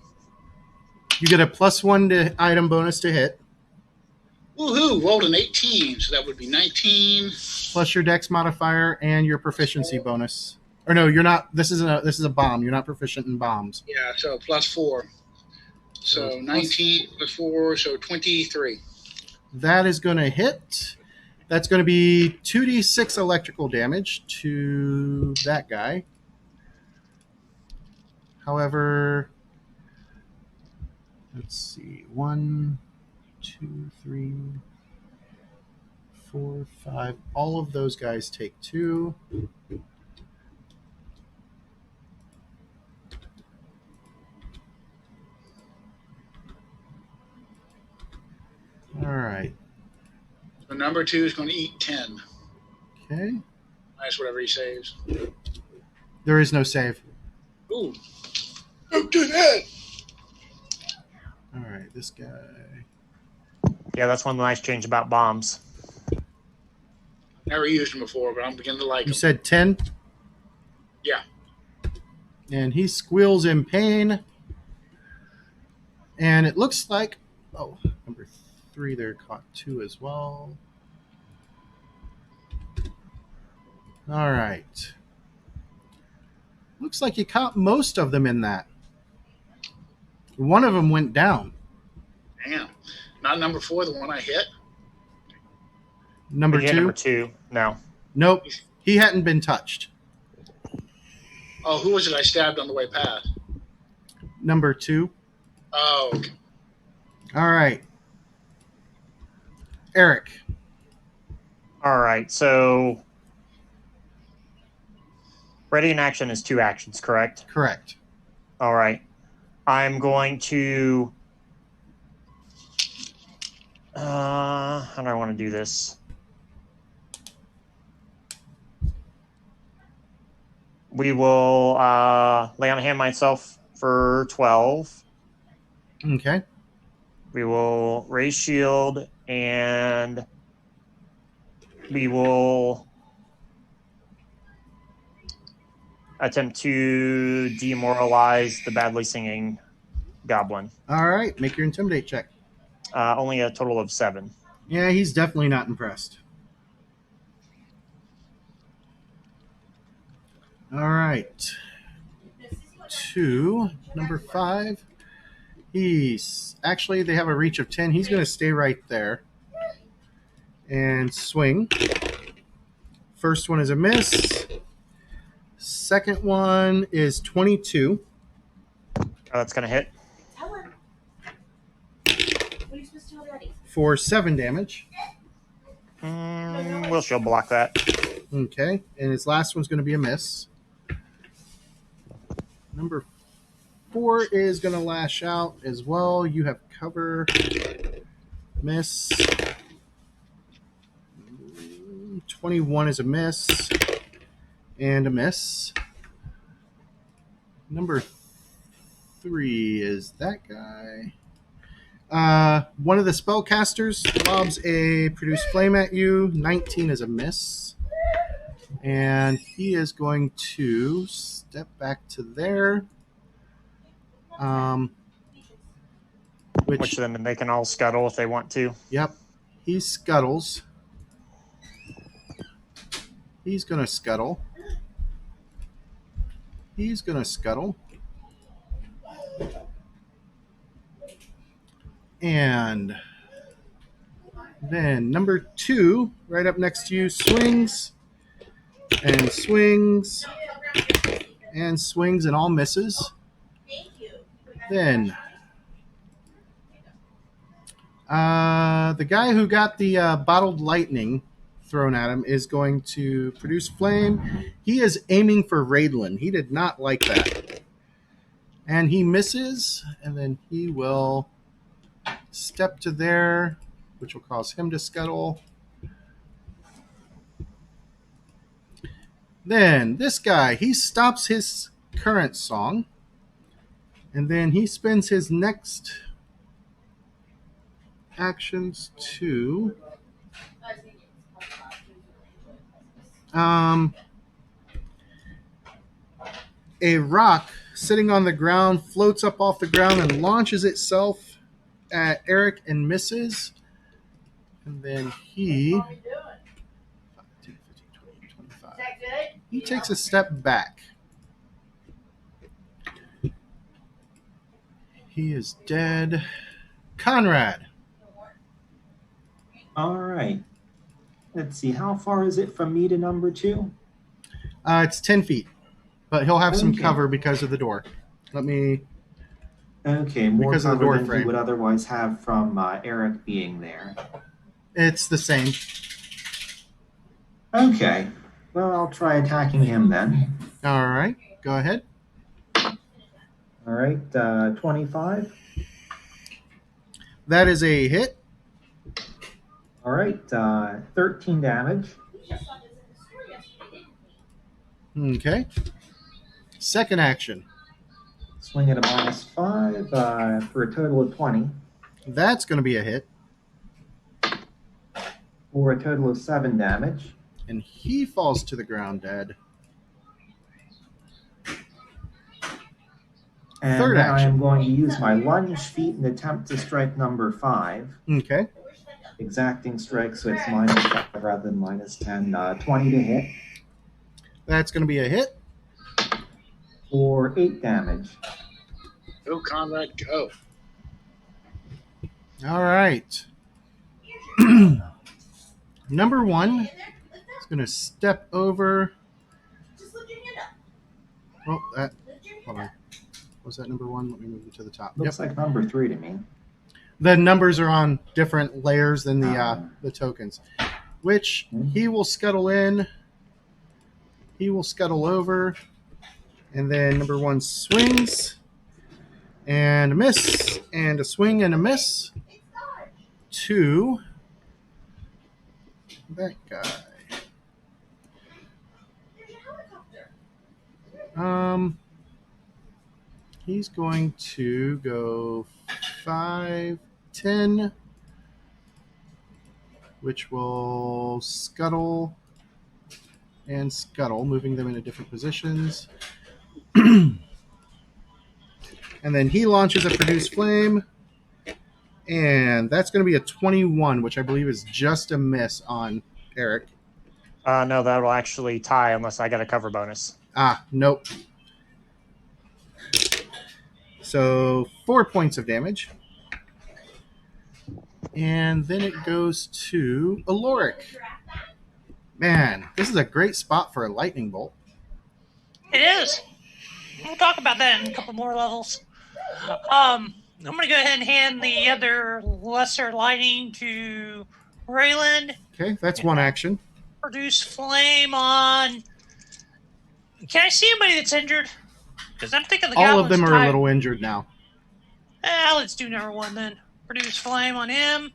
Speaker 1: You get a +1 to item bonus to hit,
Speaker 6: Woohoo! Rolled an 18, so that would be 19.
Speaker 1: plus your dex modifier and your proficiency bonus. Or no, you're not. This is a bomb. You're not proficient in bombs.
Speaker 6: Yeah, so +4. So 19 plus 4, so 23.
Speaker 1: That is going to hit. That's going to be 2d6 electrical damage to that guy. However, let's see. 1, 2, 3, 4, 5. All of those guys take 2. All right.
Speaker 6: So number 2 is going to eat 10.
Speaker 1: Okay.
Speaker 6: Minus whatever he saves.
Speaker 1: There is no save.
Speaker 6: Ooh. Don't do that!
Speaker 1: All right, this guy.
Speaker 2: Yeah, that's one nice change about bombs.
Speaker 6: Never used them before, but I'm beginning to like
Speaker 1: You
Speaker 6: them.
Speaker 1: said 10?
Speaker 6: Yeah.
Speaker 1: And he squeals in pain. And it looks like, number 3 there caught 2 as well. All right. Looks like you caught most of them in that. One of them went down.
Speaker 6: Damn. Not number 4, the one I hit?
Speaker 1: Number
Speaker 2: Did you hit
Speaker 1: 2?
Speaker 2: Number 2, no.
Speaker 1: Nope. He hadn't been touched.
Speaker 6: Oh, who was it I stabbed on the way past?
Speaker 1: Number 2.
Speaker 6: Oh, okay.
Speaker 1: All right. Eric.
Speaker 2: All right, so ready in action is 2 actions, correct?
Speaker 1: Correct.
Speaker 2: All right. I'm going to... how do I want to do this? We will lay on hand myself for 12.
Speaker 1: Okay.
Speaker 2: We will raise shield, and we will attempt to demoralize the badly singing goblin.
Speaker 1: All right. Make your intimidate check.
Speaker 2: Only a total of 7.
Speaker 1: Yeah, he's definitely not impressed. All right. To number 5. He's actually, they have a reach of 10. He's going to stay right there and swing. First one is a miss. Second one is 22
Speaker 2: Oh, that's going to hit.
Speaker 7: Tell him. What are you supposed to do already?
Speaker 1: for 7 damage.
Speaker 2: We'll shield block that.
Speaker 1: Okay. And his last one's going to be a miss. Number 4 is going to lash out as well. You have cover. Miss. 21 is a miss. And a miss. Number 3 is that guy. One of the spellcasters lobs a produce flame at you. 19 is a miss. And he is going to step back to there.
Speaker 2: Which then they can all scuttle if they want to.
Speaker 1: Yep. He scuttles. He's going to scuttle. He's going to scuttle. And then number 2, right up next to you, swings and swings and swings and all misses. Then the guy who got the bottled lightning thrown at him is going to produce flame. He is aiming for Raidlin. He did not like that. And he misses, and then he will step to there, which will cause him to scuttle. Then this guy, he stops his current song, and then he spends his next actions to a rock sitting on the ground floats up off the ground and launches itself at Eric and misses. And then he takes a step back. He is dead. Conrad.
Speaker 3: All right. Let's see. How far is it from me to number 2?
Speaker 1: It's 10 feet, but he'll have some
Speaker 3: Okay.
Speaker 1: cover because of the door. Let me.
Speaker 3: Okay, more
Speaker 1: Because of the
Speaker 3: cover
Speaker 1: door
Speaker 3: than
Speaker 1: frame.
Speaker 3: you would otherwise have from Eric being there.
Speaker 1: It's the same.
Speaker 3: Okay. Well, I'll try attacking him then.
Speaker 1: All right, go ahead.
Speaker 3: All right, 25.
Speaker 1: That is a hit.
Speaker 3: All right, 13 damage.
Speaker 1: Okay. Second action.
Speaker 3: Swing at a -5 for a total of 20.
Speaker 1: That's going to be a hit.
Speaker 3: For a total of 7 damage.
Speaker 1: And he falls to the ground dead.
Speaker 3: And
Speaker 1: Third
Speaker 3: then I
Speaker 1: action.
Speaker 3: am going to use my lunge feat and attempt to strike number 5.
Speaker 1: Okay.
Speaker 3: Exacting strike, so it's -5 rather than -10. 20 to hit.
Speaker 1: That's going to be a hit.
Speaker 3: For 8 damage.
Speaker 6: Go, Conrad, go.
Speaker 1: All right. Number 1 is going to step over. Oh, that. Hold on. Was that number 1? Let me move it to the top.
Speaker 3: Looks like number 3 to me.
Speaker 1: The numbers are on different layers than the tokens. Which he will scuttle in. He will scuttle over. And then number 1 swings. And a miss. And a swing and a miss. 2. That guy. He's going to go 5, 10, which will scuttle and scuttle, moving them into different positions. And then he launches a produce flame, and that's going to be a 21, which I believe is just a miss on Eric.
Speaker 2: No, that will actually tie unless I get a cover bonus.
Speaker 1: Nope. So 4 points of damage. And then it goes to Aloric. Man, this is a great spot for a lightning bolt.
Speaker 4: It is. We'll talk about that in a couple more levels. I'm going to go ahead and hand the other lesser lightning to Rayland.
Speaker 1: Okay, that's one action.
Speaker 4: Produce flame on. Can I see anybody that's injured? Because I'm thinking the
Speaker 1: All of
Speaker 4: goblins
Speaker 1: them are a
Speaker 4: died.
Speaker 1: little injured now.
Speaker 4: Let's do number one then. Produce flame on him.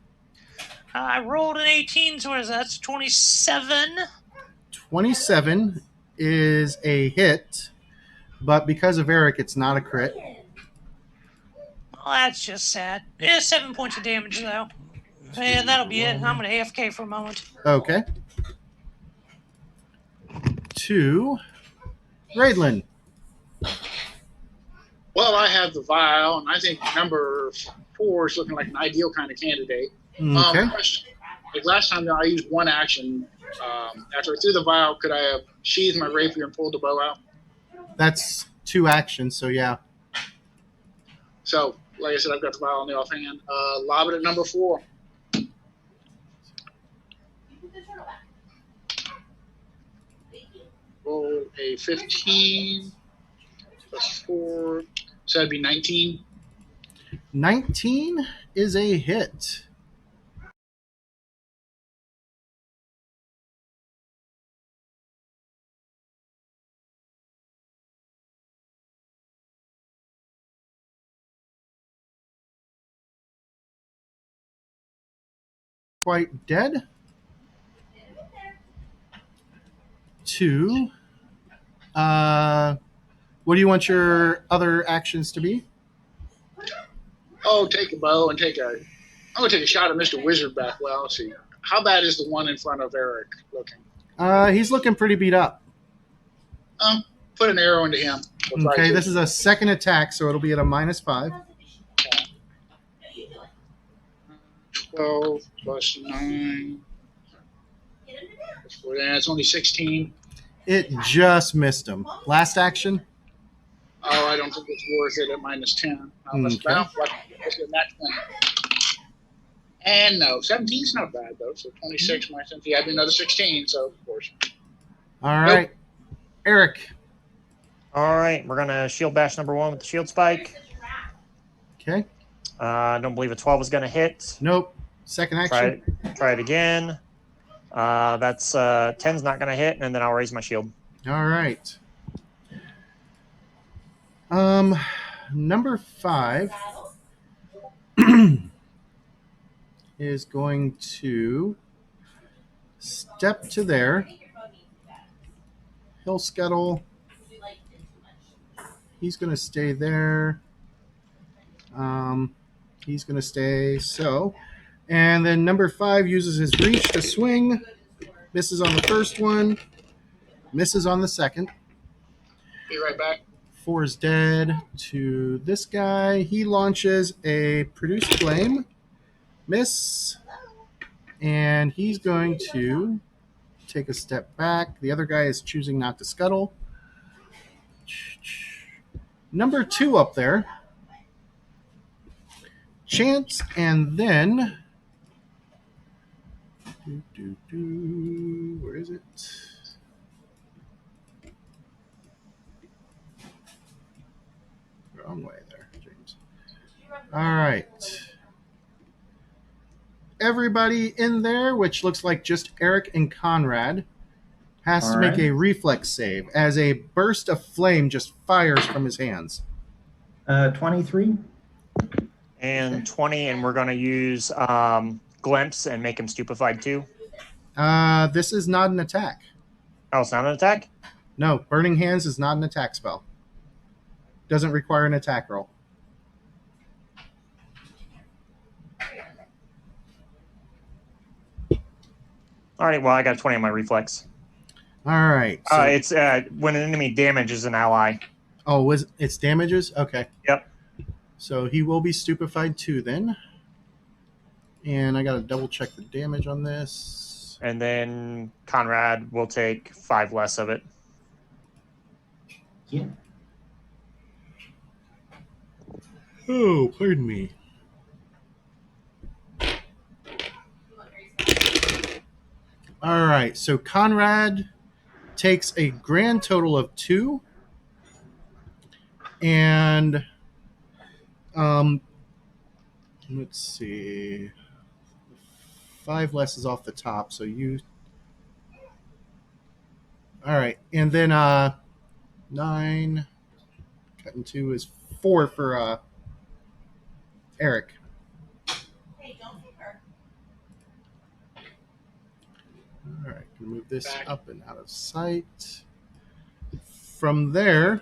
Speaker 4: I rolled an 18, so what is that? That's 27.
Speaker 1: 27 is a hit, but because of Eric, it's not a crit.
Speaker 4: Well, that's just sad. It is 7 points of damage, though. And that'll be it. I'm going to AFK for a moment.
Speaker 1: Okay. To Raidlin.
Speaker 6: Well, I have the vial, and I think number 4 is looking like an ideal kind of candidate.
Speaker 1: Okay.
Speaker 6: Like last time, I used one action. After I threw the vial, could I have sheathed my rapier and pulled the bow out?
Speaker 1: That's 2 actions, so yeah.
Speaker 6: So, like I said, I've got the vial in the offhand. Lob it at number 4. Roll a 15 plus 4, so that'd be 19.
Speaker 1: 19 is a hit. Quite dead. 2. What do you want your other actions to be?
Speaker 6: Oh, take a bow and I'm going to take a shot at Mr. Wizard back. Well, let's see. How bad is the one in front of Eric looking?
Speaker 1: He's looking pretty beat up.
Speaker 6: Put an arrow into him.
Speaker 1: Okay, this is a second attack, so it'll be at a -5.
Speaker 6: 12 plus 9. That's only 16.
Speaker 1: It just missed him. Last action?
Speaker 6: Oh, I don't think it's worth it at -10. Let's
Speaker 1: Okay.
Speaker 6: bounce. Let's get that 20. And no, 17's not bad, though. So 26 minus 17. I'd be another 16, so of course.
Speaker 1: All right. Eric.
Speaker 2: All right, we're going to shield bash number 1 with the shield spike.
Speaker 1: Okay.
Speaker 2: I don't believe a 12 is going to hit.
Speaker 1: Nope. Second action.
Speaker 2: Try it again. That's 10's not going to hit, and then I'll raise my shield.
Speaker 1: All right. Number 5 is going to step to there. He'll scuttle. He's going to stay there. He's going to stay so. And then number 5 uses his reach to swing. Misses on the first one. Misses on the second.
Speaker 6: Be right back.
Speaker 1: 4 is dead to this guy. He launches a produce flame. Miss. And he's going to take a step back. The other guy is choosing not to scuttle. Number 2 up there. Chance, and then... Where is it? Wrong way there, James. All right. Everybody in there, which looks like just Eric and Conrad, has to make a reflex save as a burst of flame just fires from his hands.
Speaker 3: 23.
Speaker 2: And 20, and we're going to use Glimpse and make him stupefied too.
Speaker 1: This is not an attack.
Speaker 2: Oh, it's not an attack?
Speaker 1: No, Burning Hands is not an attack spell. Doesn't require an attack roll.
Speaker 2: All right, well, I got 20 on my reflex.
Speaker 1: All right. So,
Speaker 2: It's when an enemy damages an ally.
Speaker 1: oh, it's damages? Okay.
Speaker 2: Yep.
Speaker 1: So he will be stupefied too then. And I got to double check the damage on this.
Speaker 2: And then Conrad will take 5 less of it.
Speaker 3: Yeah.
Speaker 1: Oh, pardon me. All right, so Conrad takes a grand total of 2, and let's see, 5 less is off the top, so you. All right, and then 9 cutting 2 is 4 for Eric.
Speaker 7: Hey, don't hit her.
Speaker 1: All right, can move this up and out of sight. From there,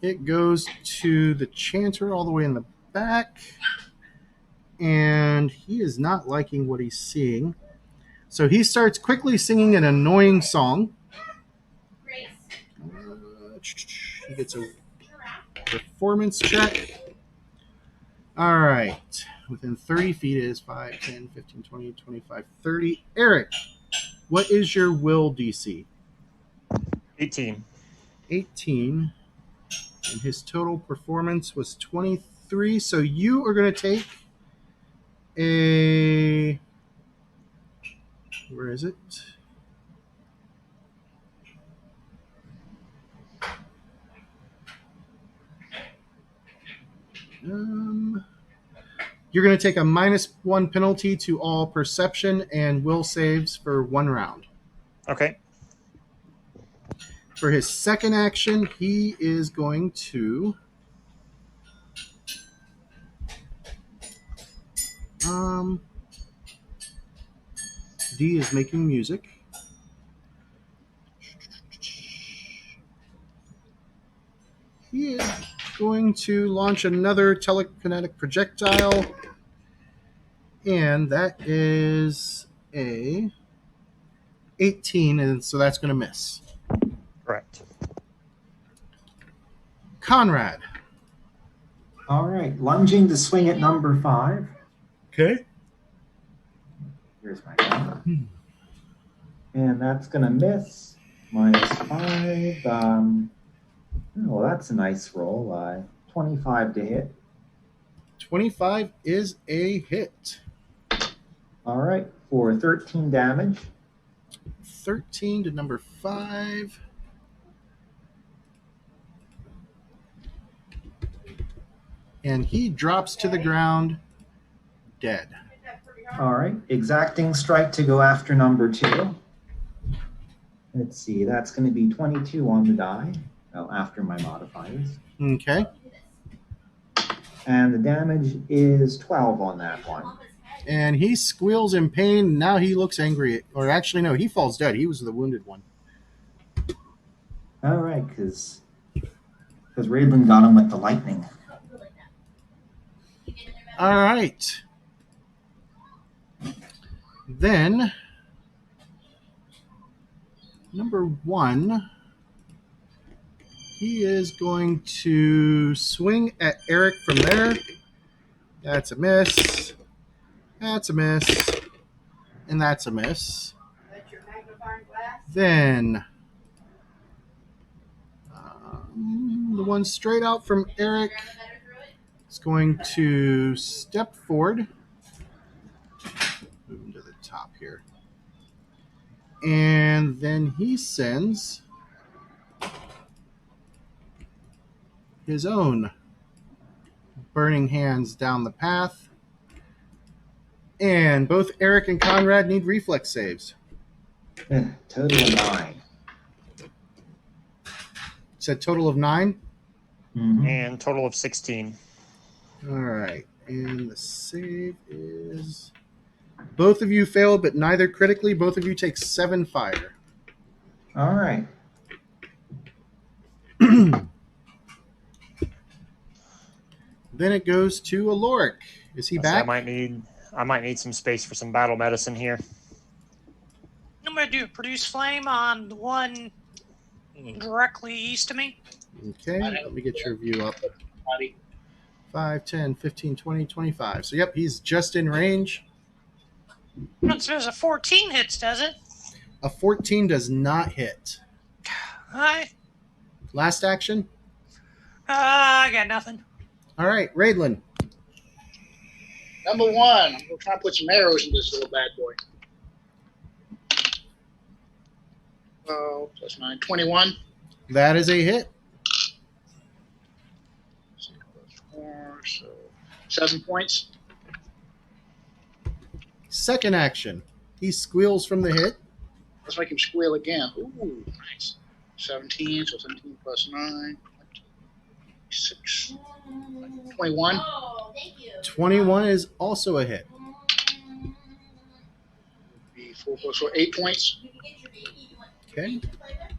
Speaker 1: it goes to the chanter all the way in the back, and he is not liking what he's seeing. So he starts quickly singing an annoying song.
Speaker 7: Grace.
Speaker 1: He gets a performance check. All right. Within 30 feet is 5, 10, 15, 20, 25, 30. Eric, what is your will DC?
Speaker 2: 18.
Speaker 1: 18. And his total performance was 23. So you are going to take a. Where is it? You're going to take a -1 penalty to all perception and will saves for 1 round.
Speaker 2: Okay.
Speaker 1: For his second action, he is going to D is making music. He is going to launch another telekinetic projectile, and that is a 18, and so that's going to miss.
Speaker 2: Correct.
Speaker 1: Conrad.
Speaker 3: All right. Lunging to swing at number 5.
Speaker 1: Okay.
Speaker 3: Here's my gun. And that's going to miss. -5. Well, that's a nice roll. 25 to hit.
Speaker 1: 25 is a hit.
Speaker 3: All right. For 13 damage.
Speaker 1: 13 to number 5. And he drops to the ground dead.
Speaker 3: All right. Exacting strike to go after number 2. Let's see. That's going to be 22 on the die. Well, after my modifiers.
Speaker 1: Okay.
Speaker 3: And the damage is 12 on that one.
Speaker 1: And he squeals in pain. Now he looks angry. Or actually, no, he falls dead. He was the wounded one.
Speaker 3: All right, because Raidlin got him with the lightning.
Speaker 1: All right. Then, number 1, he is going to swing at Eric from there. That's a miss. That's a miss. And that's a miss.
Speaker 7: That's your magnifying glass.
Speaker 1: Then, the one straight out from Eric is going to step forward. Move to the top here. And then he sends his own burning hands down the path. And both Eric and Conrad need reflex saves.
Speaker 3: Total of 9.
Speaker 1: Said total of 9.
Speaker 3: Mm-hmm.
Speaker 2: And total of 16.
Speaker 1: All right. And the save is... Both of you failed, but neither critically. Both of you take 7 fire.
Speaker 3: All right.
Speaker 1: Then it goes to Aloric. Is he
Speaker 2: So
Speaker 1: back?
Speaker 2: I might need some space for some battle medicine here.
Speaker 4: I'm going to do produce flame on the one directly east of me.
Speaker 1: Okay, let me get your view up. 5, 10, 15, 20, 25. So, yep, he's just in range.
Speaker 4: It says a 14 hits, does it?
Speaker 1: A 14 does not hit.
Speaker 4: Hi.
Speaker 1: Last action.
Speaker 4: I got nothing.
Speaker 1: All right, Raidlin.
Speaker 6: Number one, I'm going to try and put some arrows in this little bad boy. 12 + 9, 21.
Speaker 1: That is a hit.
Speaker 6: 6 + 4, so 7 points.
Speaker 1: Second action. He squeals from the hit.
Speaker 6: Let's make him squeal again. Ooh, nice. 17, so 17 + 9, 26, 21.
Speaker 7: Oh, thank you.
Speaker 1: 21 is also a hit.
Speaker 6: Be 4 + 4, 8 points.
Speaker 7: You can get your baby. You want
Speaker 1: Okay.
Speaker 7: to play there?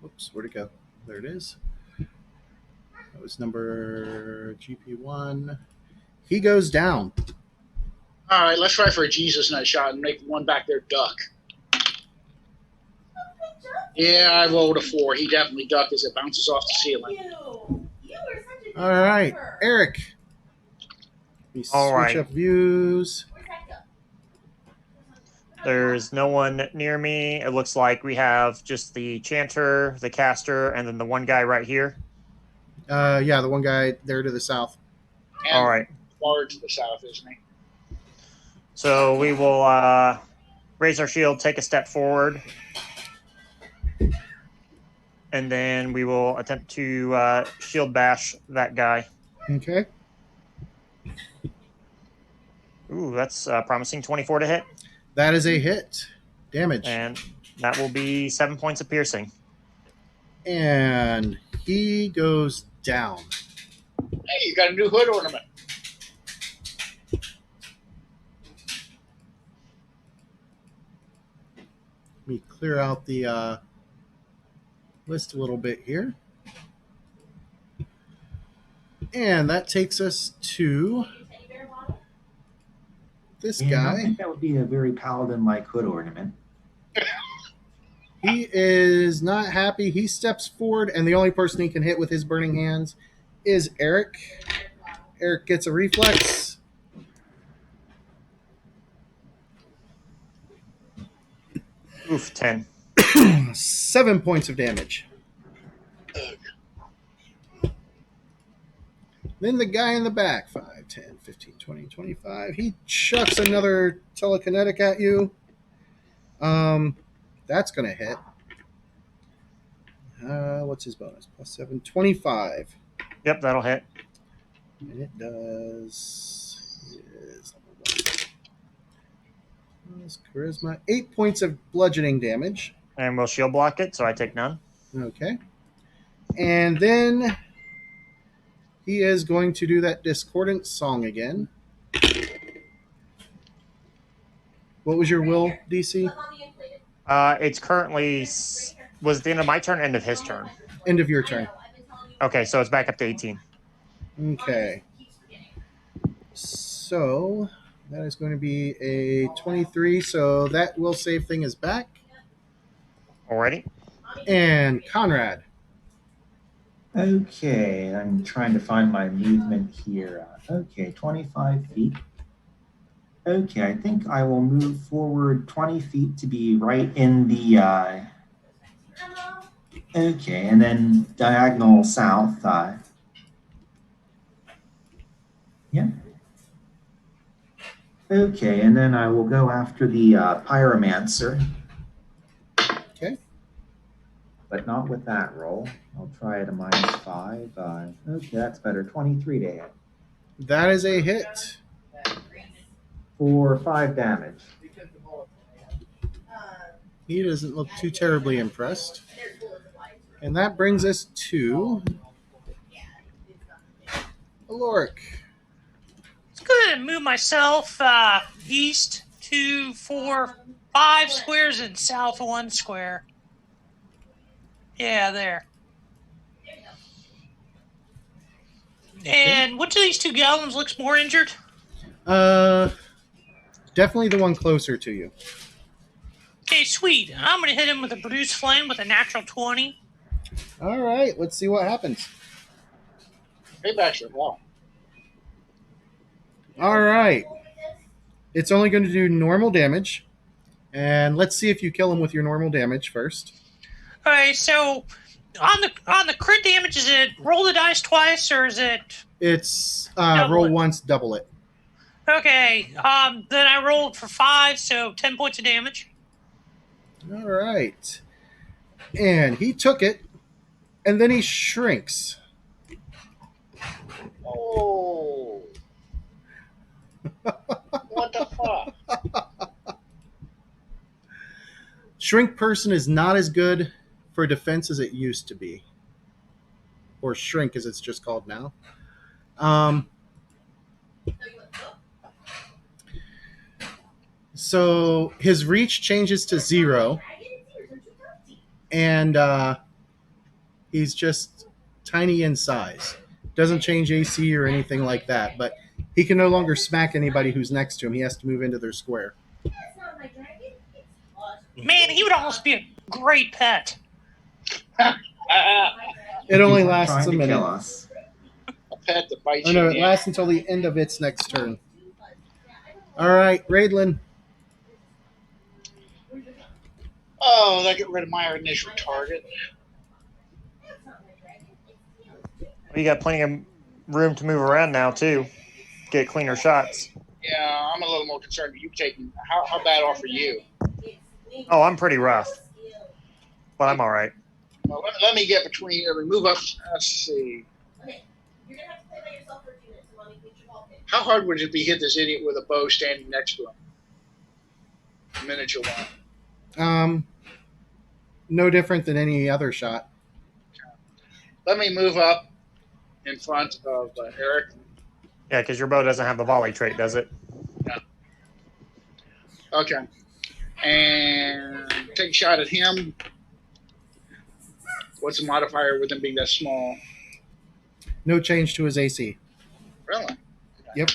Speaker 1: Whoops, where'd it go? There it is. That was number GP1. He goes down.
Speaker 6: All right, let's try for a Jesus Nut shot and make one back there duck. Yeah, I rolled a 4. He definitely ducked as it bounces off the ceiling.
Speaker 7: You were such a good
Speaker 1: All right,
Speaker 7: driver.
Speaker 1: Eric. We
Speaker 2: All
Speaker 1: switch
Speaker 2: right.
Speaker 1: up views.
Speaker 7: Where's that go?
Speaker 2: There's no one near me. It looks like we have just the chanter, the caster, and then the one guy right here.
Speaker 1: Yeah, the one guy there to the south.
Speaker 6: And
Speaker 2: All right.
Speaker 6: far to the south, isn't he?
Speaker 2: So we will raise our shield, take a step forward, and then we will attempt to shield bash that guy.
Speaker 1: Okay.
Speaker 2: Ooh, that's promising. 24 to hit,
Speaker 1: That is a hit. Damage.
Speaker 2: and that will be 7 points of piercing.
Speaker 1: And he goes down.
Speaker 6: Hey, you got a new hood ornament.
Speaker 1: Let me clear out the list a little bit here. And that takes us to
Speaker 7: Teddy bear bottle?
Speaker 1: this
Speaker 3: And I don't
Speaker 1: guy.
Speaker 3: think that would be a very paladin-like hood ornament.
Speaker 1: He is not happy. He steps forward, and the only person he can hit with his burning hands is Eric. Eric gets a reflex.
Speaker 2: Oof, 10.
Speaker 1: 7 points of damage. Then the guy in the back, 5, 10, 15, 20, 25. He chucks another telekinetic at you. That's going to hit. What's his bonus? +7, 25.
Speaker 2: Yep, that'll hit.
Speaker 1: And it does. Is plus charisma. 8 points of bludgeoning damage.
Speaker 2: And we'll shield block it, so I take none.
Speaker 1: Okay. And then he is going to do that discordant song again. What was your will, DC?
Speaker 7: Look on the inflated.
Speaker 2: It's currently was the end of my turn, end of his turn.
Speaker 1: End of your
Speaker 7: I
Speaker 1: turn.
Speaker 7: know, I've been telling you.
Speaker 2: Okay, so it's back up to 18.
Speaker 1: Okay.
Speaker 7: Keeps forgetting.
Speaker 1: So that is going to be a 23. So that will save thing is back.
Speaker 2: Alrighty.
Speaker 1: And Conrad.
Speaker 3: Okay, I'm trying to find my movement here. Okay, 25 feet. Okay, I think I will move forward 20 feet to be right in the. Okay, and then diagonal south. Yeah. Okay, and then I will go after the pyromancer.
Speaker 1: Okay.
Speaker 3: But not with that roll. I'll try it a -5. Okay, that's better. 23 to hit.
Speaker 1: That is a hit.
Speaker 3: For 5 damage.
Speaker 1: He doesn't look too terribly impressed. And that brings us to Aloric.
Speaker 4: It's good to move myself east 2, 4, 5 squares and south 1 square. Yeah, there. And which of these two goblins looks more injured?
Speaker 1: Definitely the one closer to you.
Speaker 4: Okay, sweet. I'm going to hit him with a Produce Flame with a natural 20.
Speaker 1: All right, let's see what happens.
Speaker 6: Payback's your law.
Speaker 1: All right. It's only going to do normal damage, And let's see if you kill him with your normal damage first.
Speaker 4: All right, so on the crit damage, is it roll the dice twice or is it?
Speaker 1: It's
Speaker 4: Double
Speaker 1: roll
Speaker 4: it.
Speaker 1: once, double it.
Speaker 4: Okay, then I rolled for 5, so 10 points of damage.
Speaker 1: All right. And he took it, and then he shrinks.
Speaker 6: Oh. What the fuck?
Speaker 1: Shrink person is not as good for defense as it used to be. Or shrink, as it's just called now. So his reach changes to 0, and he's just tiny in size. Doesn't change AC or anything like that, but he can no longer smack anybody who's next to him. He has to move into their square.
Speaker 4: Man, he would almost be a great pet.
Speaker 1: It only
Speaker 3: He's
Speaker 1: lasts
Speaker 3: trying
Speaker 1: a
Speaker 3: to
Speaker 1: minute.
Speaker 3: kill us.
Speaker 6: A pet that bites
Speaker 1: Oh no,
Speaker 6: you.
Speaker 1: it
Speaker 6: in.
Speaker 1: lasts until the end of its next turn. All right, Raidlin.
Speaker 6: Oh, that get rid of my initial target.
Speaker 2: You got plenty of room to move around now too. Get cleaner shots.
Speaker 6: Yeah, I'm a little more concerned. You taking how bad off are you?
Speaker 2: Oh, I'm pretty rough, but I'm all right.
Speaker 6: Well, let me get between. Move up. Let's see.
Speaker 7: You're gonna have to play by yourself for a few minutes. So let me get your ball pick.
Speaker 6: How hard would it be hit this idiot with a bow standing next to him? A miniature one.
Speaker 1: No different than any other shot.
Speaker 6: Let me move up in front of Eric.
Speaker 2: Yeah, because your bow doesn't have the volley trait, does it?
Speaker 6: Okay. And take a shot at him. What's the modifier with him being that small?
Speaker 1: No change to his AC.
Speaker 6: Really?
Speaker 1: Yep.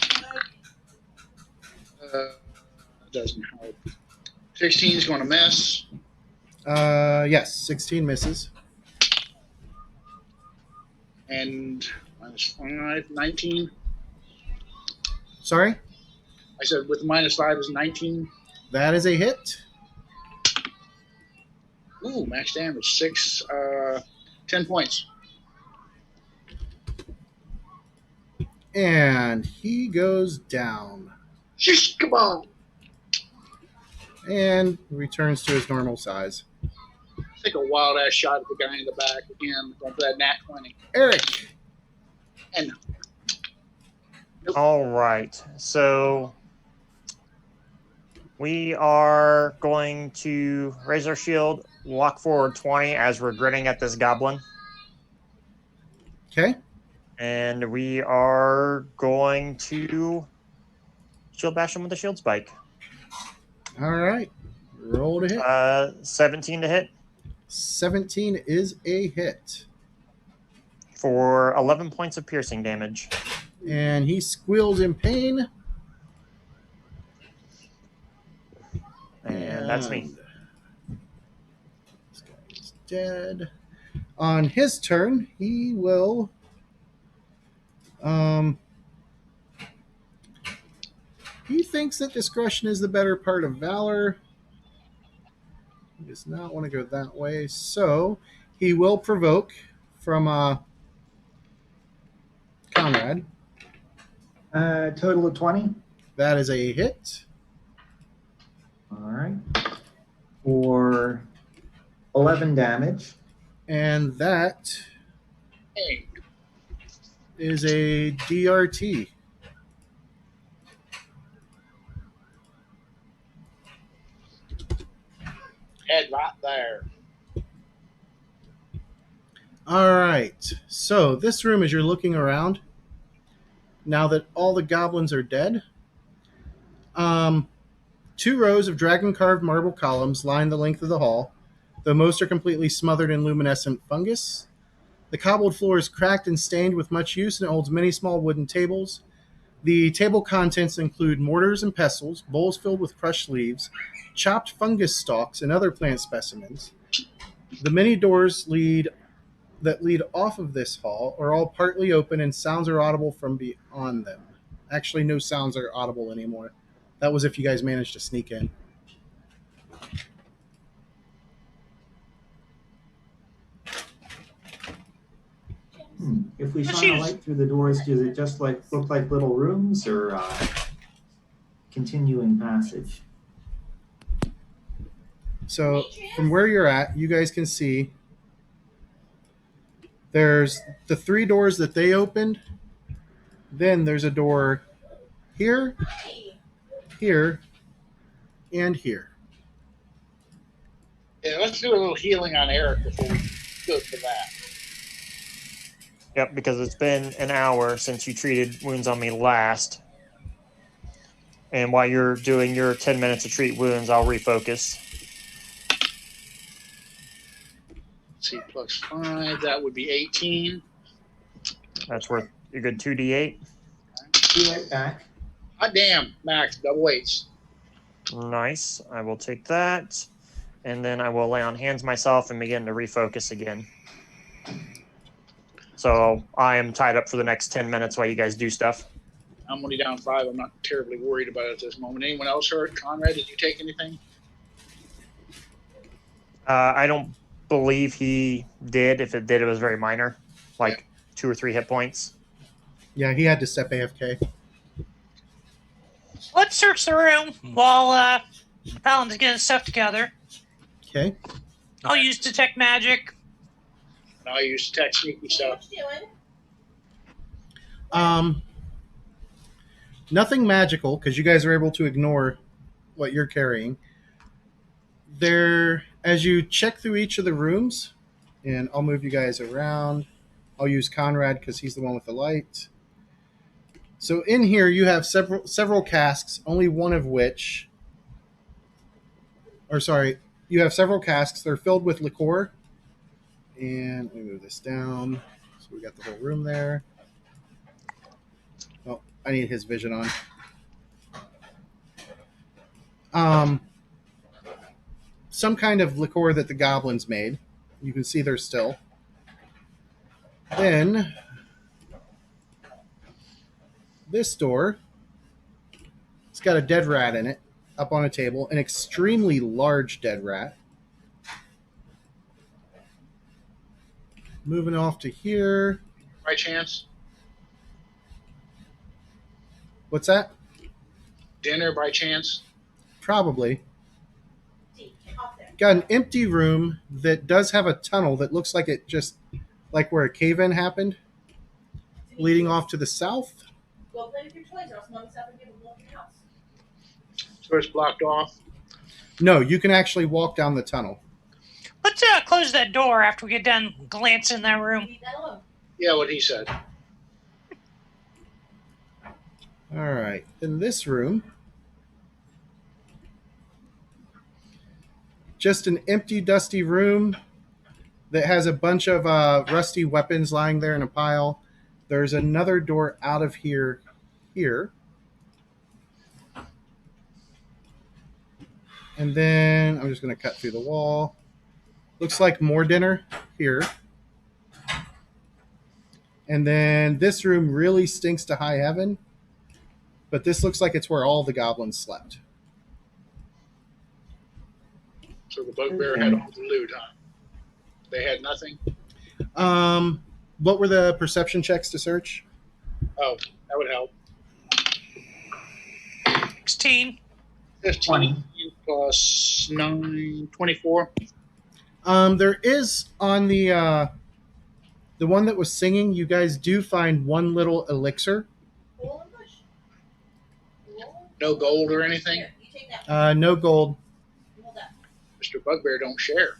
Speaker 6: Doesn't help. 16 is going to miss.
Speaker 1: Yes, 16 misses.
Speaker 6: And minus 5, 19.
Speaker 1: Sorry?
Speaker 6: I said with minus 5 is 19.
Speaker 1: That is a hit.
Speaker 6: Ooh, max damage, 10 points.
Speaker 1: And he goes down.
Speaker 6: Just come on.
Speaker 1: And returns to his normal size.
Speaker 6: Take a wild ass shot at the guy in the back again. Going for that nat 20.
Speaker 1: Eric.
Speaker 6: And
Speaker 2: All right. So we are going to raise our shield, walk forward 20 as we're grinning at this goblin.
Speaker 1: Okay.
Speaker 2: And we are going to shield bash him with a shield spike.
Speaker 1: All right. Roll to hit.
Speaker 2: 17 to hit
Speaker 1: 17 is a hit.
Speaker 2: for 11 points of piercing damage.
Speaker 1: And he squeals in pain.
Speaker 2: And that's me.
Speaker 1: This guy is dead. On his turn, he will. He thinks that discretion is the better part of valor. He does not want to go that way, so he will provoke from Conrad.
Speaker 3: Total of 20.
Speaker 1: That is a hit.
Speaker 3: All right. For 11 damage.
Speaker 1: And that
Speaker 6: hey,
Speaker 1: is a DRT.
Speaker 6: head right there.
Speaker 1: All right. So this room, as you're looking around, now that all the goblins are dead, 2 rows of dragon-carved marble columns line the length of the hall, though most are completely smothered in luminescent fungus. The cobbled floor is cracked and stained with much use and holds many small wooden tables. The table contents include mortars and pestles, bowls filled with crushed leaves, chopped fungus stalks, and other plant specimens. The many doors that lead off of this hall are all partly open, and sounds are audible from beyond them. Actually, no sounds are audible anymore. That was if you guys managed to sneak in.
Speaker 3: If we
Speaker 4: Let's
Speaker 3: shine a
Speaker 4: use-
Speaker 3: light through the doors, does it just look like little rooms or continuing passage?
Speaker 1: So from where you're at, you guys can see there's the 3 doors that they opened. Then there's a door here, here, and here.
Speaker 6: Yeah, let's do a little healing on Eric before we go to that.
Speaker 2: Yep, because it's been an hour since you treated wounds on me last. And while you're doing your 10 minutes to treat wounds, I'll refocus.
Speaker 6: Let's see, plus 5, that would be 18.
Speaker 2: That's worth a good 2d8.
Speaker 3: Be right back.
Speaker 6: Hot damn, Max, double eights.
Speaker 2: Nice. I will take that. And then I will lay on hands myself and begin to refocus again. So I am tied up for the next 10 minutes while you guys do stuff.
Speaker 6: I'm only down 5. I'm not terribly worried about it at this moment. Anyone else hurt? Conrad, did you take anything?
Speaker 2: I don't believe he did. If it did, it was very minor, like 2 or 3 hit points.
Speaker 1: Yeah, he had to step AFK.
Speaker 4: Let's search the room while Paladin's getting stuff together.
Speaker 1: Okay.
Speaker 4: I'll use detect magic.
Speaker 6: And I use tech sneaky stuff.
Speaker 1: Nothing magical because you guys are able to ignore what you're carrying. There, as you check through each of the rooms, and I'll move you guys around. I'll use Conrad because he's the one with the light. So in here you have several casks, only one of which, or sorry, you have several casks. They're filled with liqueur. And let me move this down. So we got the whole room there. Oh, I need his vision on. Some kind of liqueur that the goblins made. You can see they're still. Then this door, it's got a dead rat in it up on a table, an extremely large dead rat. Moving off to here.
Speaker 6: By chance?
Speaker 1: What's that?
Speaker 6: Dinner by chance?
Speaker 1: Probably. Got an empty room that does have a tunnel that looks like it just, like where a cave-in happened, leading off to the south.
Speaker 7: Go play with your toys, or else Mommy's not gonna be able to walk in the house.
Speaker 6: So it's blocked off?
Speaker 1: No, you can actually walk down the tunnel.
Speaker 4: Let's close that door after we get done glancing in that room.
Speaker 7: Leave that alone.
Speaker 6: Yeah, what he said.
Speaker 1: All right. In this room, just an empty, dusty room that has a bunch of rusty weapons lying there in a pile. There's another door out of here. And then I'm just going to cut through the wall. Looks like more dinner here. And then this room really stinks to high heaven. But this looks like it's where all the goblins slept.
Speaker 6: So the bugbear had all the loot, huh? They had nothing?
Speaker 1: What were the perception checks to search?
Speaker 6: Oh, that would help.
Speaker 4: 16.
Speaker 6: 15 plus 9, 24.
Speaker 1: There is on the one that was singing, you guys do find one little elixir.
Speaker 7: Pull and push.
Speaker 6: No gold or anything?
Speaker 7: Here, you take that.
Speaker 1: No gold.
Speaker 7: Hold that.
Speaker 6: Mr. Bugbear don't share.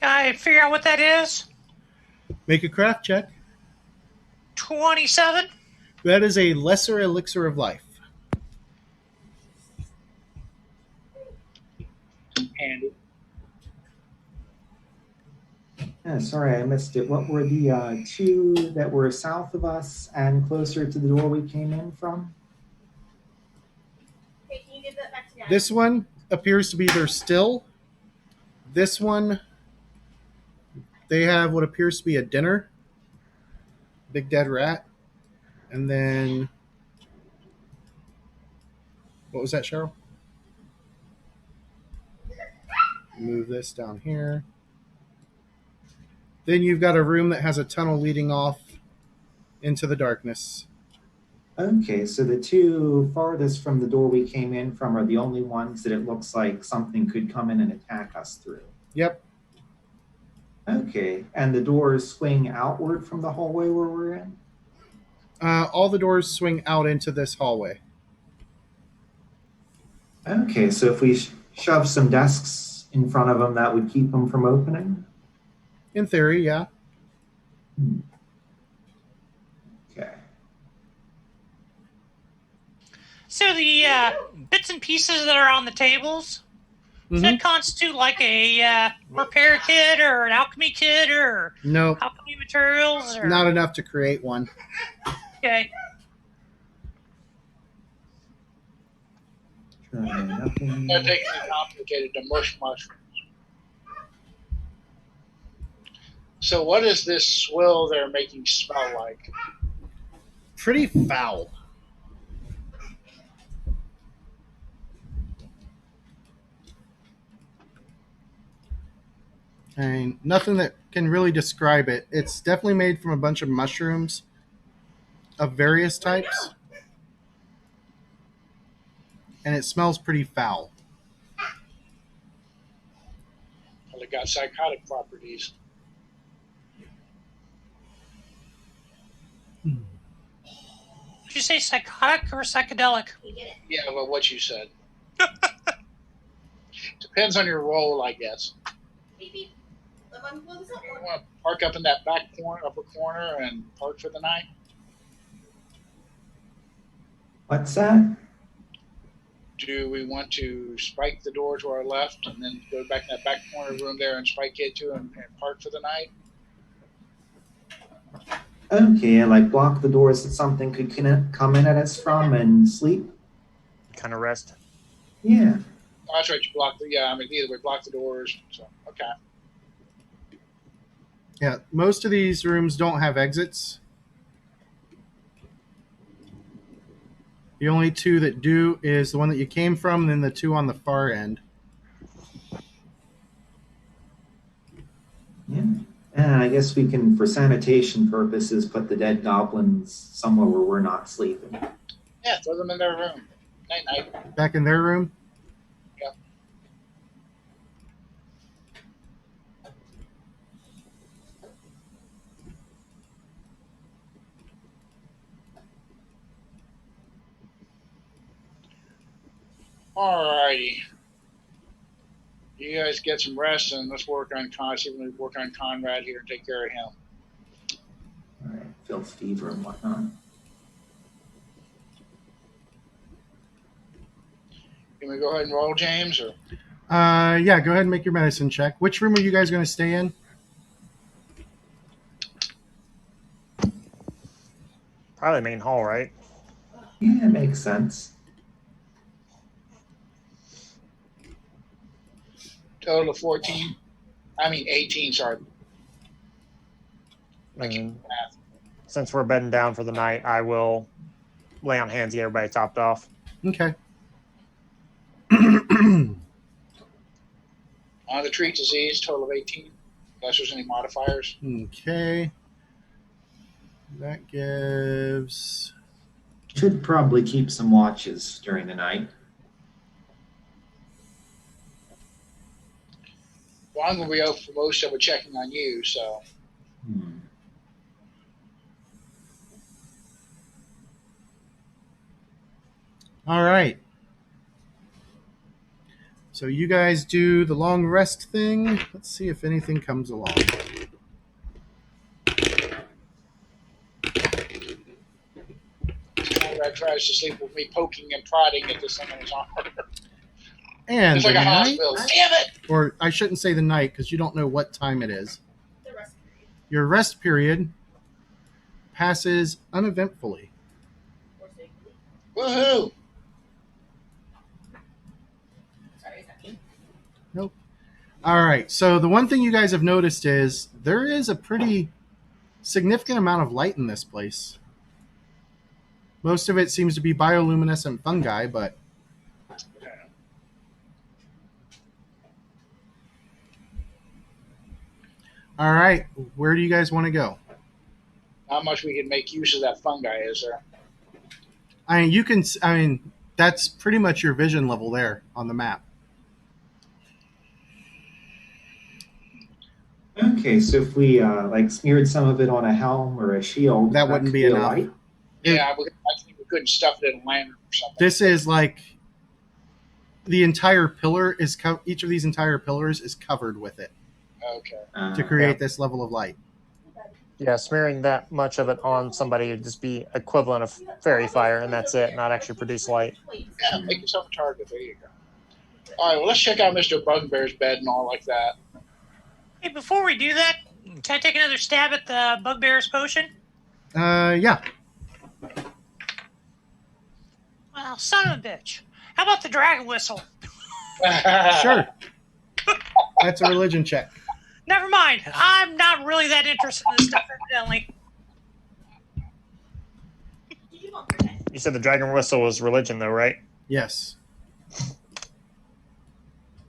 Speaker 4: Can I figure out what that is?
Speaker 1: Make a craft check.
Speaker 4: 27.
Speaker 1: That is a lesser elixir of life.
Speaker 6: Handy.
Speaker 3: Yeah, sorry, I missed it. What were the 2 that were south of us and closer to the door we came in from?
Speaker 7: Hey, can you give that back to Dad?
Speaker 1: This one appears to be their still. This one, they have what appears to be a dinner. Big dead rat. And then, what was that, Cheryl? Move this down here. Then you've got a room that has a tunnel leading off into the darkness.
Speaker 3: Okay, so the two farthest from the door we came in from are the only ones that it looks like something could come in and attack us through.
Speaker 1: Yep.
Speaker 3: Okay, and the doors swing outward from the hallway where we're in?
Speaker 1: All the doors swing out into this hallway.
Speaker 3: Okay, so if we shove some desks in front of them, that would keep them from opening?
Speaker 1: In theory, yeah.
Speaker 3: Okay.
Speaker 4: So the bits and pieces that are on the tables, does that constitute like a repair kit or an alchemy kit or
Speaker 1: No,
Speaker 4: alchemy materials? Or...
Speaker 1: not enough to create one.
Speaker 4: Okay.
Speaker 3: Nothing.
Speaker 6: They're taking it complicated to mush mushrooms. So what is this swill they're making smell like?
Speaker 1: Pretty foul. I mean, nothing that can really describe it. It's definitely made from a bunch of mushrooms of various types. And it smells pretty foul.
Speaker 6: Well, it got psychotic properties.
Speaker 4: Did you say psychotic or psychedelic?
Speaker 6: Yeah, well, what you said. Depends on your role, I guess. You want to park up in that back corner, upper corner, and park for the night?
Speaker 3: What's that?
Speaker 6: Do we want to spike the door to our left and then go back in that back corner room there and spike it to and park for the night?
Speaker 3: Okay, like block the doors that something could come in at us from and sleep?
Speaker 2: Kind of rest.
Speaker 3: Yeah.
Speaker 6: Oh, that's right, you block the, yeah, I mean, either way, block the doors. So, okay.
Speaker 1: Yeah, most of these rooms don't have exits. The only two that do is the one that you came from, and then the two on the far end.
Speaker 3: Yeah. And I guess we can, for sanitation purposes, put the dead goblins somewhere where we're not sleeping.
Speaker 6: Yeah, throw them in their room. Night-night.
Speaker 1: Back in their room?
Speaker 6: Yep. Alrighty. You guys get some rest and let's work on Conrad here and take care of him.
Speaker 3: All right, filth fever and whatnot.
Speaker 6: Can we go ahead and roll, James? Or
Speaker 1: Yeah, go ahead and make your medicine check. Which room are you guys going to stay in?
Speaker 2: Probably the main hall, right?
Speaker 3: Yeah, it makes sense.
Speaker 6: total of 14? I mean 18, sorry.
Speaker 2: And since we're bedding down for the night, I will lay on hands, get everybody topped off.
Speaker 1: Okay.
Speaker 6: On the treat disease, total of 18, unless there's any modifiers.
Speaker 1: Okay. That gives...
Speaker 3: Should probably keep some watches during the night.
Speaker 6: Well, I'm going to be out for most of it checking on you, so.
Speaker 1: All right. So you guys do the long rest thing. Let's see if anything comes along.
Speaker 6: Conrad tries to sleep with me poking and prodding at this thing on his arm.
Speaker 1: And
Speaker 6: It's like
Speaker 1: the
Speaker 6: a
Speaker 1: night,
Speaker 6: hospital. Damn it!
Speaker 1: or I shouldn't say the night because you don't know what time it is.
Speaker 7: The rest period.
Speaker 1: Your rest period passes uneventfully.
Speaker 7: Or safely.
Speaker 6: Woohoo!
Speaker 7: Sorry, is that me?
Speaker 1: Nope. All right. So the one thing you guys have noticed is there is a pretty significant amount of light in this place. Most of it seems to be bioluminescent fungi, but All right, where do you guys want to go?
Speaker 6: How much we can make use of that fungi, is there?
Speaker 1: I mean, you can. I mean, that's pretty much your vision level there on the map.
Speaker 3: Okay, so if we like smeared some of it on a helm or a shield,
Speaker 1: That wouldn't
Speaker 3: could
Speaker 1: be
Speaker 3: a
Speaker 1: enough.
Speaker 3: light?
Speaker 6: Yeah, I think we couldn't stuff it in a lantern or something.
Speaker 1: This is like the entire pillar is each of these entire pillars is covered with it
Speaker 6: Okay.
Speaker 1: to create this level of light.
Speaker 2: Yeah, smearing that much of it on somebody would just be equivalent of fairy fire, and that's it, not actually produce light.
Speaker 6: Yeah, make yourself a target. There you go. All right, well, let's check out Mr. Bugbear's bed and all like that.
Speaker 4: Hey, before we do that, can I take another stab at the Bugbear's potion?
Speaker 1: Yeah.
Speaker 4: Well, son of a bitch. How about the dragon whistle?
Speaker 1: Sure. That's a religion check.
Speaker 4: Never mind. I'm not really that interested in this stuff, evidently.
Speaker 2: You said the dragon whistle was religion, though, right?
Speaker 1: Yes.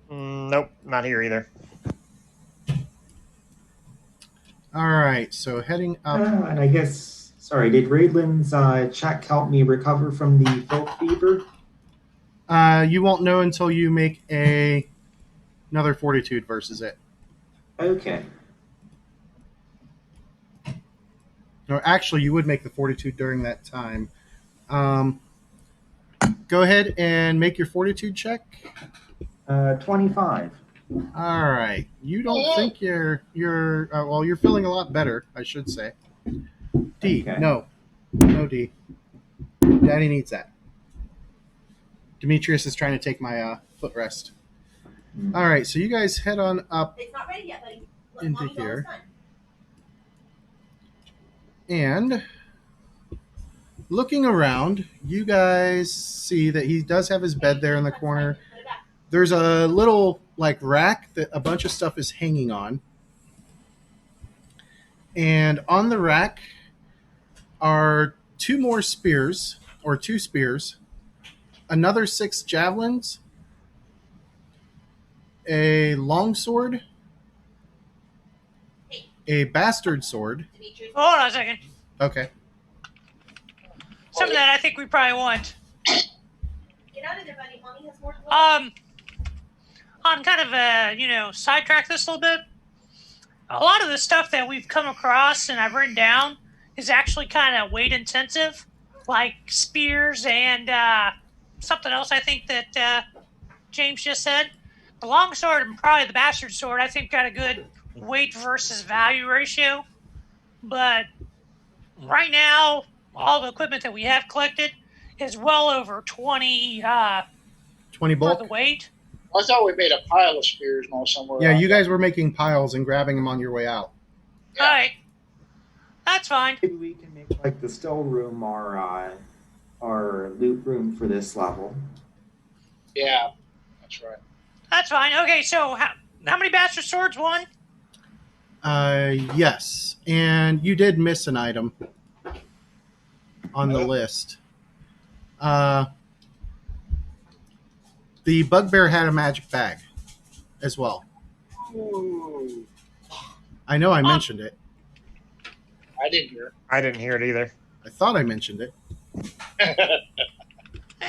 Speaker 2: Nope, not here either.
Speaker 1: All right, so heading up.
Speaker 3: And I guess, sorry, did Raidlin's check help me recover from the filth fever?
Speaker 1: You won't know until you make another fortitude versus it.
Speaker 3: Okay.
Speaker 1: Or actually, you would make the fortitude during that time. Go ahead and make your fortitude check.
Speaker 3: 25.
Speaker 1: All right. You don't think you're well, you're feeling a lot better, I should say. D.
Speaker 3: Okay.
Speaker 1: No D. Daddy needs that. Demetrius is trying to take my footrest. All right, so you guys head on up
Speaker 7: It's not ready yet, buddy.
Speaker 1: into
Speaker 7: Mommy's
Speaker 1: here.
Speaker 7: almost done.
Speaker 1: And looking around, you guys see that he does have his bed there in the corner.
Speaker 7: Put it back.
Speaker 1: There's a little like rack that a bunch of stuff is hanging on. And on the rack are two spears, another 6 javelins, a longsword, a bastard sword.
Speaker 7: Demetrius.
Speaker 4: Hold on a second.
Speaker 1: Okay.
Speaker 4: Some of that I think we probably want.
Speaker 7: Get out of there, buddy. Mommy has more to go.
Speaker 4: On kind of sidetrack this a little bit. A lot of the stuff that we've come across and I've written down is actually kind of weight intensive, like spears and something else I think that James just said. The longsword and probably the bastard sword I think got a good weight versus value ratio. But right now, all the equipment that we have collected is well over 20
Speaker 1: 20
Speaker 4: for
Speaker 1: bulk.
Speaker 4: the weight.
Speaker 6: I thought we made a pile of spears and all somewhere.
Speaker 1: Yeah,
Speaker 6: else.
Speaker 1: you guys were making piles and grabbing them on your way out.
Speaker 6: Yeah.
Speaker 4: All right. That's fine.
Speaker 3: Maybe we can make like the still room our loot room for this level.
Speaker 6: Yeah, that's right.
Speaker 4: That's fine. Okay, so how many bastard swords? One?
Speaker 1: Yes, and you did miss an item on the list. The bugbear had a magic bag as well.
Speaker 6: Ooh,
Speaker 1: I know I mentioned it.
Speaker 6: I didn't hear.
Speaker 2: I didn't hear it either.
Speaker 1: I thought I mentioned it.
Speaker 2: They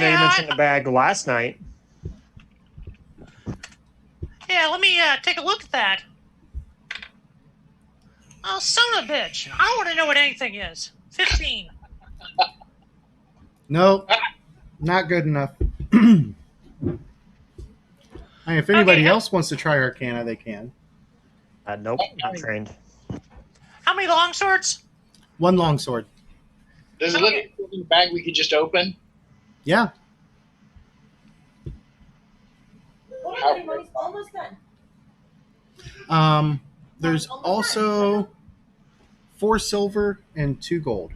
Speaker 2: mentioned the bag last night.
Speaker 4: Yeah, let me take a look at that. Oh, son of a bitch. I don't want to know what anything is. 15.
Speaker 1: No, not good enough. I mean, if anybody
Speaker 4: Okay.
Speaker 1: else wants to try Arcana, they can.
Speaker 2: Nope, not trained.
Speaker 4: How many long swords?
Speaker 1: 1 longsword.
Speaker 6: Does it look like a bag we could just open?
Speaker 1: Yeah.
Speaker 7: Hold on, buddy. Mommy's almost done.
Speaker 1: There's also 4 silver and 2 gold.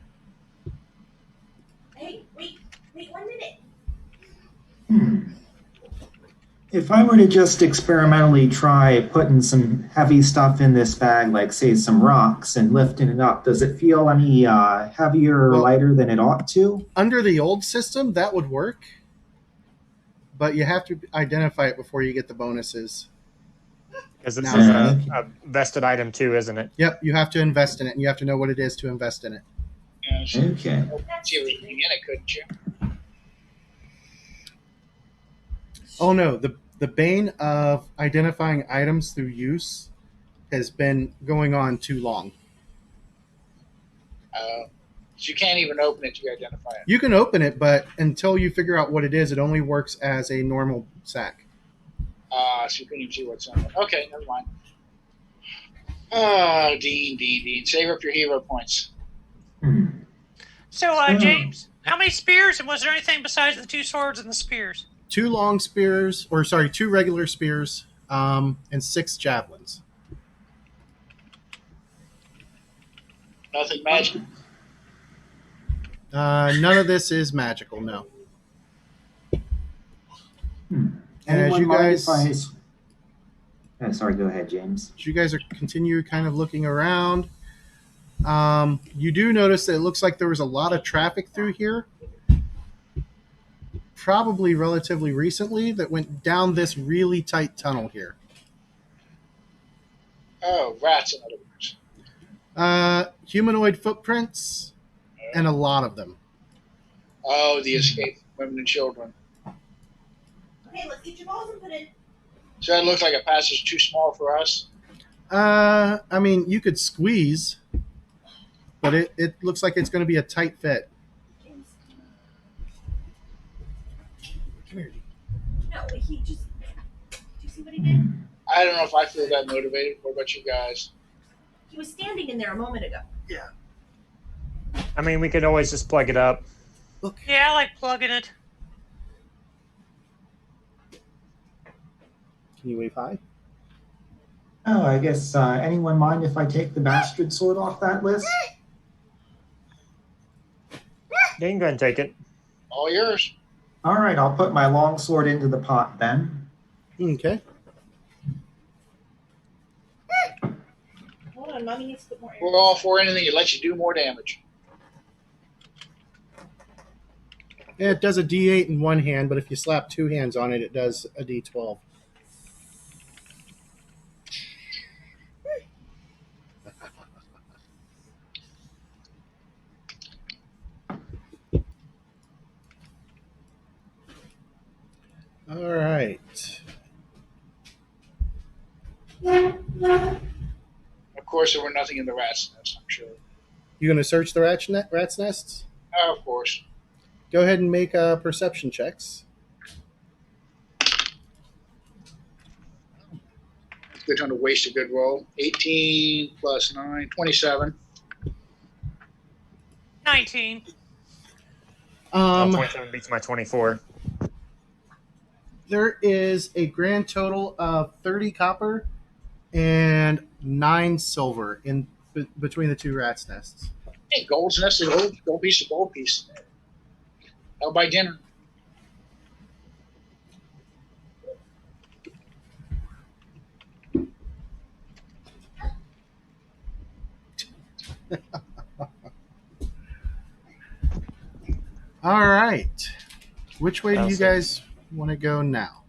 Speaker 7: Hey, wait 1 minute.
Speaker 3: If I were to just experimentally try putting some heavy stuff in this bag, like say some rocks, and lifting it up, does it feel any heavier or
Speaker 1: Well-
Speaker 3: lighter than it ought to?
Speaker 1: Under the old system, that would work, but you have to identify it before you get the bonuses.
Speaker 2: Because this
Speaker 1: No.
Speaker 2: is a vested item too, isn't it?
Speaker 1: Yep, you have to invest in it, and you have to know what it is to invest in it.
Speaker 6: Yeah, so
Speaker 3: Okay.
Speaker 6: see everything in it, couldn't you?
Speaker 1: Oh no, the bane of identifying items through use has been going on too long.
Speaker 6: So you can't even open it to identify it.
Speaker 1: You can open it, but until you figure out what it is, it only works as a normal sack.
Speaker 6: So you couldn't even see what's in it. Okay, never mind. Oh, Dean. Save up your hero points.
Speaker 4: So, James, how many spears, and was there anything besides the 2 swords and the spears?
Speaker 1: 2 long spears, 2 regular spears, and 6 javelins.
Speaker 6: Nothing magic.
Speaker 1: None of this is magical, no. And as
Speaker 3: Anyone
Speaker 1: you
Speaker 3: mind
Speaker 1: guys,
Speaker 3: if sorry, go ahead, James.
Speaker 1: as you guys are continue kind of looking around, you do notice that it looks like there was a lot of traffic through here, probably relatively recently, that went down this really tight tunnel here.
Speaker 6: Oh, rats, in other words.
Speaker 1: Humanoid footprints, and a lot of them.
Speaker 6: Oh, the escaped women and children.
Speaker 7: Okay, let's get your balls and put it.
Speaker 6: So that looks like a passage too small for us.
Speaker 1: I mean, you could squeeze, but it looks like it's going to be a tight fit.
Speaker 7: James.
Speaker 1: Come here.
Speaker 7: No, he just. Do you see what he did?
Speaker 6: I don't know if I feel that motivated. What about you guys?
Speaker 7: He was standing in there a moment ago.
Speaker 2: I mean, we could always just plug it up.
Speaker 1: Look.
Speaker 4: Yeah, I like plugging it.
Speaker 1: Can you wave high?
Speaker 3: Oh, I guess anyone mind if I take the bastard sword off that list?
Speaker 2: Yeah, you can go ahead and take it.
Speaker 6: All yours.
Speaker 3: All right, I'll put my long sword into the pot then.
Speaker 1: Okay.
Speaker 7: Hold on, mommy needs to put more air.
Speaker 6: We're all for anything that lets you do more damage.
Speaker 1: Yeah, it does a D8 in one hand, but if you slap 2 hands on it, it does a D12. All right.
Speaker 6: Of course, there were nothing in the rat's nest, I'm sure.
Speaker 1: You going to search the rat's nests?
Speaker 6: Oh, of course.
Speaker 1: Go ahead and make perception checks.
Speaker 6: Good time to waste a good roll. 18 plus 9, 27.
Speaker 4: 19.
Speaker 2: 27 beats my 24.
Speaker 1: There is a grand total of 30 copper and 9 silver in between the 2 rat's nests.
Speaker 6: Hey, gold's nest is gold. Gold piece is gold piece. I'll buy dinner.
Speaker 1: All right. Which way do you
Speaker 2: Awesome.
Speaker 1: guys want to go now?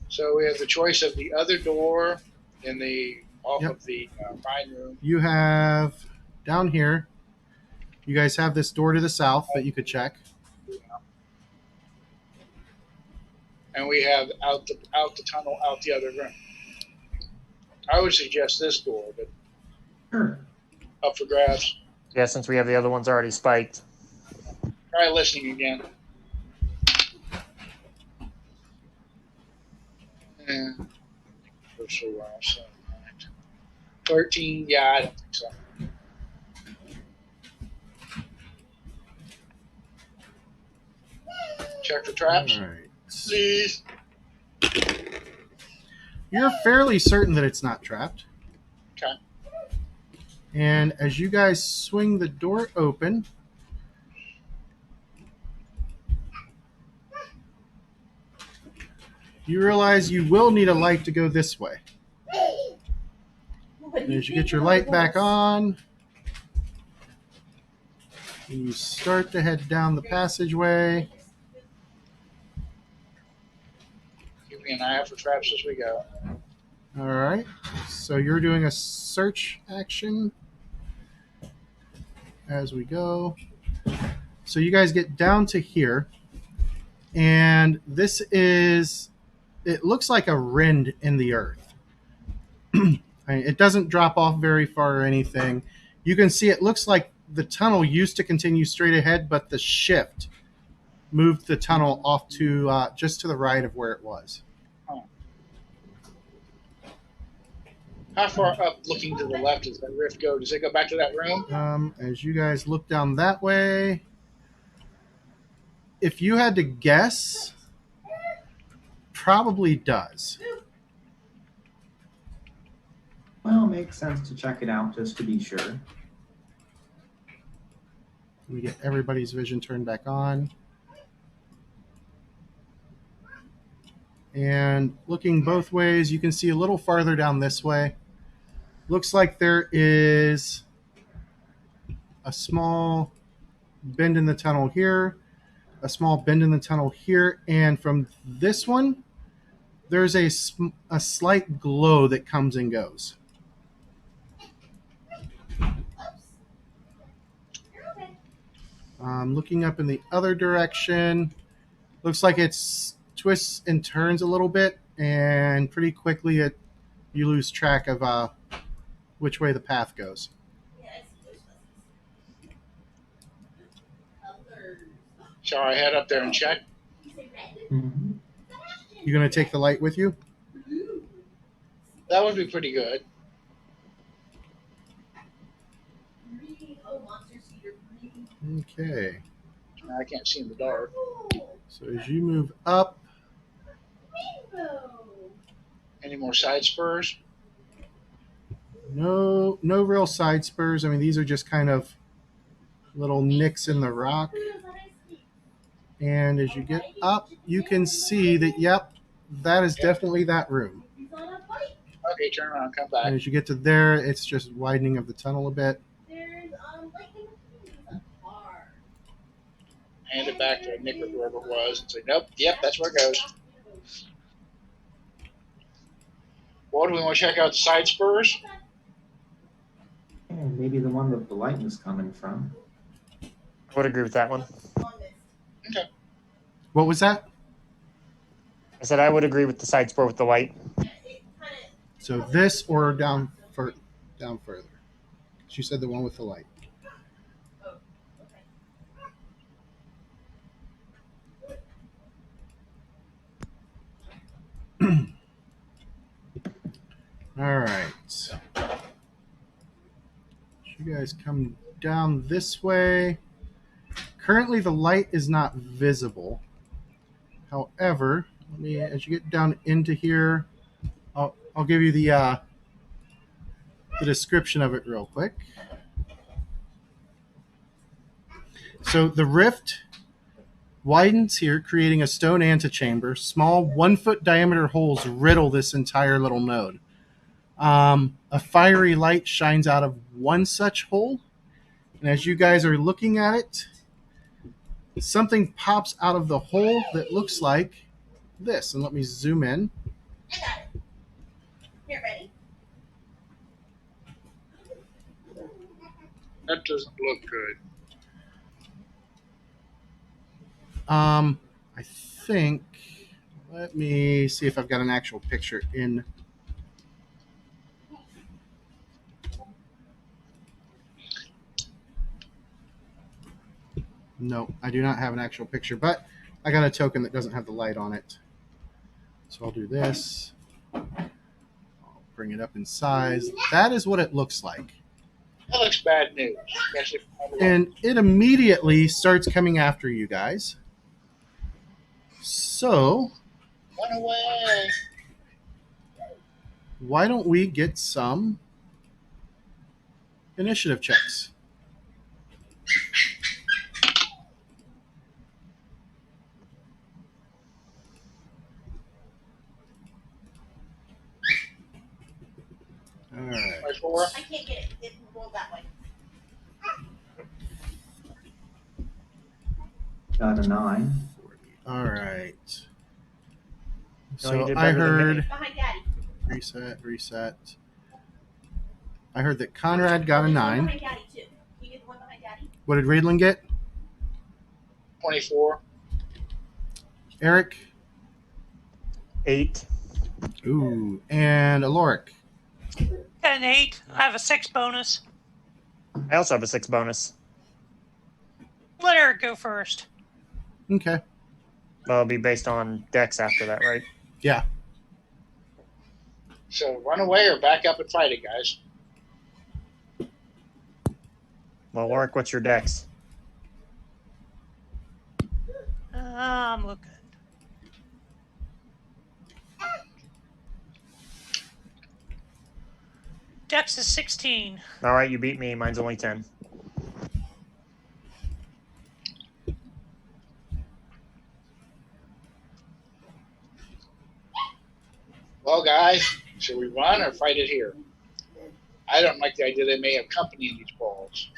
Speaker 6: So we have the choice of the other door in the off
Speaker 1: Yep.
Speaker 6: of the fine room.
Speaker 1: You have down here, you guys have this door to the south that you could check.
Speaker 6: And we have out the tunnel, out the other room. I would suggest this door, but
Speaker 3: Sure.
Speaker 6: up for grabs.
Speaker 2: Yeah, since we have the other ones already spiked.
Speaker 6: Try listening again. Yeah. First a while, so 13. Yeah, I don't think so. Check for traps,
Speaker 1: All right.
Speaker 6: please.
Speaker 1: You're fairly certain that it's not trapped.
Speaker 6: Okay.
Speaker 1: And as you guys swing the door open, you realize you will need a light to go this way.
Speaker 7: What do
Speaker 1: And as you
Speaker 7: think
Speaker 1: get your
Speaker 7: about
Speaker 1: light back
Speaker 7: this?
Speaker 1: on, and you start to head down the passageway,
Speaker 6: Keep an eye out for traps as we go.
Speaker 1: All right. So you're doing a search action as we go. So you guys get down to here, and this is, it looks like a rend in the earth. It doesn't drop off very far or anything. You can see it looks like the tunnel used to continue straight ahead, but the shift moved the tunnel off to just to the right of where it was.
Speaker 6: How far up, looking to the left, does that rift go? Does it go back to that room?
Speaker 1: As you guys look down that way, if you had to guess, probably does.
Speaker 3: Well, it makes sense to check it out just to be sure.
Speaker 1: We get everybody's vision turned back on. And looking both ways, you can see a little farther down this way. Looks like there is a small bend in the tunnel here, a small bend in the tunnel here, and from this one, there's a slight glow that comes and goes. Looking up in the other direction, looks like it twists and turns a little bit, and pretty quickly you lose track of which way the path goes.
Speaker 6: Shall I head up there and check?
Speaker 3: Mm-hmm.
Speaker 1: You going to take the light with you?
Speaker 6: That would be pretty good.
Speaker 1: Okay.
Speaker 6: I can't see in the dark.
Speaker 1: So as you move up,
Speaker 6: Any more side spurs?
Speaker 1: no real side spurs. I mean, these are just kind of little nicks in the rock. And as you get up, you can see that, yep, that is definitely that room.
Speaker 6: Okay, turn around, come back.
Speaker 1: And as you get to there, it's just widening of the tunnel a bit.
Speaker 6: Hand it back to Nick or whoever it was and say, nope, yep, that's where it goes. Well, do we want to check out the side spurs?
Speaker 3: And maybe the one that the light was coming from.
Speaker 2: I would agree with that one.
Speaker 6: Okay.
Speaker 1: What was that?
Speaker 2: I said I would agree with the side spur with the light.
Speaker 1: So this or down further. She said the one with the light. All right. So you guys come down this way. Currently, the light is not visible. However, as you get down into here, I'll give you the description of it real quick. So the rift widens here, creating a stone antechamber. Small 1-foot diameter holes riddle this entire little node. A fiery light shines out of one such hole, and as you guys are looking at it, something pops out of the hole that looks like this. And let me zoom in.
Speaker 7: I got it. Here, ready?
Speaker 6: That doesn't look good.
Speaker 1: I think, let me see if I've got an actual picture in. No, I do not have an actual picture, but I got a token that doesn't have the light on it. So I'll do this. I'll bring it up in size. That is what it looks like.
Speaker 6: That looks bad news. Especially for
Speaker 1: And it immediately starts coming after you guys. So
Speaker 6: run away.
Speaker 1: why don't we get some initiative checks? All right.
Speaker 6: By 4.
Speaker 7: I can't get it. It rolled that way.
Speaker 3: Got a 9.
Speaker 1: All right.
Speaker 2: No, you
Speaker 1: So
Speaker 2: did
Speaker 1: I
Speaker 2: better than me.
Speaker 1: heard
Speaker 7: Behind Daddy.
Speaker 1: Reset. I heard that Conrad got a 9.
Speaker 7: Behind Daddy, too. Can you get the one behind Daddy?
Speaker 1: What did Raidlin get?
Speaker 6: 24.
Speaker 1: Eric?
Speaker 2: 8.
Speaker 1: Ooh. And Aloric?
Speaker 4: Got an 8. I have a 6 bonus.
Speaker 2: I also have a 6 bonus.
Speaker 4: Let Eric go first.
Speaker 1: Okay.
Speaker 2: That'll be based on dex after that, right?
Speaker 1: Yeah.
Speaker 6: So run away or back up and fight it, guys.
Speaker 2: Well, Warwick, what's your dex?
Speaker 4: I'm looking. Dex is 16.
Speaker 2: All right, you beat me. Mine's only 10.
Speaker 6: Well, guys, should we run or fight it here? I don't like the idea they may have company in these balls.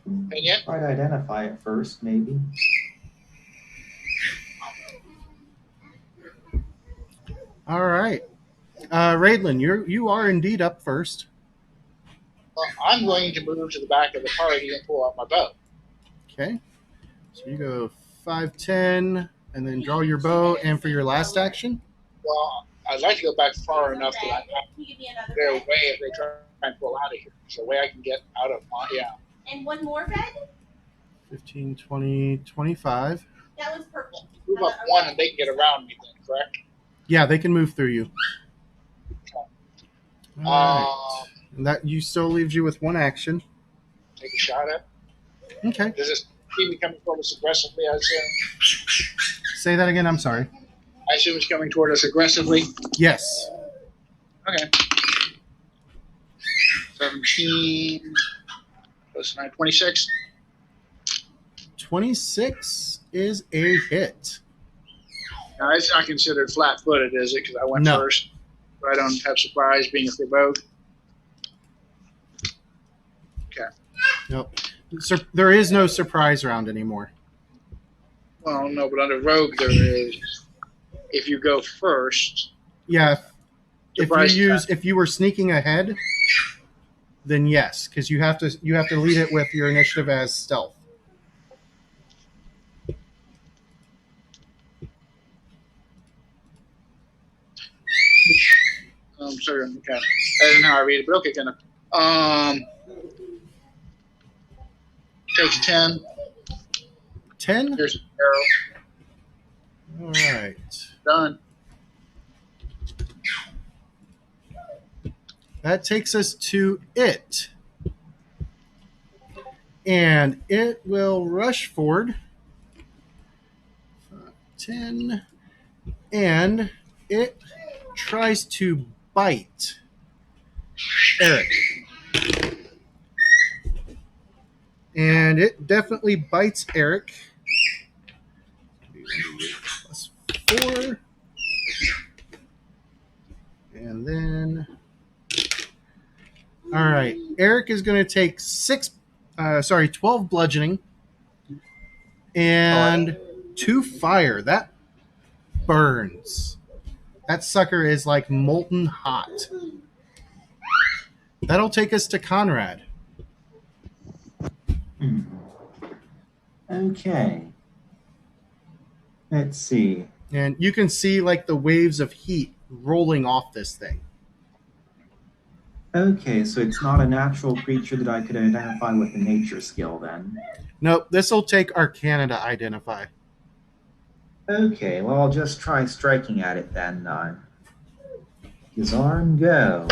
Speaker 6: Opinion?
Speaker 3: Try to identify it first, maybe.
Speaker 1: All right. Raidlin, you are indeed up first.
Speaker 6: Well, I'm going to move to the back of the party and pull out my bow.
Speaker 1: Okay. So you go 5, 10, and then draw your bow. And for your last action?
Speaker 6: Well, I'd like to go back far enough that I
Speaker 7: Can you give me another
Speaker 6: their
Speaker 7: red?
Speaker 6: way if they try and pull out of here. So way I can get out of my, yeah.
Speaker 7: And one more red?
Speaker 1: 15, 20, 25.
Speaker 7: That one's purple.
Speaker 6: Move
Speaker 7: How
Speaker 6: up
Speaker 7: about a
Speaker 6: one
Speaker 7: red?
Speaker 6: and they can get around me then, correct?
Speaker 1: Yeah, they can move through you. All right. And that still leaves you with one action.
Speaker 6: Take a shot at.
Speaker 1: Okay.
Speaker 6: Does this see me coming toward us aggressively, I assume?
Speaker 1: Say that again. I'm sorry.
Speaker 6: I assume it's coming toward us aggressively.
Speaker 1: Yes.
Speaker 6: Okay. 17 plus 9, 26.
Speaker 1: 26 is a hit.
Speaker 6: Now, it's not considered flat-footed, is it? Because I went
Speaker 1: No.
Speaker 6: first. So I don't have surprise being a rogue. Okay.
Speaker 1: Nope. There is no surprise round anymore.
Speaker 6: Well, no, but under rogue there is. If you go first,
Speaker 1: Yeah.
Speaker 6: Surprise
Speaker 1: If you were sneaking ahead, then yes, because you have to lead it with your initiative as stealth.
Speaker 6: sorry, okay. I don't know how I read it, but okay, kind of. Takes 10.
Speaker 1: 10.
Speaker 6: Here's an arrow.
Speaker 1: All right.
Speaker 6: Done.
Speaker 1: That takes us to it. And it will rush forward. 10. And it tries to bite Eric. And it definitely bites Eric. +4. And then... All right. Eric is going to take 12 bludgeoning and 2 fire. That burns. That sucker is like molten hot. That'll take us to Conrad.
Speaker 3: Okay. Let's see.
Speaker 1: And you can see like the waves of heat rolling off this thing.
Speaker 3: Okay, so it's not a natural creature that I could identify with a nature skill then.
Speaker 1: Nope, this will take Arcana to identify.
Speaker 3: Okay, well, I'll just try striking at it then. Gazarn, go.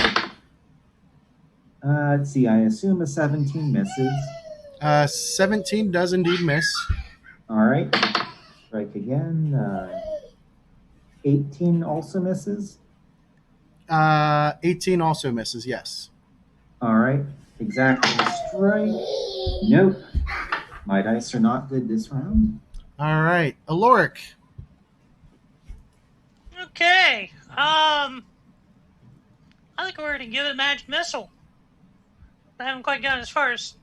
Speaker 3: Let's see, I assume a 17 misses.
Speaker 1: 17 does indeed miss.
Speaker 3: All right, strike again. 18 also misses.
Speaker 1: 18 also misses, yes.
Speaker 3: All right, exactly strike. Nope. My dice are not good this round.
Speaker 1: All right, Aloric.
Speaker 4: Okay. I think we're going to give it a magic missile. I haven't quite gotten as far as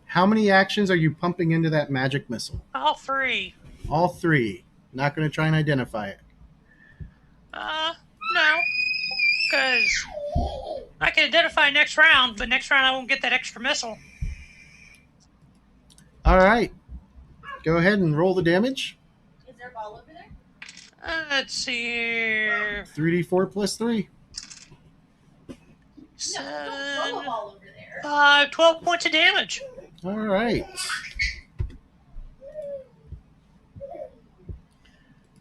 Speaker 1: How many actions are you pumping into that magic missile?
Speaker 4: all 3.
Speaker 1: All 3. Not going to try and identify it.
Speaker 4: No, because I can identify next round, but next round I won't get that extra missile.
Speaker 1: All right. Go ahead and roll the damage.
Speaker 7: Is there a ball over there?
Speaker 4: Let's see here.
Speaker 1: 3d4 plus 3.
Speaker 7: No, don't throw a ball over there.
Speaker 4: 12 points of damage.
Speaker 1: All right.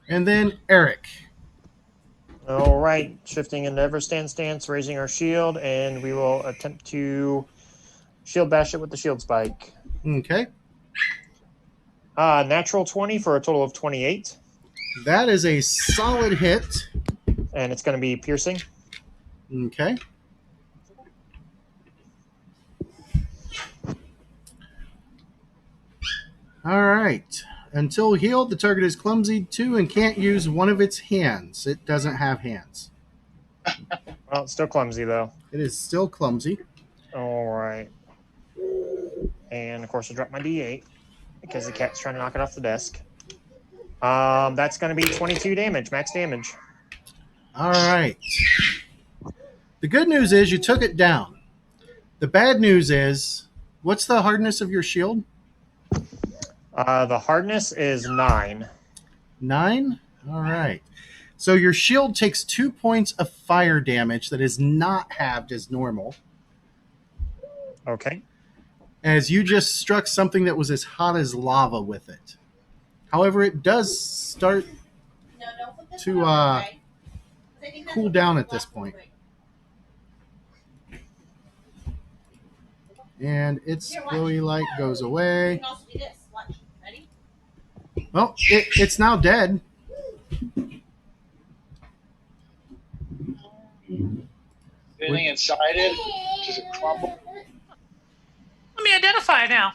Speaker 1: And then Eric.
Speaker 2: All right, shifting into Everstand stance, raising our shield, and we will attempt to shield bash it with the shield spike.
Speaker 1: Okay.
Speaker 2: Natural 20 for a total of 28,
Speaker 1: That is a solid hit.
Speaker 2: and it's going to be piercing.
Speaker 1: Okay. All right. Until healed, the target is clumsy too and can't use one of its hands. It doesn't have hands.
Speaker 2: Well, it's still clumsy, though.
Speaker 1: It is still clumsy.
Speaker 2: All right. And, of course, I dropped my D8 because the cat's trying to knock it off the desk. That's going to be 22 damage, max damage.
Speaker 1: All right. The good news is you took it down. The bad news is, what's the hardness of your shield?
Speaker 2: The hardness is 9.
Speaker 1: 9? All right. So your shield takes 2 points of fire damage that is not halved as normal,
Speaker 2: Okay.
Speaker 1: as you just struck something that was as hot as lava with it. However, it does start
Speaker 7: No, don't flip this
Speaker 1: to,
Speaker 7: one over, okay? 'Cause I think that's
Speaker 1: cool
Speaker 7: what
Speaker 1: down
Speaker 7: the
Speaker 1: at this
Speaker 7: last one
Speaker 1: point.
Speaker 7: was.
Speaker 1: and its
Speaker 7: Here, watch.
Speaker 1: glowy light goes
Speaker 7: You
Speaker 1: away.
Speaker 7: can also do this. Watch. Ready?
Speaker 1: Well, it's now dead.
Speaker 6: Anything inside it? Does it crumble?
Speaker 4: Let me identify it now.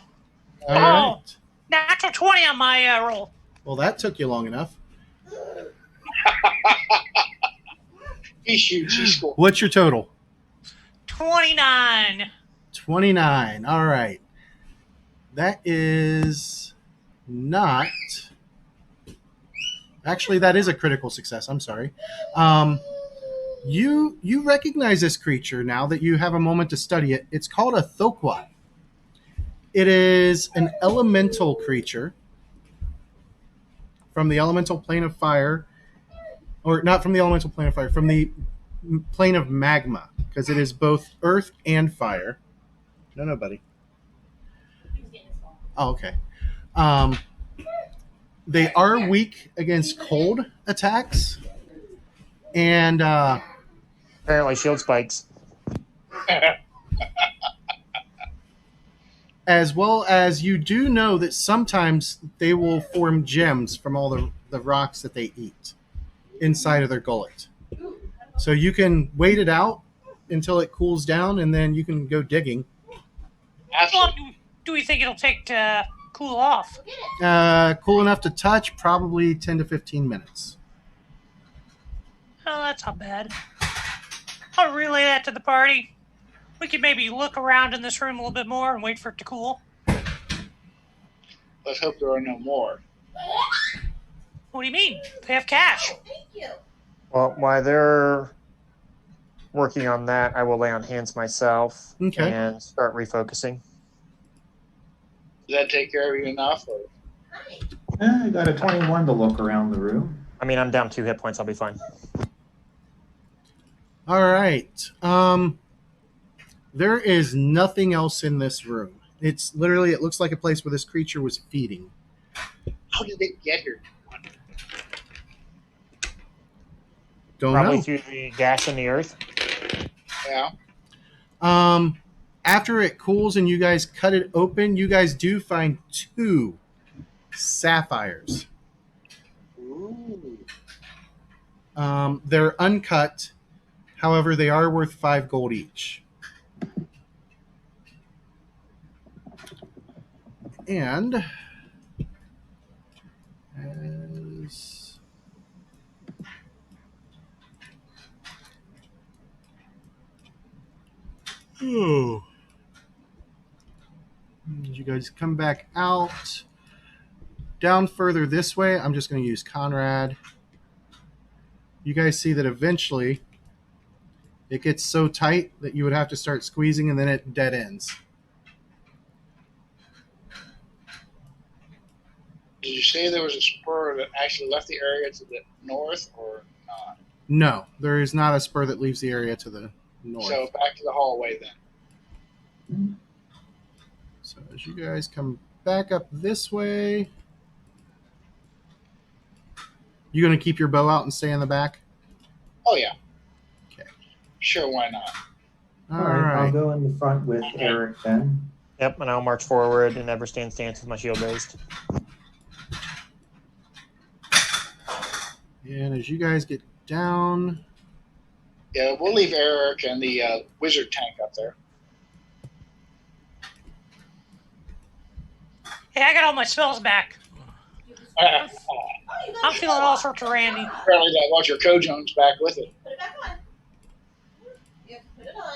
Speaker 1: All right.
Speaker 4: Natural 20 on my roll.
Speaker 1: Well, that took you long enough.
Speaker 6: He shoots, he scores.
Speaker 1: What's your total?
Speaker 4: 29.
Speaker 1: 29. All right. That is not. Actually, that is a critical success. I'm sorry. You recognize this creature now that you have a moment to study it. It's called a Thokwa. It is an elemental creature from the elemental plane of fire, or not from the elemental plane of fire, from the plane of magma, because it is both earth and fire. No, buddy.
Speaker 7: He was getting his ball.
Speaker 1: Oh, okay. They are weak against cold attacks, and
Speaker 2: Apparently, shield spikes.
Speaker 1: as well as you do know that sometimes they will form gems from all the rocks that they eat inside of their gullet. So you can wait it out until it cools down, and then you can go digging.
Speaker 4: How long do we think it'll take to cool off?
Speaker 1: Cool enough to touch, probably 10 to 15 minutes.
Speaker 4: Oh, that's not bad. I'll relay that to the party. We could maybe look around in this room a little bit more and wait for it to cool.
Speaker 6: Let's hope there are no more.
Speaker 4: What do you mean? They have cash.
Speaker 7: Thank you.
Speaker 2: Well, while they're working on that, I will lay on hands myself
Speaker 1: Okay.
Speaker 2: and start refocusing.
Speaker 6: Does that take care of you enough? Or?
Speaker 7: Hi.
Speaker 3: I got a 21 to look around the room.
Speaker 2: I mean, I'm down 2 hit points. I'll be fine.
Speaker 1: All right. There is nothing else in this room. It's literally, it looks like a place where this creature was feeding.
Speaker 6: How did they get here?
Speaker 1: Don't
Speaker 2: Probably
Speaker 1: know.
Speaker 2: through the gash in the earth.
Speaker 6: Yeah.
Speaker 1: After it cools and you guys cut it open, you guys do find 2 sapphires.
Speaker 6: Ooh.
Speaker 1: They're uncut. However, they are worth 5 gold each. And as you guys come back out, down further this way, I'm just going to use Conrad. You guys see that eventually it gets so tight that you would have to start squeezing and then it dead ends.
Speaker 6: Did you say there was a spur that actually left the area to the north or not?
Speaker 1: No, there is not a spur that leaves the area to the north.
Speaker 6: So back to the hallway then.
Speaker 1: So as you guys come back up this way, you going to keep your bow out and stay in the back?
Speaker 6: Oh, yeah.
Speaker 1: Okay.
Speaker 6: Sure, why not?
Speaker 1: All
Speaker 3: All right,
Speaker 1: right.
Speaker 3: I'll go in the front with Eric then.
Speaker 2: Yep, and I'll march forward and never stand stance with my shield raised.
Speaker 1: And as you guys get down,
Speaker 6: Yeah, we'll leave Eric and the wizard tank up there.
Speaker 4: Hey, I got all my spells back. I'm feeling all sorts of randy.
Speaker 6: Apparently that was your Kojon's back with it.
Speaker 7: Put it back on. You have to put it on.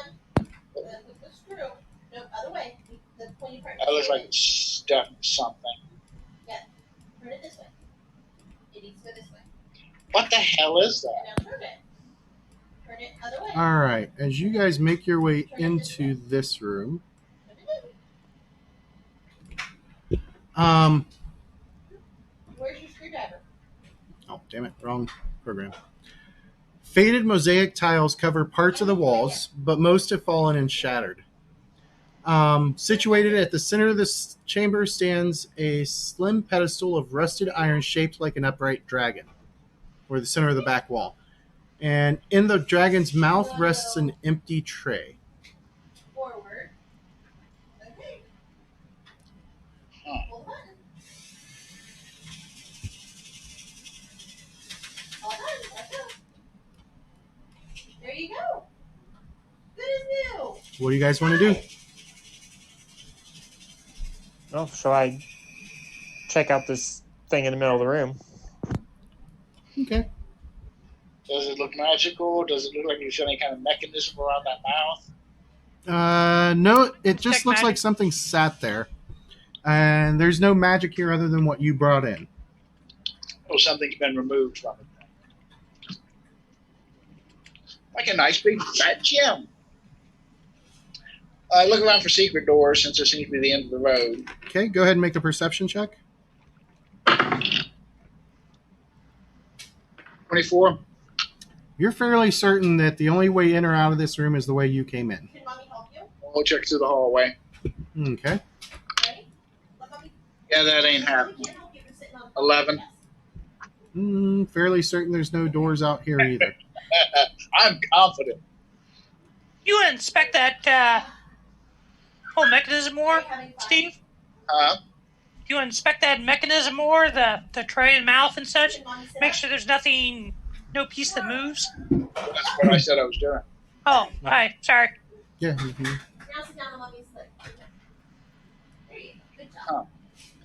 Speaker 7: Then put the screw. No, other way. The pointy part.
Speaker 6: That looks like it's stuck something.
Speaker 7: Turn it this way. It needs to go this way.
Speaker 6: What the hell is that?
Speaker 7: Now turn it. Turn it other way.
Speaker 1: all right, as you guys make your way into this room,
Speaker 7: Turn it in. Where's your screwdriver?
Speaker 1: oh, damn it, wrong program. Faded mosaic tiles cover parts of the walls, but most have fallen and shattered. Situated at the center of this chamber stands a slim pedestal of rusted iron shaped like an upright dragon, or the center of the back wall. And in the dragon's mouth rests an empty tray.
Speaker 7: Forward. Okay.
Speaker 6: Huh.
Speaker 7: Pull the button. All done. Let's go. There you go. Good as new.
Speaker 1: What do you guys want to do?
Speaker 2: Well, shall I check out this thing in the middle of the room?
Speaker 1: Okay.
Speaker 6: Does it look magical? Does it look like there's any kind of mechanism around that mouth?
Speaker 1: No, it just
Speaker 4: Check
Speaker 1: looks
Speaker 4: magic.
Speaker 1: like something sat there. And there's no magic here other than what you brought in.
Speaker 6: Oh, something's been removed from it. Like a nice big fat gem. Look around for secret doors since it seems to be the end of the road.
Speaker 1: Okay, go ahead and make a perception check.
Speaker 6: 24.
Speaker 1: You're fairly certain that the only way in or out of this room is the way you came in.
Speaker 7: Can mommy help you?
Speaker 6: We'll check through the hallway.
Speaker 1: Okay.
Speaker 7: Ready? Let mommy.
Speaker 6: Yeah, that ain't happening.
Speaker 7: Mommy can't help you. You're sitting on the
Speaker 6: 11.
Speaker 1: Fairly certain there's no doors out here either.
Speaker 6: I'm confident.
Speaker 4: You want to inspect that whole mechanism more, Steve? You want to inspect that mechanism more, the tray and mouth and such? Make sure there's nothing, no piece that moves.
Speaker 6: That's what I said I was doing.
Speaker 4: Oh, all right, sorry.
Speaker 1: Yeah.
Speaker 7: Now sit down on mommy's leg. There you go. Good job.
Speaker 6: Huh.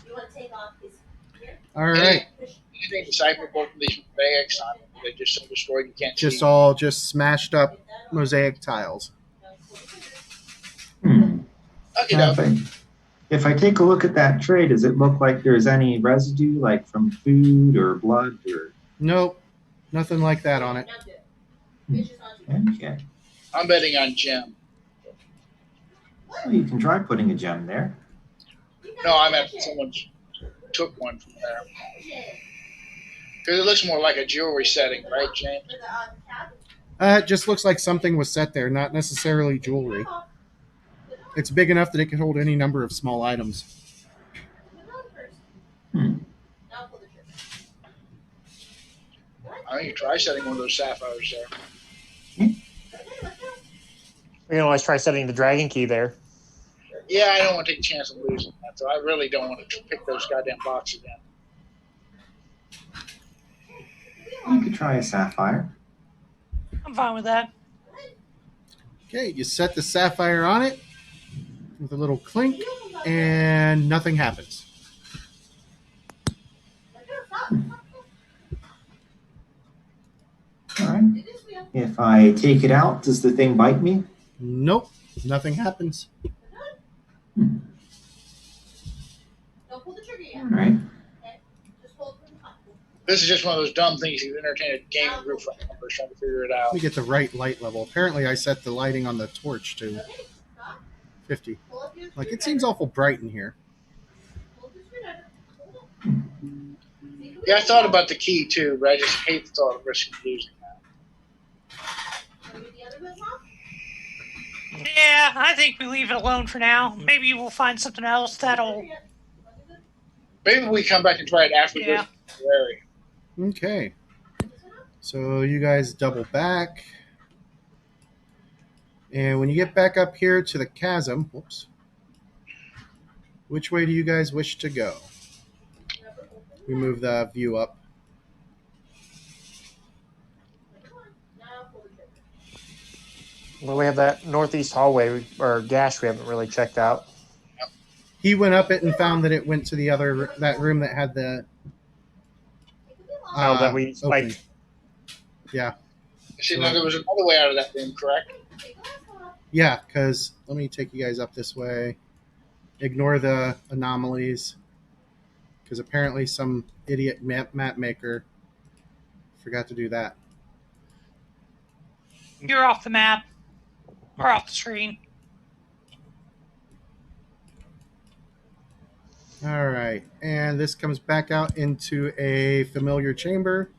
Speaker 7: You want to take off his here?
Speaker 1: All right.
Speaker 6: Anything decipherable from these mosaics? They just so destroyed you can't
Speaker 1: Just
Speaker 6: see.
Speaker 1: all just smashed up mosaic tiles.
Speaker 6: Okay, no.
Speaker 3: If I take a look at that tray, does it look like there's any residue, like from food or blood or?
Speaker 1: Nope. Nothing like that on it.
Speaker 7: Now do it. Fish is on you.
Speaker 3: Okay.
Speaker 6: I'm betting on Jim.
Speaker 3: Well, you can try putting a gem there.
Speaker 6: No, I meant someone took one from there. Because it looks more like a jewelry setting, right, James?
Speaker 1: It just looks like something was set there, not necessarily jewelry. It's big enough that it can hold any number of small items.
Speaker 3: Hmm.
Speaker 6: I think you try setting one of those sapphires there.
Speaker 2: We can always try setting the dragon key there.
Speaker 6: Yeah, I don't want to take a chance of losing that, so I really don't want to pick those goddamn boxes again.
Speaker 3: You could try a sapphire.
Speaker 4: I'm fine with that.
Speaker 1: Okay, you set the sapphire on it with a little clink, and nothing happens.
Speaker 3: All right. If I take it out, does the thing bite me?
Speaker 1: Nope, nothing happens.
Speaker 3: Hmm.
Speaker 7: Don't pull the trigger yet.
Speaker 3: All right.
Speaker 6: This is just one of those dumb things you entertain a gaming group for hours trying to figure it out.
Speaker 1: Let me get the right light level. Apparently, I set the lighting on the torch to 50. Like, it seems awful bright in here.
Speaker 6: Yeah, I thought about the key too, but I just hate the thought of risking losing that.
Speaker 4: Yeah, I think we leave it alone for now. Maybe we'll find something else that'll.
Speaker 6: Maybe we come back and try it after
Speaker 4: Yeah.
Speaker 6: this area.
Speaker 1: Okay. So you guys double back. And when you get back up here to the chasm, whoops, which way do you guys wish to go? We move the view up.
Speaker 2: Well, we have that northeast hallway or gash we haven't really checked out.
Speaker 1: He went up it and found that it went to the other that room that had the
Speaker 2: That we
Speaker 1: opening.
Speaker 2: spiked.
Speaker 1: Yeah.
Speaker 6: See, now there was another way out of that room, correct?
Speaker 1: Yeah, because let me take you guys up this way. Ignore the anomalies. Because apparently some idiot map maker forgot to do that.
Speaker 4: You're off the map. Or off the screen.
Speaker 1: All right. And this comes back out into a familiar chamber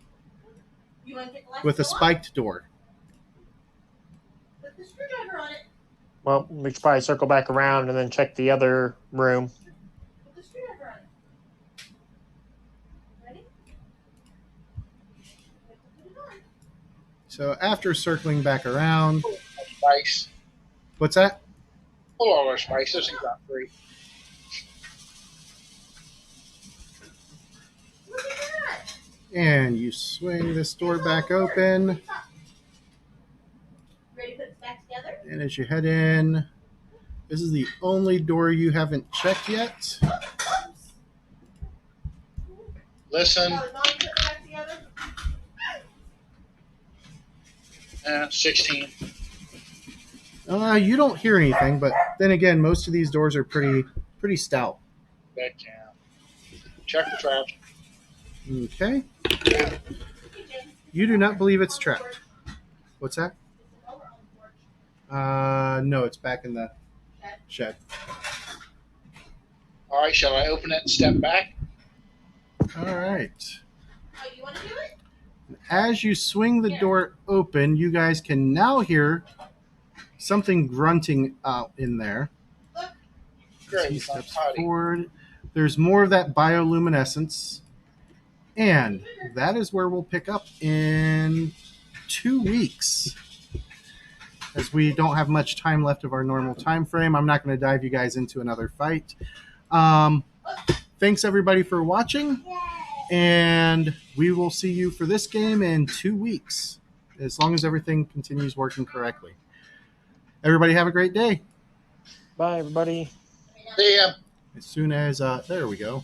Speaker 1: with a spiked door.
Speaker 7: Put the screwdriver on it.
Speaker 2: Well, we should probably circle back around and then check the other room.
Speaker 7: Put the screwdriver on it. Ready? Put it on.
Speaker 1: So after circling back around,
Speaker 6: Spice.
Speaker 1: what's that?
Speaker 6: Pull all our spice. This thing's not free.
Speaker 7: Look at that.
Speaker 1: And you swing this door back open.
Speaker 7: Ready to put it back together?
Speaker 1: And as you head in, this is the only door you haven't checked yet.
Speaker 7: Oops.
Speaker 6: Listen,
Speaker 7: Now, is Mom putting it back together?
Speaker 6: 16.
Speaker 1: You don't hear anything, but then again, most of these doors are pretty stout.
Speaker 6: That count. Check the traps.
Speaker 1: Okay. You do not believe it's trapped. What's that? No, it's back in the shed.
Speaker 6: All right, shall I open it and step back?
Speaker 1: All right.
Speaker 7: Oh, you want to do it?
Speaker 1: As you swing the door open, you guys can now hear something grunting out in there. As
Speaker 6: Great.
Speaker 1: he steps forward. There's more of that bioluminescence. And that is where we'll pick up in 2 weeks. As we don't have much time left of our normal time frame, I'm not going to dive you guys into another fight. Thanks everybody for watching, and we will see you for this game in 2 weeks, as long as everything continues working correctly. Everybody have a great day.
Speaker 2: Bye, everybody.
Speaker 6: See ya.
Speaker 1: As soon as there we go.